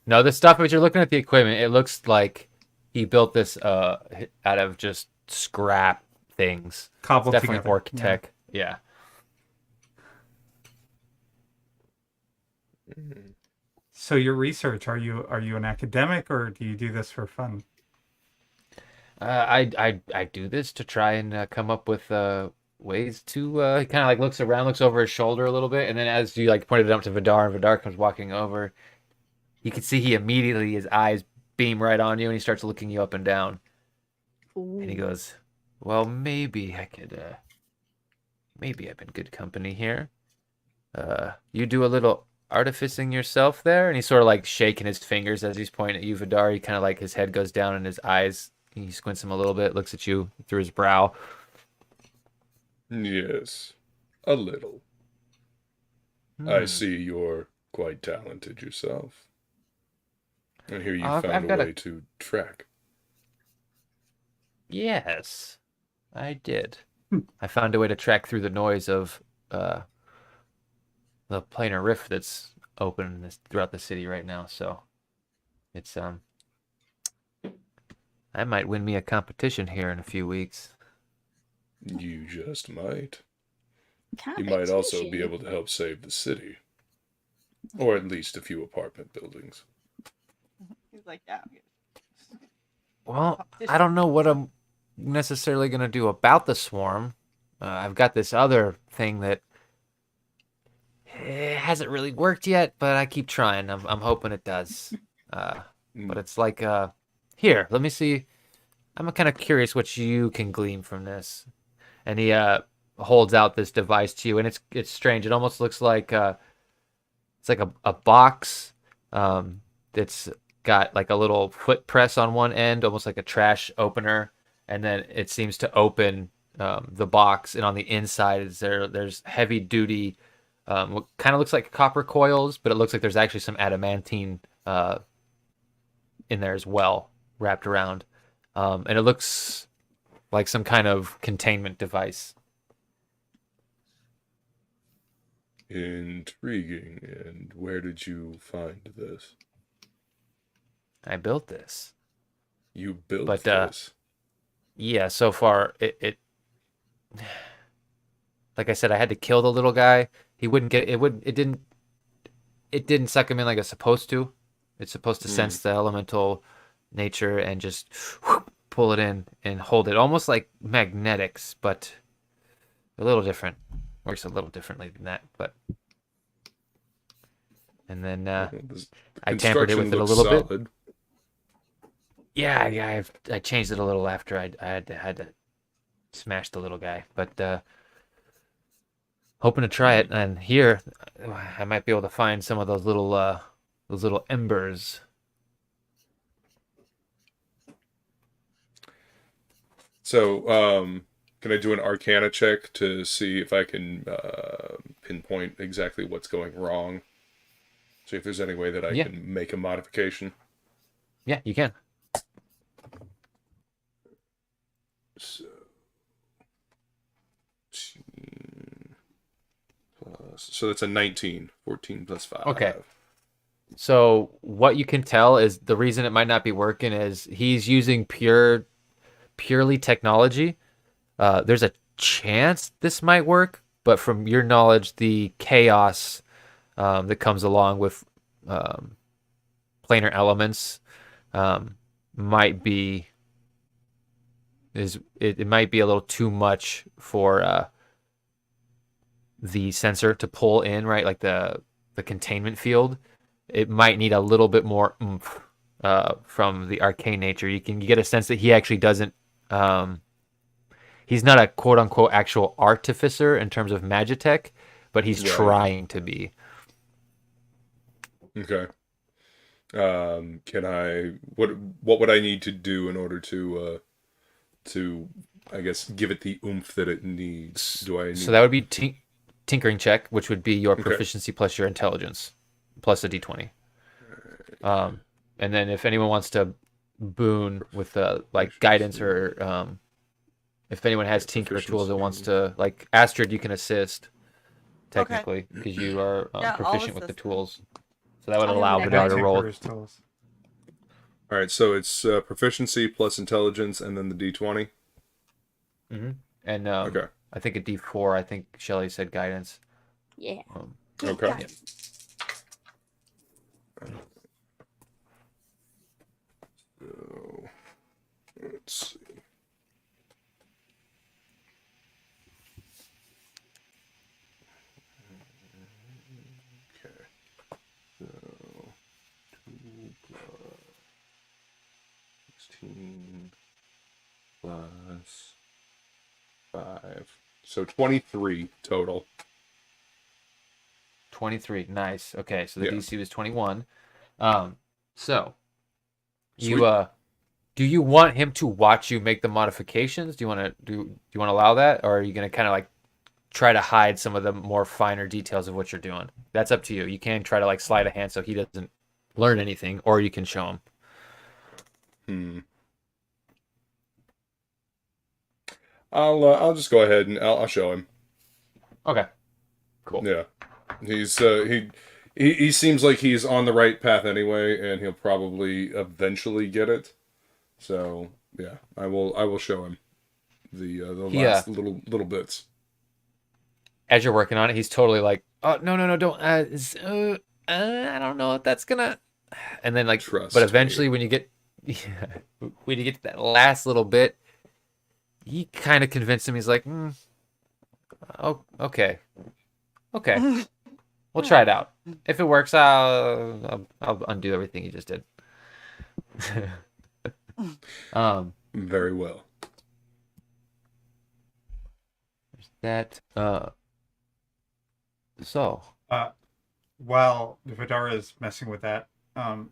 S6: the stuff, but you're looking at the equipment, it looks like he built this out of just scrap things.
S2: Cobbled
S6: It's definitely
S2: together.
S6: orc tech. Yeah.
S2: So your research, are you an academic or do you do this for fun?
S6: I do this to try and come up with ways to he kind of like looks around, looks over his shoulder a little bit, and then as you like pointed it up to Vidar, and Vidar comes walking over, you can see his eyes beam right on you, and he starts looking you up and down.
S5: Ooh.
S6: And he goes, well, maybe I could maybe I'm in good company here. You do a little artificing yourself there? And he's sort of like shaking his fingers as he's pointing at you, Vidar. He kind of like his head goes down and his eyes, he squints him a little bit, looks at you through his brow.
S4: Yes, a little. I see you're quite talented yourself. And here you
S6: I've
S4: found
S6: got
S4: a
S6: a-
S4: way to track.
S6: Yes, I did. I found a way to track through the noise of the planar rift that's open throughout the city right now. So it's I might win me a competition here in a few weeks.
S4: You just might. You might also be able to help save the city. Or at least a few apartment buildings.
S3: He's like, yeah.
S6: Well, I don't know what I'm necessarily going to do about the swarm. I've got this other thing that hasn't really worked yet, but I keep trying. I'm hoping it does. But it's like, here, let me see. I'm kind of curious what you can glean from this. And he holds out this device to you, and it's strange. It almost looks like it's like a box that's got like a little foot press on one end, almost like a trash opener, and then it seems to open the box, and on the inside there's heavy duty, what kind of looks like copper coils, but it looks like there's actually some adamantine in there as well, wrapped around, and it looks like some kind of containment device.
S4: Intriguing. And where did you find this?
S6: I built this.
S4: You built this?
S6: Yeah, so far it like I said, I had to kill the little guy. He wouldn't get it didn't suck him in like it's supposed to. It's supposed to sense the elemental nature and just pull it in and hold it, almost like magnetics, but a little different. Works a little differently than that, but and then I tampered it with it a little bit. Yeah, I changed it a little after I had to smash the little guy, but hoping to try it. And here, I might be able to find some of those little embers.
S4: So, can I do an Arcana check to see if I can pinpoint exactly what's going wrong? See if there's any way that I can make a modification.
S6: Yeah, you can.
S4: So that's a 19. 14 plus 5.
S6: Okay. So what you can tell is the reason it might not be working is he's using purely technology. There's a chance this might work, but from your knowledge, the chaos that comes along with planar elements might be it might be a little too much for the sensor to pull in, right? Like the containment field. It might need a little bit more oomph from the arcane nature. You get a sense that he actually doesn't. He's not a quote unquote actual artificer in terms of magitech, but he's trying to be.
S4: Okay. Can I? What would I need to do in order to I guess give it the oomph that it needs?
S6: So that would be tinkering check, which would be your proficiency plus your intelligence plus a d20. And then if anyone wants to boon with like guidance or if anyone has tinker tools and wants to, like Astrid, you can assist technically because you are proficient with the tools. So that would allow Vidar to roll.
S4: All right, so it's proficiency plus intelligence and then the d20.
S6: Mm-hmm. And I think a d4. I think Shelly said guidance.
S5: Yeah.
S4: Okay.
S6: Yeah.
S4: So let's see. Okay. So 2 plus 16 plus 5. So 23 total.
S6: 23. Nice. Okay, so the DC was 21. So
S4: Sweet.
S6: you do you want him to watch you make the modifications? Do you want to allow that, or are you going to kind of like try to hide some of the more finer details of what you're doing? That's up to you. You can try to like slide a hand so he doesn't learn anything, or you can show him.
S4: I'll just go ahead and I'll show him.
S6: Okay. Cool.
S4: Yeah, he's he seems like he's on the right path anyway, and he'll probably eventually get it. So yeah, I will show him the last little bits.
S6: As you're working on it, he's totally like, "Oh no, don't. I don't know if that's gonna." And then like,
S4: Trust
S6: but eventually,
S4: me.
S6: when you get to that last little bit, you kind of convince him. He's like, "Oh, okay, we'll try it out. If it works, I'll undo everything you just did."
S4: Very well.
S6: That so
S2: While Vidara is messing with that, I'm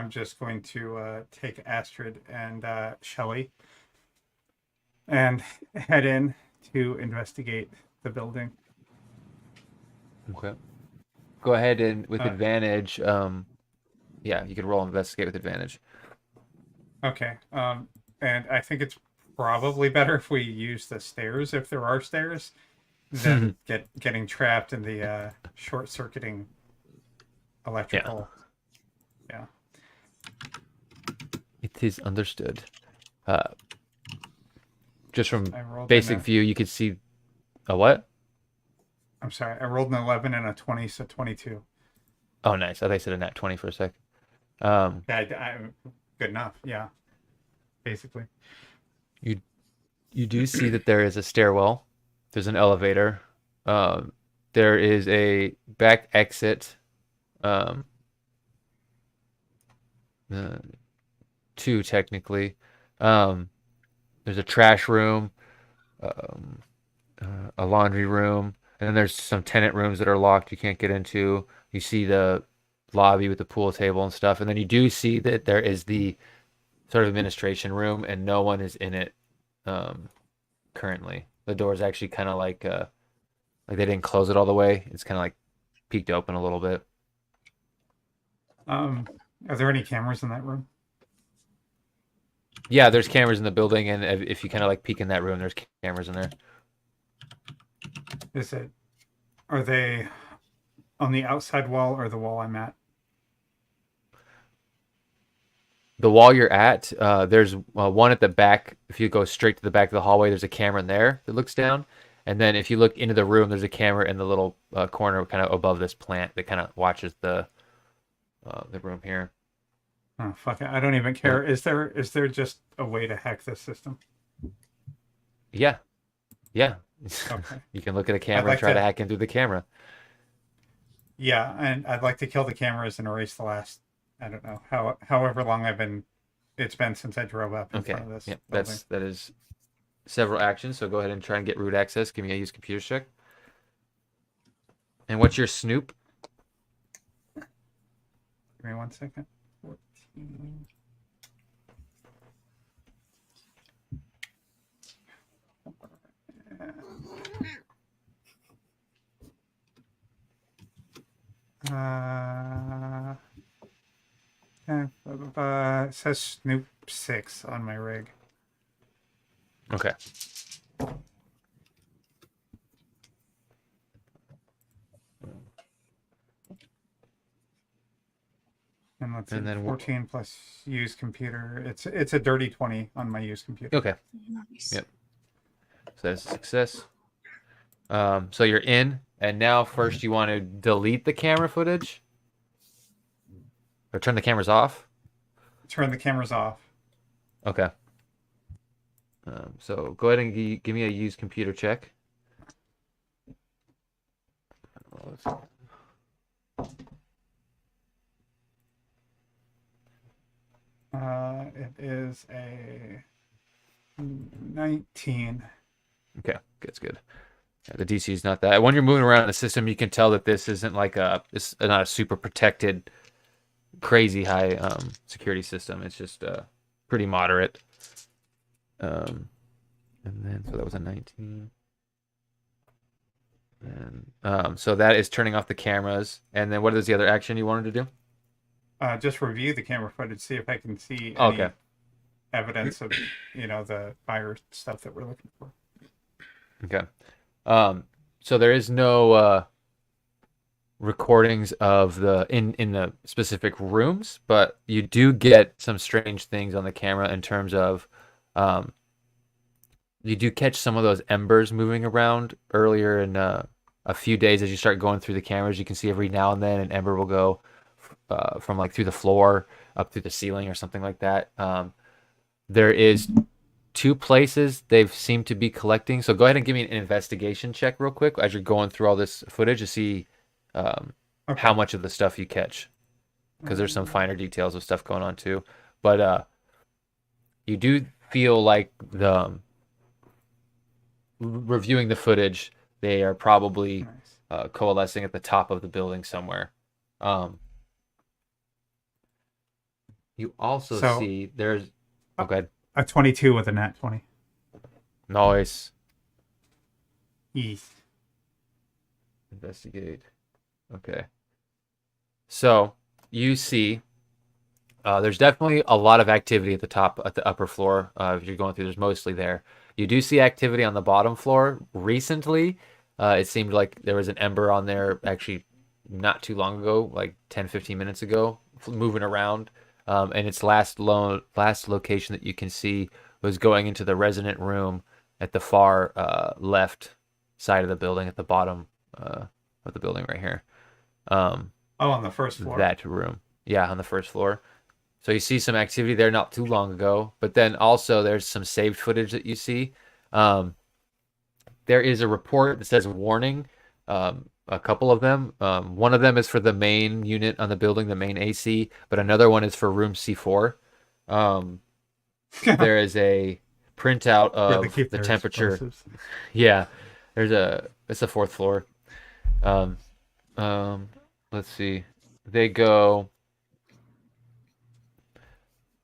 S2: just going to take Astrid and Shelly and head in to investigate the building.
S6: okay. Go ahead and with advantage. Yeah, you could roll investigate with advantage.
S2: Okay. And I think it's probably better if we use the stairs, if there are stairs, than getting trapped in the short-circuiting electrical. Yeah.
S6: It is understood. Just from
S2: I rolled
S6: basic
S2: in a-
S6: view, you could see a what?
S2: I'm sorry, I rolled an 11 and a 20, so 22.
S6: Oh, nice. I thought you said a nat 20 for a sec.
S2: I'm good enough. Yeah. Basically.
S6: You do see that there is a stairwell. There's an elevator. There is a back exit. Two technically. There's a trash room, a laundry room, and then there's some tenant rooms that are locked you can't get into. You see the lobby with the pool table and stuff, and then you do see that there is the sort of administration room, and no one is in it currently. The door is actually kind of like they didn't close it all the way. It's kind of like peeked open a little bit.
S2: Are there any cameras in that room?
S6: Yeah, there's cameras in the building, and if you kind of like peek in that room, there's cameras in there.
S2: Are they on the outside wall or the wall I'm at?
S6: The wall you're at, there's one at the back. If you go straight to the back of the hallway, there's a camera in there that looks down. And then if you look into the room, there's a camera in the little corner kind of above this plant that kind of watches the room here.
S2: Oh, fuck it. I don't even care. Is there just a way to hack this system?
S6: Yeah.
S2: Okay.
S6: You can look at a camera and try to hack into the camera.
S2: Yeah, and I'd like to kill the cameras and erase the last, I don't know, however long it's been since I drove up in front of this.
S6: Yeah,
S2: building.
S6: that is several actions. So go ahead and try and get root access. Give me a use computer check. And what's your snoop?
S2: Give me 1 second. 14. It says Snoop 6 on my rig.
S6: Okay.
S2: And let's
S6: And
S2: see,
S6: then
S2: 14 plus used computer. It's a dirty 20 on my used computer.
S6: Okay.
S5: Nice.
S6: Yep. So that's a success. So you're in, and now first you want to delete the camera footage? Or turn the cameras off?
S2: Turn the cameras off.
S6: Okay. So go ahead and give me a used computer check.
S2: It is a 19.
S6: Okay, that's good. Yeah, the DC is not that. When you're moving around the system, you can tell that this isn't like it's not a super protected, crazy high security system. It's just pretty moderate. And then so that was a 19. And so that is turning off the cameras. And then what is the other action you wanted to do?
S2: Just review the camera footage, see if I can see
S6: Okay.
S2: evidence of, the fire stuff that we're looking for.
S6: Okay. So there is no recordings of the in the specific rooms, but you do get some strange things on the camera in terms of you do catch some of those embers moving around earlier in a few days. As you start going through the cameras, you can see every now and then an ember will go from like through the floor up through the ceiling or something like that. There is 2 places they've seemed to be collecting. So go ahead and give me an investigation check real quick as you're going through all this footage to see how much of the stuff you catch, because there's some finer details of stuff going on too. But you do feel like reviewing the footage, they are probably coalescing at the top of the building somewhere. You also see there's okay.
S2: A 22 with a nat 20.
S6: Nice.
S2: Yes.
S6: Investigate. Okay. So you see there's definitely a lot of activity at the upper floor. If you're going through, there's mostly there. You do see activity on the bottom floor. Recently, it seemed like there was an ember on there actually not too long ago, like 10, 15 minutes ago, moving around. And its last location that you can see was going into the resident room at the far left side of the building, at the bottom of the building right here.
S2: On the first floor.
S6: That room. Yeah, on the first floor. So you see some activity there not too long ago, but then also there's some saved footage that you see. There is a report that says warning. A couple of them. One of them is for the main unit on the building, the main AC, but another one is for room C4. There is a printout of the temperature. Explosives. Yeah, it's the 4th floor. Let's see. They go.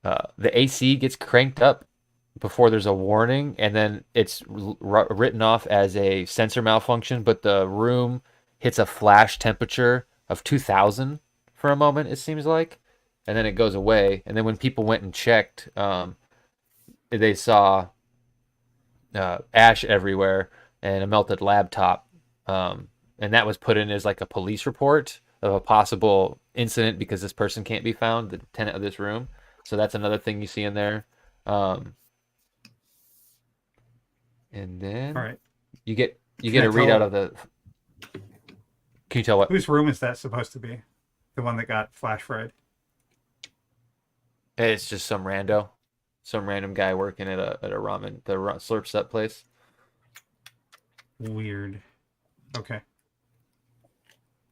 S6: The AC gets cranked up before there's a warning, and then it's written off as a sensor malfunction, but the room hits a flash temperature of 2000 for a moment, it seems like, and then it goes away. And then when people went and checked, they saw ash everywhere and a melted laptop, and that was put in as like a police report of a possible incident because this person can't be found, the tenant of this room. So that's another thing you see in there. And then
S2: all right,
S6: you get a readout of the. Can you tell what?
S2: Whose room is that supposed to be? The one that got flash fried?
S6: It's just some random guy working at a ramen, the Slurp Step place.
S2: Weird. Okay.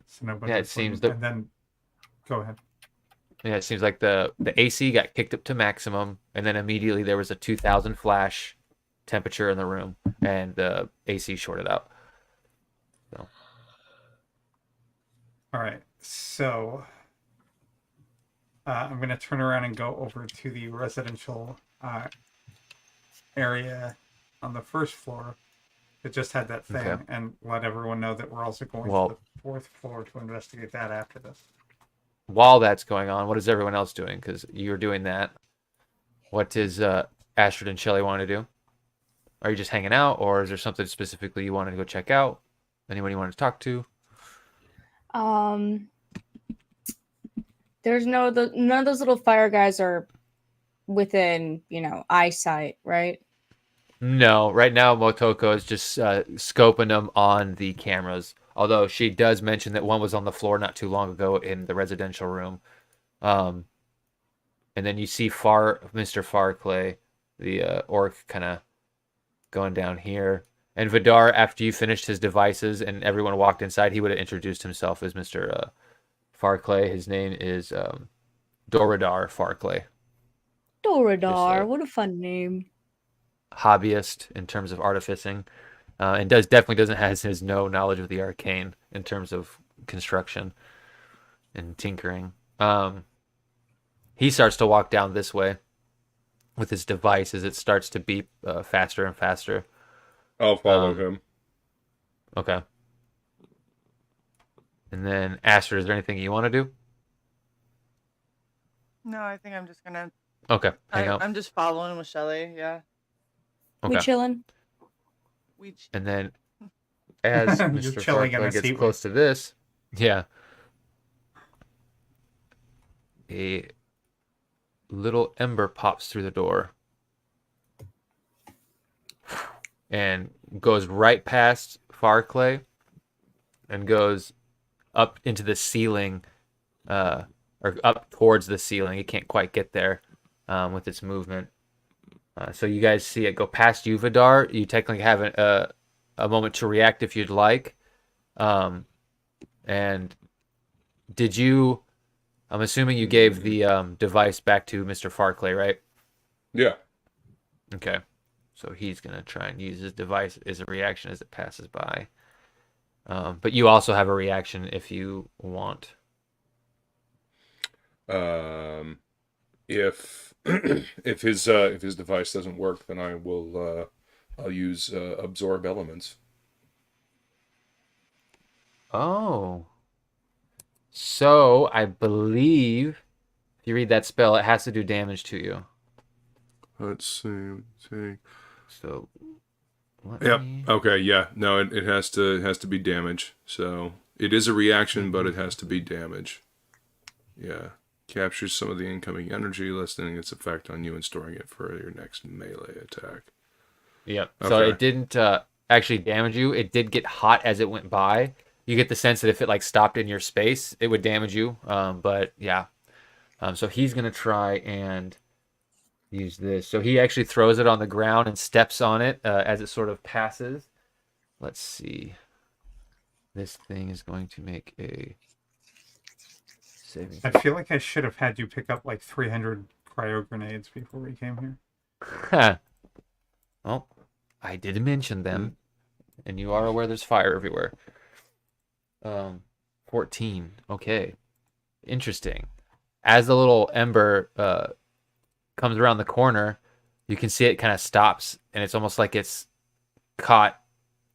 S2: So nobody.
S6: Yeah, it seems that.
S2: And then, go ahead.
S6: Yeah, it seems like the AC got kicked up to maximum, and then immediately there was a 2000 flash temperature in the room, and the AC shorted out. So.
S2: All right, so I'm going to turn around and go over to the residential area on the first floor that just had that thing, and let everyone know that we're also going to the 4th floor to investigate that after this.
S6: While that's going on, what is everyone else doing? Because you're doing that. What does Astrid and Shelly want to do? Are you just hanging out, or is there something specifically you wanted to go check out? Anyone you want to talk to?
S5: There's none of those little fire guys are within, eyesight, right?
S6: No, right now Motoko is just scoping them on the cameras. Although she does mention that one was on the floor not too long ago in the residential room. And then you see Mr. Farclay, the orc, kind of going down here. And Vidar, after you finished his devices and everyone walked inside, he would have introduced himself as Mr. Farclay. His name is Doradar Farclay.
S5: Doradar, what a fun name.
S6: Hobbyist in terms of artificing. And definitely doesn't have his no knowledge of the arcane in terms of construction and tinkering. He starts to walk down this way with his device as it starts to beep faster and faster.
S4: I'll follow him.
S6: Okay. And then Astrid, is there anything you want to do?
S3: No, I think I'm just gonna
S6: Okay, hang out.
S3: I'm just following with Shelly. Yeah.
S5: We
S6: Okay.
S5: chilling.
S6: And then as
S2: You're
S6: Mr.
S2: chilling in
S6: Farkley
S2: a
S6: gets
S2: seat
S6: close to this, yeah, a little ember pops through the door and goes right past Farkley and goes up into the ceiling, or up towards the ceiling. It can't quite get there with its movement. So you guys see it go past you, Vidar. You technically have a moment to react if you'd like. And did you? I'm assuming you gave the device back to Mr. Farkley, right?
S4: Yeah.
S6: Okay. So he's gonna try and use his device as a reaction as it passes by. But you also have a reaction if you want.
S4: If if his device doesn't work, then I'll use absorb elements.
S6: Oh. So I believe if you read that spell, it has to do damage to you.
S4: Let's see.
S6: So
S4: Yep. Okay. Yeah. No. It has to be damage. So it is a reaction, but it has to be damage. Yeah. Captures some of the incoming energy, lessening its effect on you and storing it for your next melee attack.
S6: Yep. So
S4: Okay.
S6: it didn't actually damage you. It did get hot as it went by. You get the sense that if it like stopped in your space, it would damage you. But yeah. So he's gonna try and use this. So he actually throws it on the ground and steps on it as it sort of passes. Let's see. This thing is going to make a saving.
S2: I feel like I should have had you pick up like 300 cryo grenades before we came here.
S6: Well, I did mention them, and you are aware there's fire everywhere. 14. Okay. Interesting. As the little ember comes around the corner, you can see it kind of stops, and it's almost like it's caught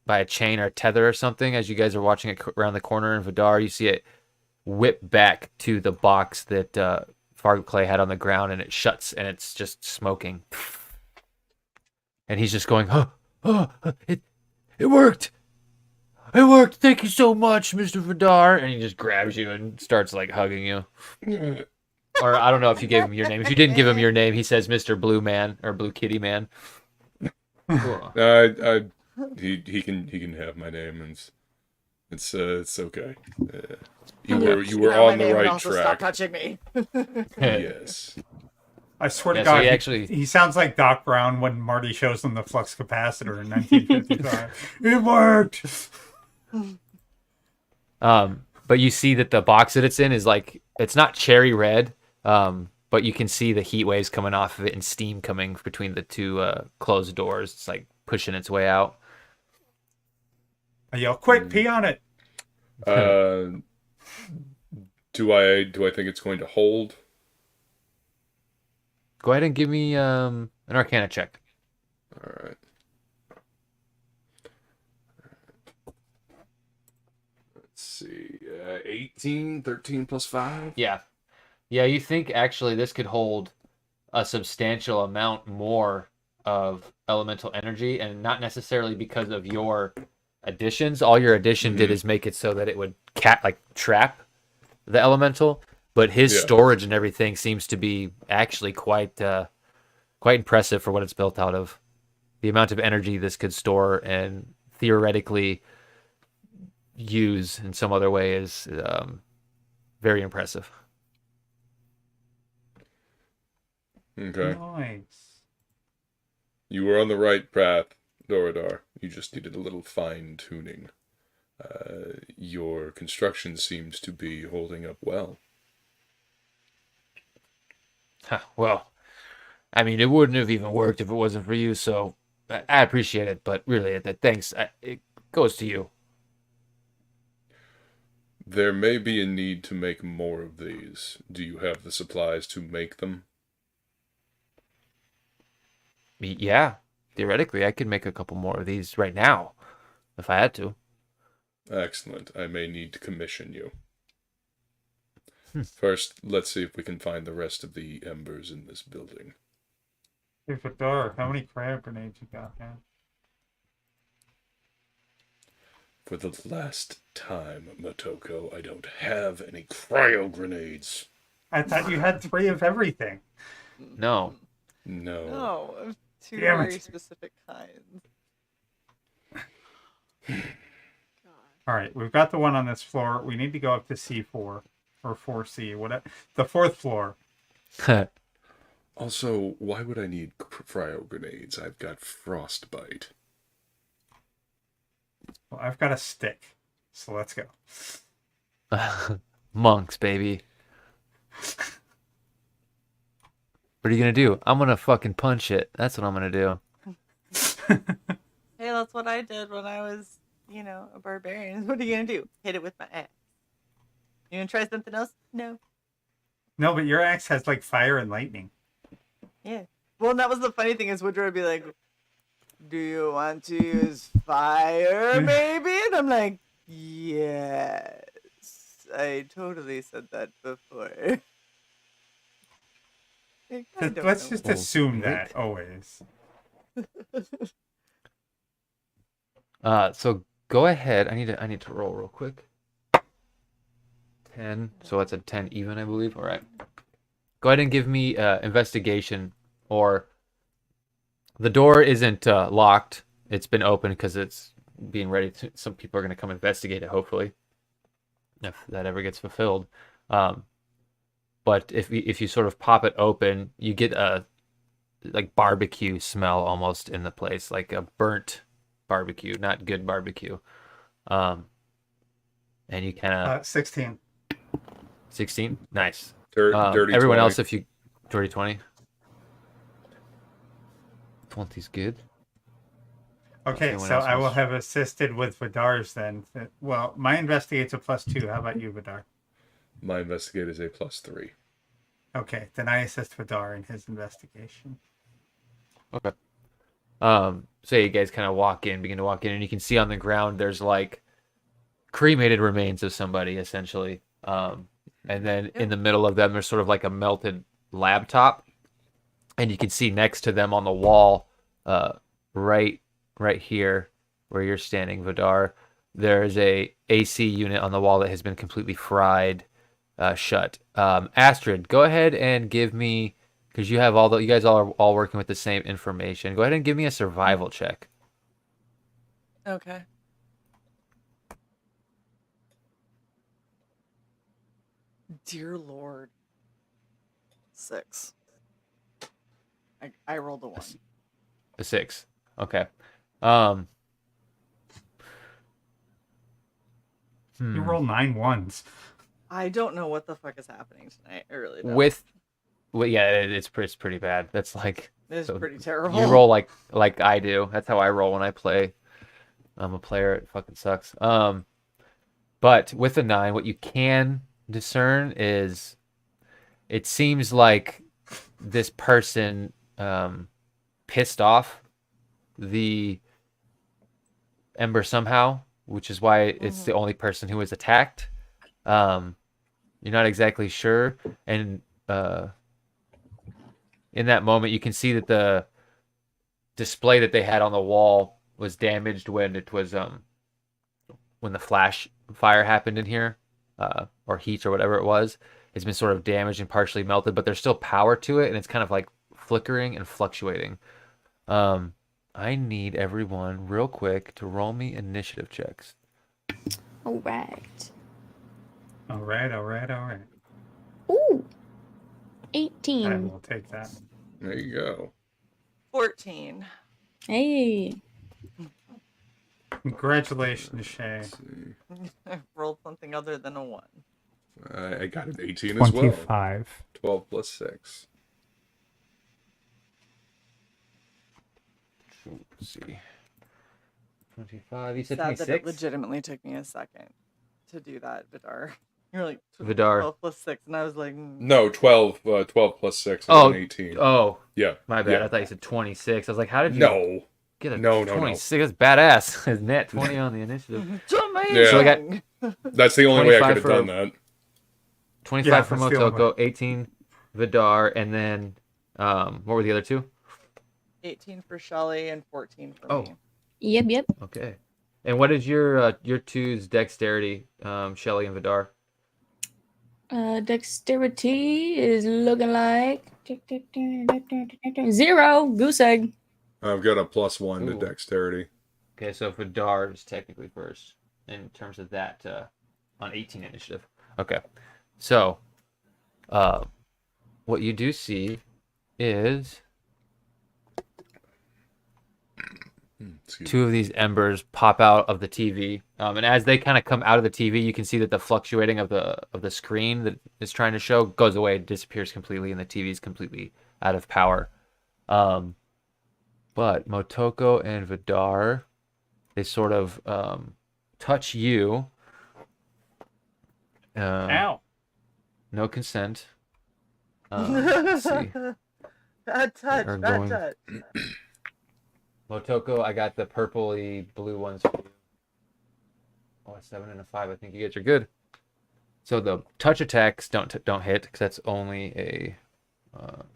S6: by a chain or a tether or something. As you guys are watching it around the corner in Vidar, you see it whip back to the box that Farkley had on the ground, and it shuts, and it's just smoking. And he's just going, it worked. It worked. Thank you so much, Mr. Vidar. And he just grabs you and starts like hugging you. Or I don't know if you gave him your name. If you didn't give him your name, he says Mr. Blue Man or Blue Kitty Man. Cool.
S4: He can have my name, and it's okay. You were on the right
S3: Stop
S4: track.
S3: touching me.
S4: Yes.
S2: I swear to
S6: Yeah, so
S2: God, he sounds like Doc Brown when Marty shows him the flux capacitor in 1955. It worked.
S6: But you see that the box that it's in is like, it's not cherry red, but you can see the heat waves coming off of it and steam coming between the two closed doors. It's like pushing its way out.
S2: I yell, quick, pee on it.
S4: Do I think it's going to hold?
S6: Go ahead and give me an Arcana check.
S4: All right. Let's see. 18, 13 plus 5.
S6: Yeah. Yeah, you think actually this could hold a substantial amount more of elemental energy, and not necessarily because of your additions. All your addition did is make it so that it would trap the elemental, but his storage and everything seems to be actually quite impressive for what it's built out of. The amount of energy this could store and theoretically use in some other way is very impressive.
S4: Okay.
S2: Nice.
S4: You were on the right path, Doradar. You just needed a little fine-tuning. Your construction seems to be holding up well.
S6: Well, I mean, it wouldn't have even worked if it wasn't for you, so I appreciate it, but really, thanks. It goes to you.
S4: There may be a need to make more of these. Do you have the supplies to make them?
S6: Yeah, theoretically, I could make a couple more of these right now, if I had to.
S4: Excellent. I may need to commission you. First, let's see if we can find the rest of the embers in this building.
S2: Hey, Fedor, how many cryo grenades you got, man?
S4: For the last time, Motoko, I don't have any cryo grenades.
S2: I thought you had 3 of everything.
S6: No.
S4: No.
S3: No, of two
S2: Damn
S3: very
S2: it.
S3: specific kinds.
S2: All right, we've got the one on this floor. We need to go up to C4 or 4C, whatever. The 4th floor.
S4: Also, why would I need cryo grenades? I've got frostbite.
S2: Well, I've got a stick, so let's go.
S6: Monks, baby. What are you gonna do? I'm gonna fucking punch it. That's what I'm gonna do.
S3: Hey, that's what I did when I was, a barbarian. What are you gonna do? Hit it with my axe. You gonna try something else? No.
S2: No, but your axe has like fire and lightning.
S3: Yeah. Well, and that was the funny thing is Woodrow would be like, "Do you want to use fire, baby?" And I'm like, "Yes, I totally said that before." Like, I don't
S2: Let's
S3: know.
S2: just assume that always.
S6: So go ahead. I need to roll real quick. 10. So that's a 10 even, I believe. All right. Go ahead and give me investigation, or the door isn't locked. It's been open because it's being ready to. Some people are going to come investigate it, hopefully, if that ever gets fulfilled. But if you sort of pop it open, you get a like barbecue smell almost in the place, like a burnt barbecue, not good barbecue. And you kind of
S2: 16.
S6: 16, nice.
S4: Dirty
S6: Everyone
S4: 20.
S6: else, if you dirty 20. 20's good.
S2: Okay,
S6: Anyone
S2: so
S6: else
S2: I will
S6: wants-
S2: have assisted with Vidar's then. Well, my investigate's a +2. How about you, Vidar?
S4: My investigate is a +3.
S2: Okay, then I assist Vidar in his investigation.
S6: Okay. So you guys kind of begin to walk in, and you can see on the ground there's like cremated remains of somebody, essentially. And then in the middle of them, there's sort of like a melted laptop, and you can see next to them on the wall, right here where you're standing, Vidar, there's a AC unit on the wall that has been completely fried shut. Astrid, go ahead and give me, because you guys all are all working with the same information. Go ahead and give me a survival check.
S3: Okay. Dear Lord. 6. I rolled a 1.
S6: A 6. Okay.
S2: You roll 9 ones.
S3: I don't know what the fuck is happening tonight. I really don't.
S6: It's pretty bad. That's like
S3: It's
S6: so
S3: pretty terrible.
S6: you roll like I do. That's how I roll when I play. I'm a player. It fucking sucks. But with a 9, what you can discern is it seems like this person pissed off the Ember somehow, which is why it's the only person who was attacked. You're not exactly sure, and in that moment, you can see that the display that they had on the wall was damaged when it was when the flash fire happened in here, or heat or whatever it was. It's been sort of damaged and partially melted, but there's still power to it, and it's kind of like flickering and fluctuating. I need everyone real quick to roll me initiative checks.
S5: All right.
S2: All right.
S5: Ooh.
S2: I
S5: 18.
S2: will take that.
S4: There you go.
S3: 14.
S5: Hey.
S2: Congratulations, Shae.
S4: Let's see.
S3: I rolled something other than a 1.
S4: I got an 18 as well.
S2: 25.
S4: 12 plus 6.
S6: Let's see. 25. You said
S3: Sad that it
S6: 26?
S3: legitimately took me a second to do that, Vidar. You're like,
S6: Vidar.
S3: 12 plus 6, and I was like,
S4: No, 12 plus 6 is
S6: Oh,
S4: an 18.
S6: Oh,
S4: Yeah.
S6: my bad.
S4: Yeah.
S6: I thought you said 26. I was like, how did you
S4: No.
S6: get a
S4: No.
S6: 26? That's badass. It's net 20 on the initiative.
S3: it's amazing!
S4: Yeah.
S6: So I got
S4: That's the only way I
S6: 25
S4: could have
S6: for-
S4: done that.
S6: 25 for
S2: that's the only
S6: Motoko, 18 Vidar, and then what were the other two?
S3: 18 for Shelly and 14 for
S6: Oh.
S3: me.
S5: Yep.
S6: Okay. And what is your two's dexterity, Shelly and Vidar?
S5: Dexterity is looking like 0. Goose egg.
S4: I've got a +1 to
S6: Ooh.
S4: dexterity.
S6: Okay, so Vidar is technically first in terms of that on 18 initiative. Okay. So, what you do see is two of these embers pop out of the TV, and as they kind of come out of the TV, you can see that the fluctuating of the screen that it's trying to show goes away, disappears completely, and the TV is completely out of power. But Motoko and Vidar, they sort of touch you.
S2: Ow.
S6: No consent. Let's see.
S3: Bad touch,
S6: Are
S3: bad
S6: going-
S3: touch.
S6: Motoko, I got the purpley blue ones for you. Oh, a 7 and a 5. I think you guys are good. So the touch attacks don't hit because that's only a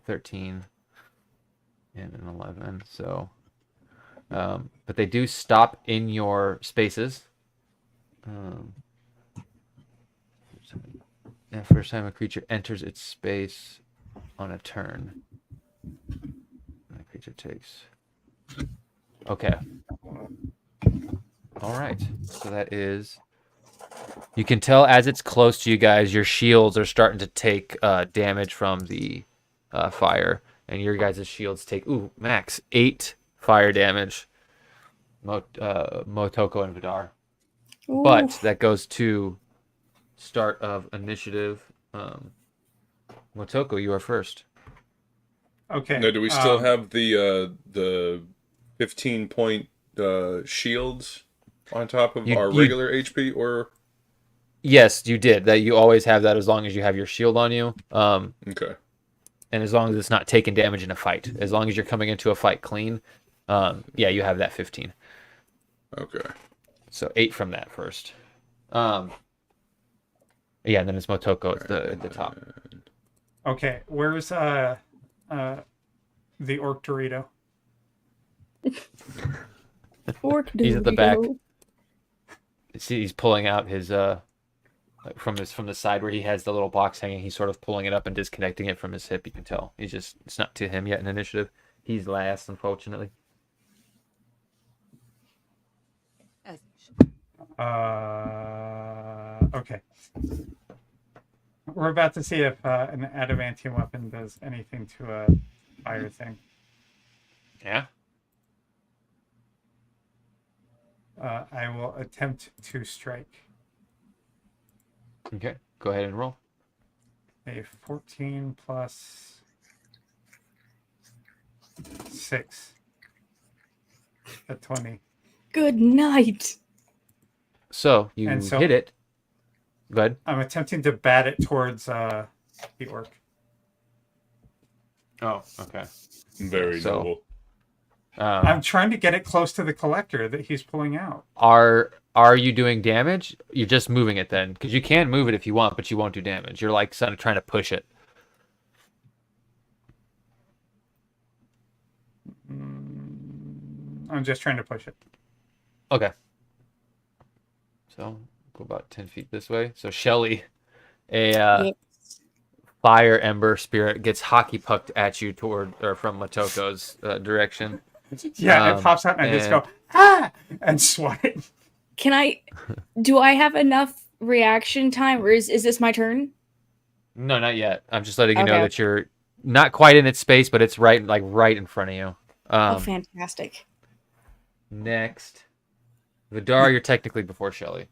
S6: 13 and an 11. So, but they do stop in your spaces. And first time a creature enters its space on a turn, the creature takes. Okay. All right. So that is. You can tell as it's close to you guys, your shields are starting to take damage from the fire, and your guys' shields take max 8 fire damage. Motoko and Vidar, but that goes to start of initiative. Motoko, you are first.
S2: Okay.
S4: Now, do we still have the 15-point shields on top of our regular HP, or?
S6: Yes, you did. That you always have that as long as you have your shield on you.
S4: Okay.
S6: And as long as it's not taking damage in a fight, as long as you're coming into a fight clean, yeah, you have that 15.
S4: Okay.
S6: So 8 from that first. Yeah, and then it's Motoko at the top.
S2: Okay, where's the orc Dorito?
S5: Orc
S6: He's at the back.
S5: Dorito.
S6: See, he's pulling out his from the side where he has the little box hanging. He's sort of pulling it up and disconnecting it from his hip. You can tell it's not to him yet in initiative. He's last, unfortunately.
S2: Okay. We're about to see if an adamantium weapon does anything to a fire thing.
S6: Yeah.
S2: I will attempt to strike.
S6: Okay. Go ahead and roll.
S2: A 14 plus 6. A 20.
S5: Good night.
S6: So you hit it. Go ahead.
S2: I'm attempting to bat it towards the orc.
S6: Oh, okay.
S4: Very
S6: So-
S4: noble.
S2: I'm trying to get it close to the collector that he's pulling out.
S6: Are you doing damage? You're just moving it then, because you can move it if you want, but you won't do damage. You're like sort of trying to push it.
S2: I'm just trying to push it.
S6: Okay. So go about 10 feet this way. So Shelly, a fire ember spirit, gets hockey pucked at you from Motoko's direction.
S2: Yeah, it pops out and I just go, and swat it.
S5: Do I have enough reaction time, or is this my turn?
S6: No, not yet. I'm just letting you know
S5: Okay.
S6: that you're not quite in its space, but it's right in front of you.
S5: Oh, fantastic.
S6: Next, Vidar, you're technically before Shelly.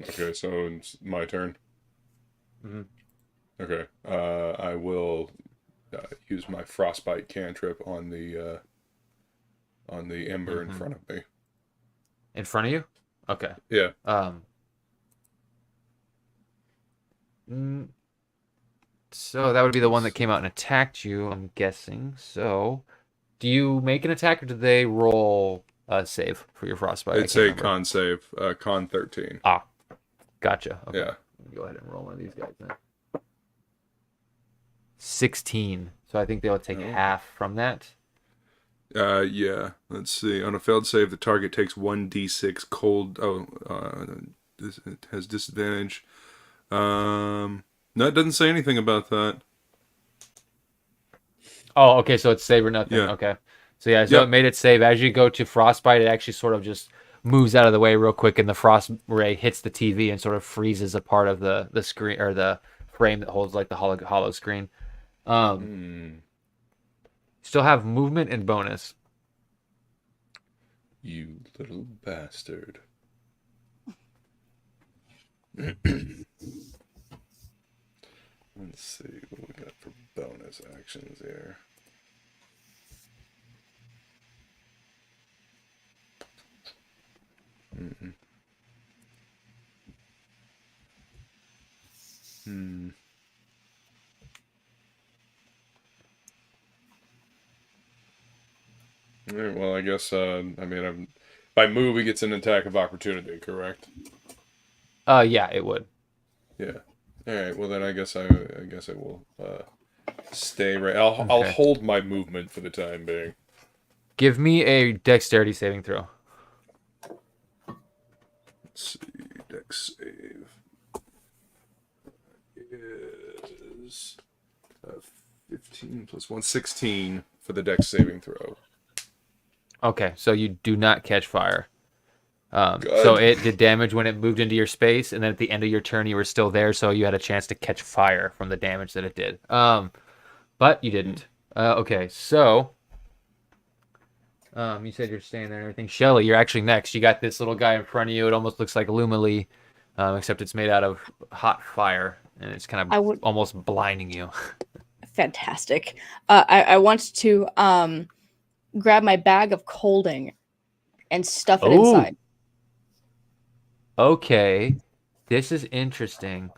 S4: Okay, so it's my turn.
S6: Mhm.
S4: Okay. I will use my frostbite cantrip on the ember in front of me.
S6: In front of you? Okay.
S4: Yeah.
S6: So that would be the one that came out and attacked you, I'm guessing. So, do you make an attack, or do they roll a save for your frostbite?
S4: It's a con save, con 13.
S6: Ah, gotcha. Okay.
S4: Yeah.
S6: Let me go ahead and roll one of these guys then. 16. So I think they'll take half from that.
S4: Yeah. Let's see. On a failed save, the target takes 1d6 cold. It has disadvantage. No, it doesn't say anything about that.
S6: Oh, okay. So it's save or nothing.
S4: Yeah.
S6: Okay. So yeah, so it made it save. As you go to frostbite, it actually sort of just moves out of the way real quick, and the frost ray hits the TV and sort of freezes a part of the screen or the frame that holds like the hollow screen. Still have movement and bonus.
S4: You little bastard. Let's see what we got for bonus actions here. All right, well, I guess by move he gets an attack of opportunity, correct?
S6: Yeah, it would.
S4: Yeah. All right. Well, then I guess I will stay right. I'll hold my movement for the time being.
S6: Give me a dexterity saving throw.
S4: Let's see. Dex save is 15 plus 1, 16 for the dex saving throw.
S6: Okay, so you do not catch fire. So it did damage when it moved into your space, and then at the end of your turn, you were still there, so you had a chance to catch fire from the damage that it did. But you didn't. Okay, so you said you're staying there and everything. Shelly, you're actually next. You got this little guy in front of you. It almost looks like Lumily, except it's made out of hot fire, and it's kind of almost blinding you.
S5: Fantastic. I want to grab my bag of colding and stuff it inside.
S6: Okay, this is interesting.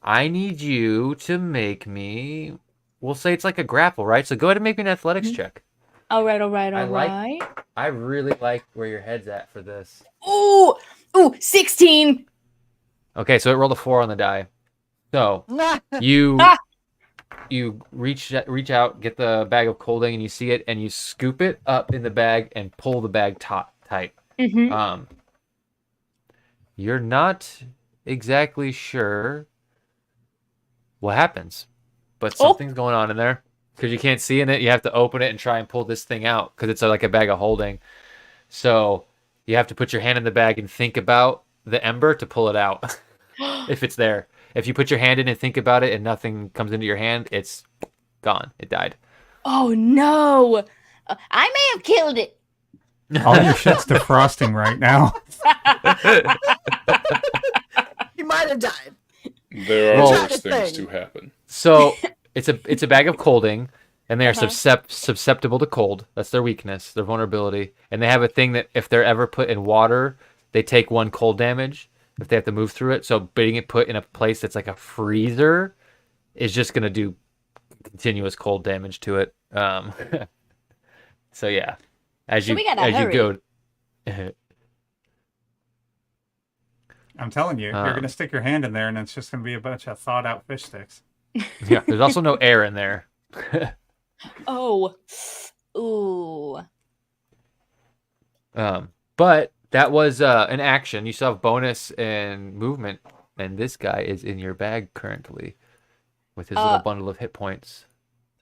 S6: I need you to make me. We'll say it's like a grapple, right? So go ahead and make me an athletics check.
S5: All right.
S6: I really like where your head's at for this.
S5: Ooh, 16.
S6: Okay, so it rolled a 4 on the die. So you reach out, get the bag of colding, and you see it, and you scoop it up in the bag and pull the bag tight.
S5: Mm-hmm.
S6: You're not exactly sure what happens, but something's going on in there because you can't see in it. You have to open it and try and pull this thing out because it's like a bag of holding. So you have to put your hand in the bag and think about the ember to pull it out if it's there. If you put your hand in and think about it and nothing comes into your hand, it's gone. It died.
S5: Oh no! I may have killed it.
S2: All your shit's defrosting right now.
S3: He might have died.
S4: There are worse things to happen.
S6: So it's a bag of colding, and they are susceptible to cold. That's their weakness, their vulnerability. And they have a thing that if they're ever put in water, they take 1 cold damage if they have to move through it. So being it put in a place that's like a freezer is just going to do continuous cold damage to it. So yeah, as you go.
S2: I'm telling you, you're going to stick your hand in there and it's just going to be a bunch of thawed out fish sticks.
S6: Yeah, there's also no air in there.
S5: Oh. Ooh.
S6: But that was an action. You still have bonus and movement, and this guy is in your bag currently with his little bundle of hit points.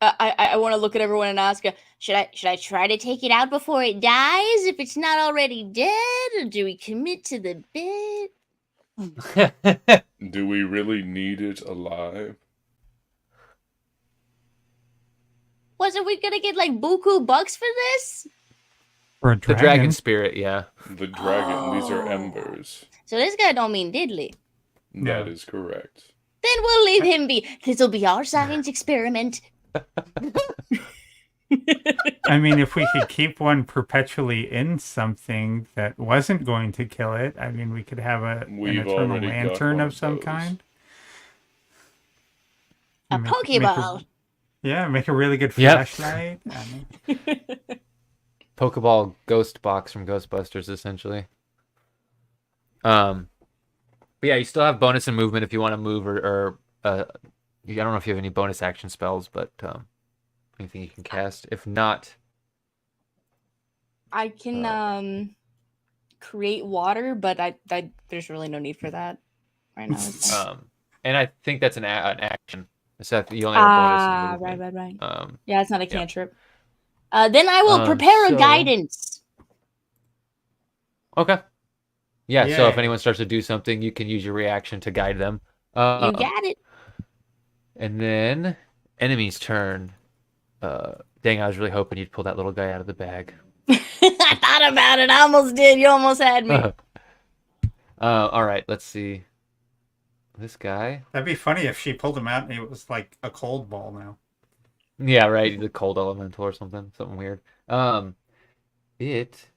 S5: I want to look at everyone and ask, should I try to take it out before it dies if it's not already dead, or do we commit to the bit?
S4: Do we really need it alive?
S5: Wasn't we gonna get like buku bucks for this?
S2: For a
S6: The dragon spirit, yeah.
S4: The dragon. These are embers.
S5: So this guy don't mean diddly.
S4: That is correct.
S5: Then we'll leave him be. This'll be our science experiment.
S2: I mean, if we could keep one perpetually in something that wasn't going to kill it, I mean, we could have an eternal lantern of some kind.
S5: A Pokeball.
S2: Make a really good flashlight.
S6: Pokeball ghost box from Ghostbusters, essentially. But yeah, you still have bonus and movement if you want to move or I don't know if you have any bonus action spells, but anything you can cast. If not,
S5: I can create water, but I there's really no need for that right now. Is there?
S6: and I think that's an action. So you only have a bonus and movement.
S5: Right. Yeah, it's not a
S6: yeah.
S5: cantrip. Then I will prepare a guidance.
S6: Okay. Yeah, so if
S2: Yay.
S6: anyone starts to do something, you can use your reaction to guide them.
S5: You got it.
S6: And then enemy's turn. Dang, I was really hoping you'd pull that little guy out of the bag.
S5: I thought about it. I almost did. You almost had me.
S6: All right, let's see. This guy.
S2: That'd be funny if she pulled him out and it was like a cold ball now.
S6: Yeah, right. The cold elemental or something weird. It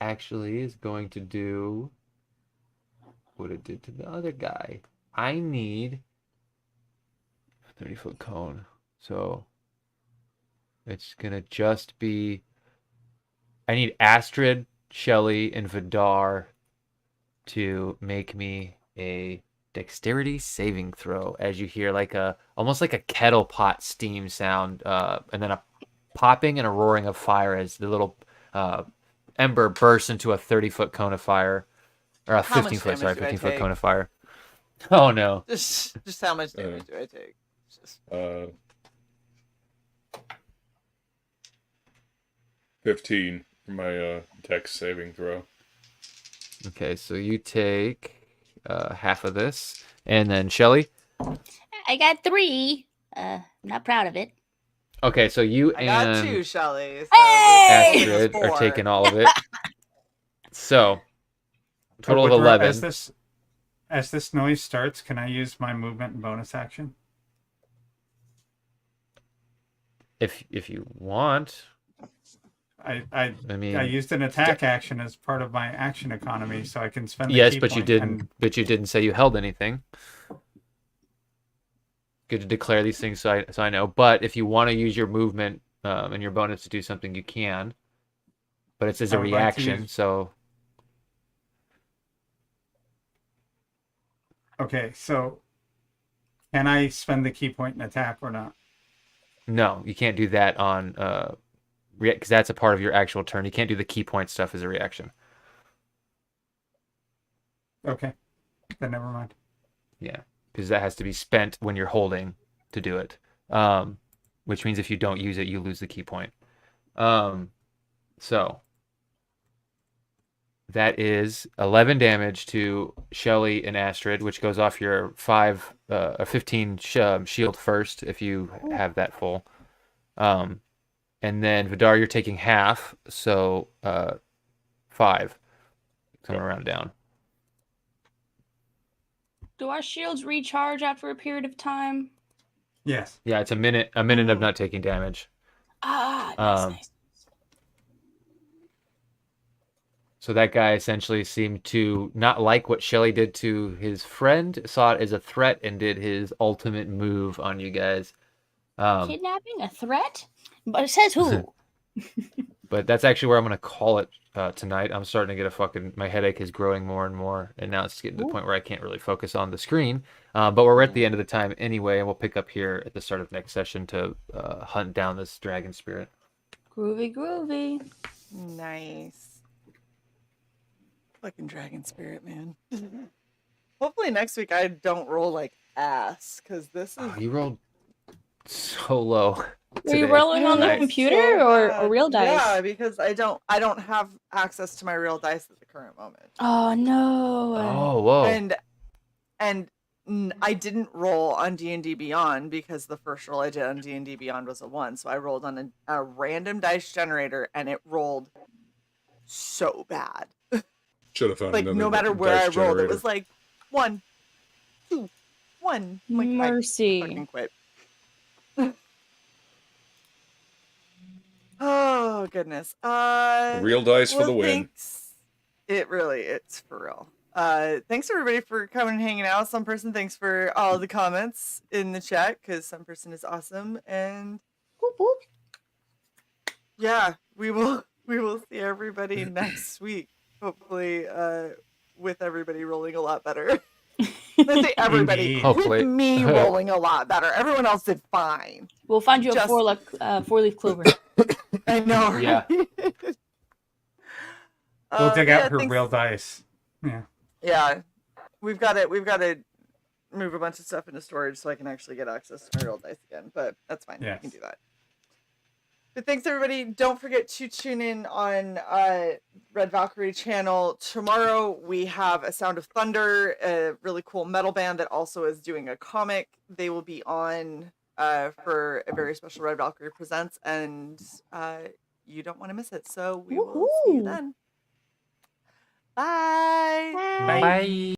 S6: actually is going to do what it did to the other guy. I need 30-foot cone. So it's gonna just be I need Astrid, Shelly, and Vidar to make me a dexterity saving throw as you hear like almost like a kettle pot steam sound, and then a popping and a roaring of fire as the little ember bursts into a 30-foot cone of fire, or a 15-foot cone of fire. Oh no!
S3: Just how much damage do I take? Just...
S4: 15 for my dex saving throw.
S6: Okay, so you take half of this, and then Shelly.
S5: I got 3. I'm not proud of it.
S6: Okay, so you
S3: I got
S6: and
S3: 2, Shelly. So
S5: Hey!
S6: Astrid are taking all of it. So total of
S2: Woodrow,
S6: 11.
S2: As this noise starts, can I use my movement and bonus action?
S6: If you want.
S2: I
S6: mean,
S2: I used an attack action as part of my action economy, so I can spend. The
S6: yes,
S2: key
S6: but you
S2: point
S6: didn't. But you didn't say you held anything. Good to declare these things so I know. But if you want to use your movement and your bonus to do something, you can. But it's as a reaction, so.
S2: Okay, so can I spend the key point and attack or not?
S6: No, you can't do that on because that's a part of your actual turn. You can't do the key point stuff as a reaction.
S2: Okay, then never mind.
S6: Yeah, because that has to be spent when you're holding to do it. Which means if you don't use it, you lose the key point. So that is 11 damage to Shelly and Astrid, which goes off your 15 shield first if you have that full. And then Vidar, you're taking half, so 5. Coming around down.
S5: Do our shields recharge after a period of time?
S2: Yes.
S6: Yeah, it's a minute of not taking damage.
S5: Nice.
S6: So that guy essentially seemed to not like what Shelly did to his friend, saw it as a threat, and did his ultimate move on you guys.
S5: Kidnapping? A threat? But it says who?
S6: But that's actually where I'm going to call it tonight. I'm starting to get my headache is growing more and more, and now it's getting to the point where I can't really focus on the screen. But we're at the end of the time anyway, and we'll pick up here at the start of next session to hunt down this dragon spirit.
S5: Groovy.
S3: Nice. Fucking dragon spirit, man. Hopefully next week I don't roll like ass, because this is...
S6: Oh, you rolled so low.
S5: Were you rolling on the
S6: Nice.
S5: computer or real dice?
S3: Yeah, because I don't have access to my real dice at the current moment.
S5: Oh no.
S6: Oh, whoa.
S3: And I didn't roll on D&D Beyond because the first roll I did on D&D Beyond was a 1. So I rolled on a random dice generator and it rolled so bad.
S4: Should have found
S3: Like
S4: another
S3: no matter where I
S4: dice
S3: rolled,
S4: generator.
S3: it was like 1, 2, 1. Like,
S5: Mercy.
S3: I fucking quit. Oh goodness.
S4: Real dice for the win.
S3: Thanks. It's for real. Thanks everybody for coming and hanging out. Some person, thanks for all the comments in the chat, because some person is awesome. And
S5: Whoop, whoop.
S3: yeah, we will see everybody next week. Hopefully, with everybody rolling a lot better. Let's say everybody.
S2: Indeed.
S6: Hopefully.
S3: With me rolling a lot better. Everyone else did fine.
S5: We'll find you a
S3: Just-
S5: four-leaf clover.
S3: I know, right?
S6: Yeah.
S2: We'll dig out her
S3: thanks-
S2: real dice. Yeah.
S3: Yeah, we've got to move a bunch of stuff into storage so I can actually get access to my real dice again. But that's fine.
S2: Yes.
S3: We can do that. But thanks everybody. Don't forget to tune in on Red Valkyrie channel. Tomorrow we have a Sound of Thunder, a really cool metal band that also is doing a comic. They will be on for a very special Red Valkyrie Presents, and you don't want to miss it. So we will see you
S5: Woohoo.
S3: then. Bye.
S2: Bye.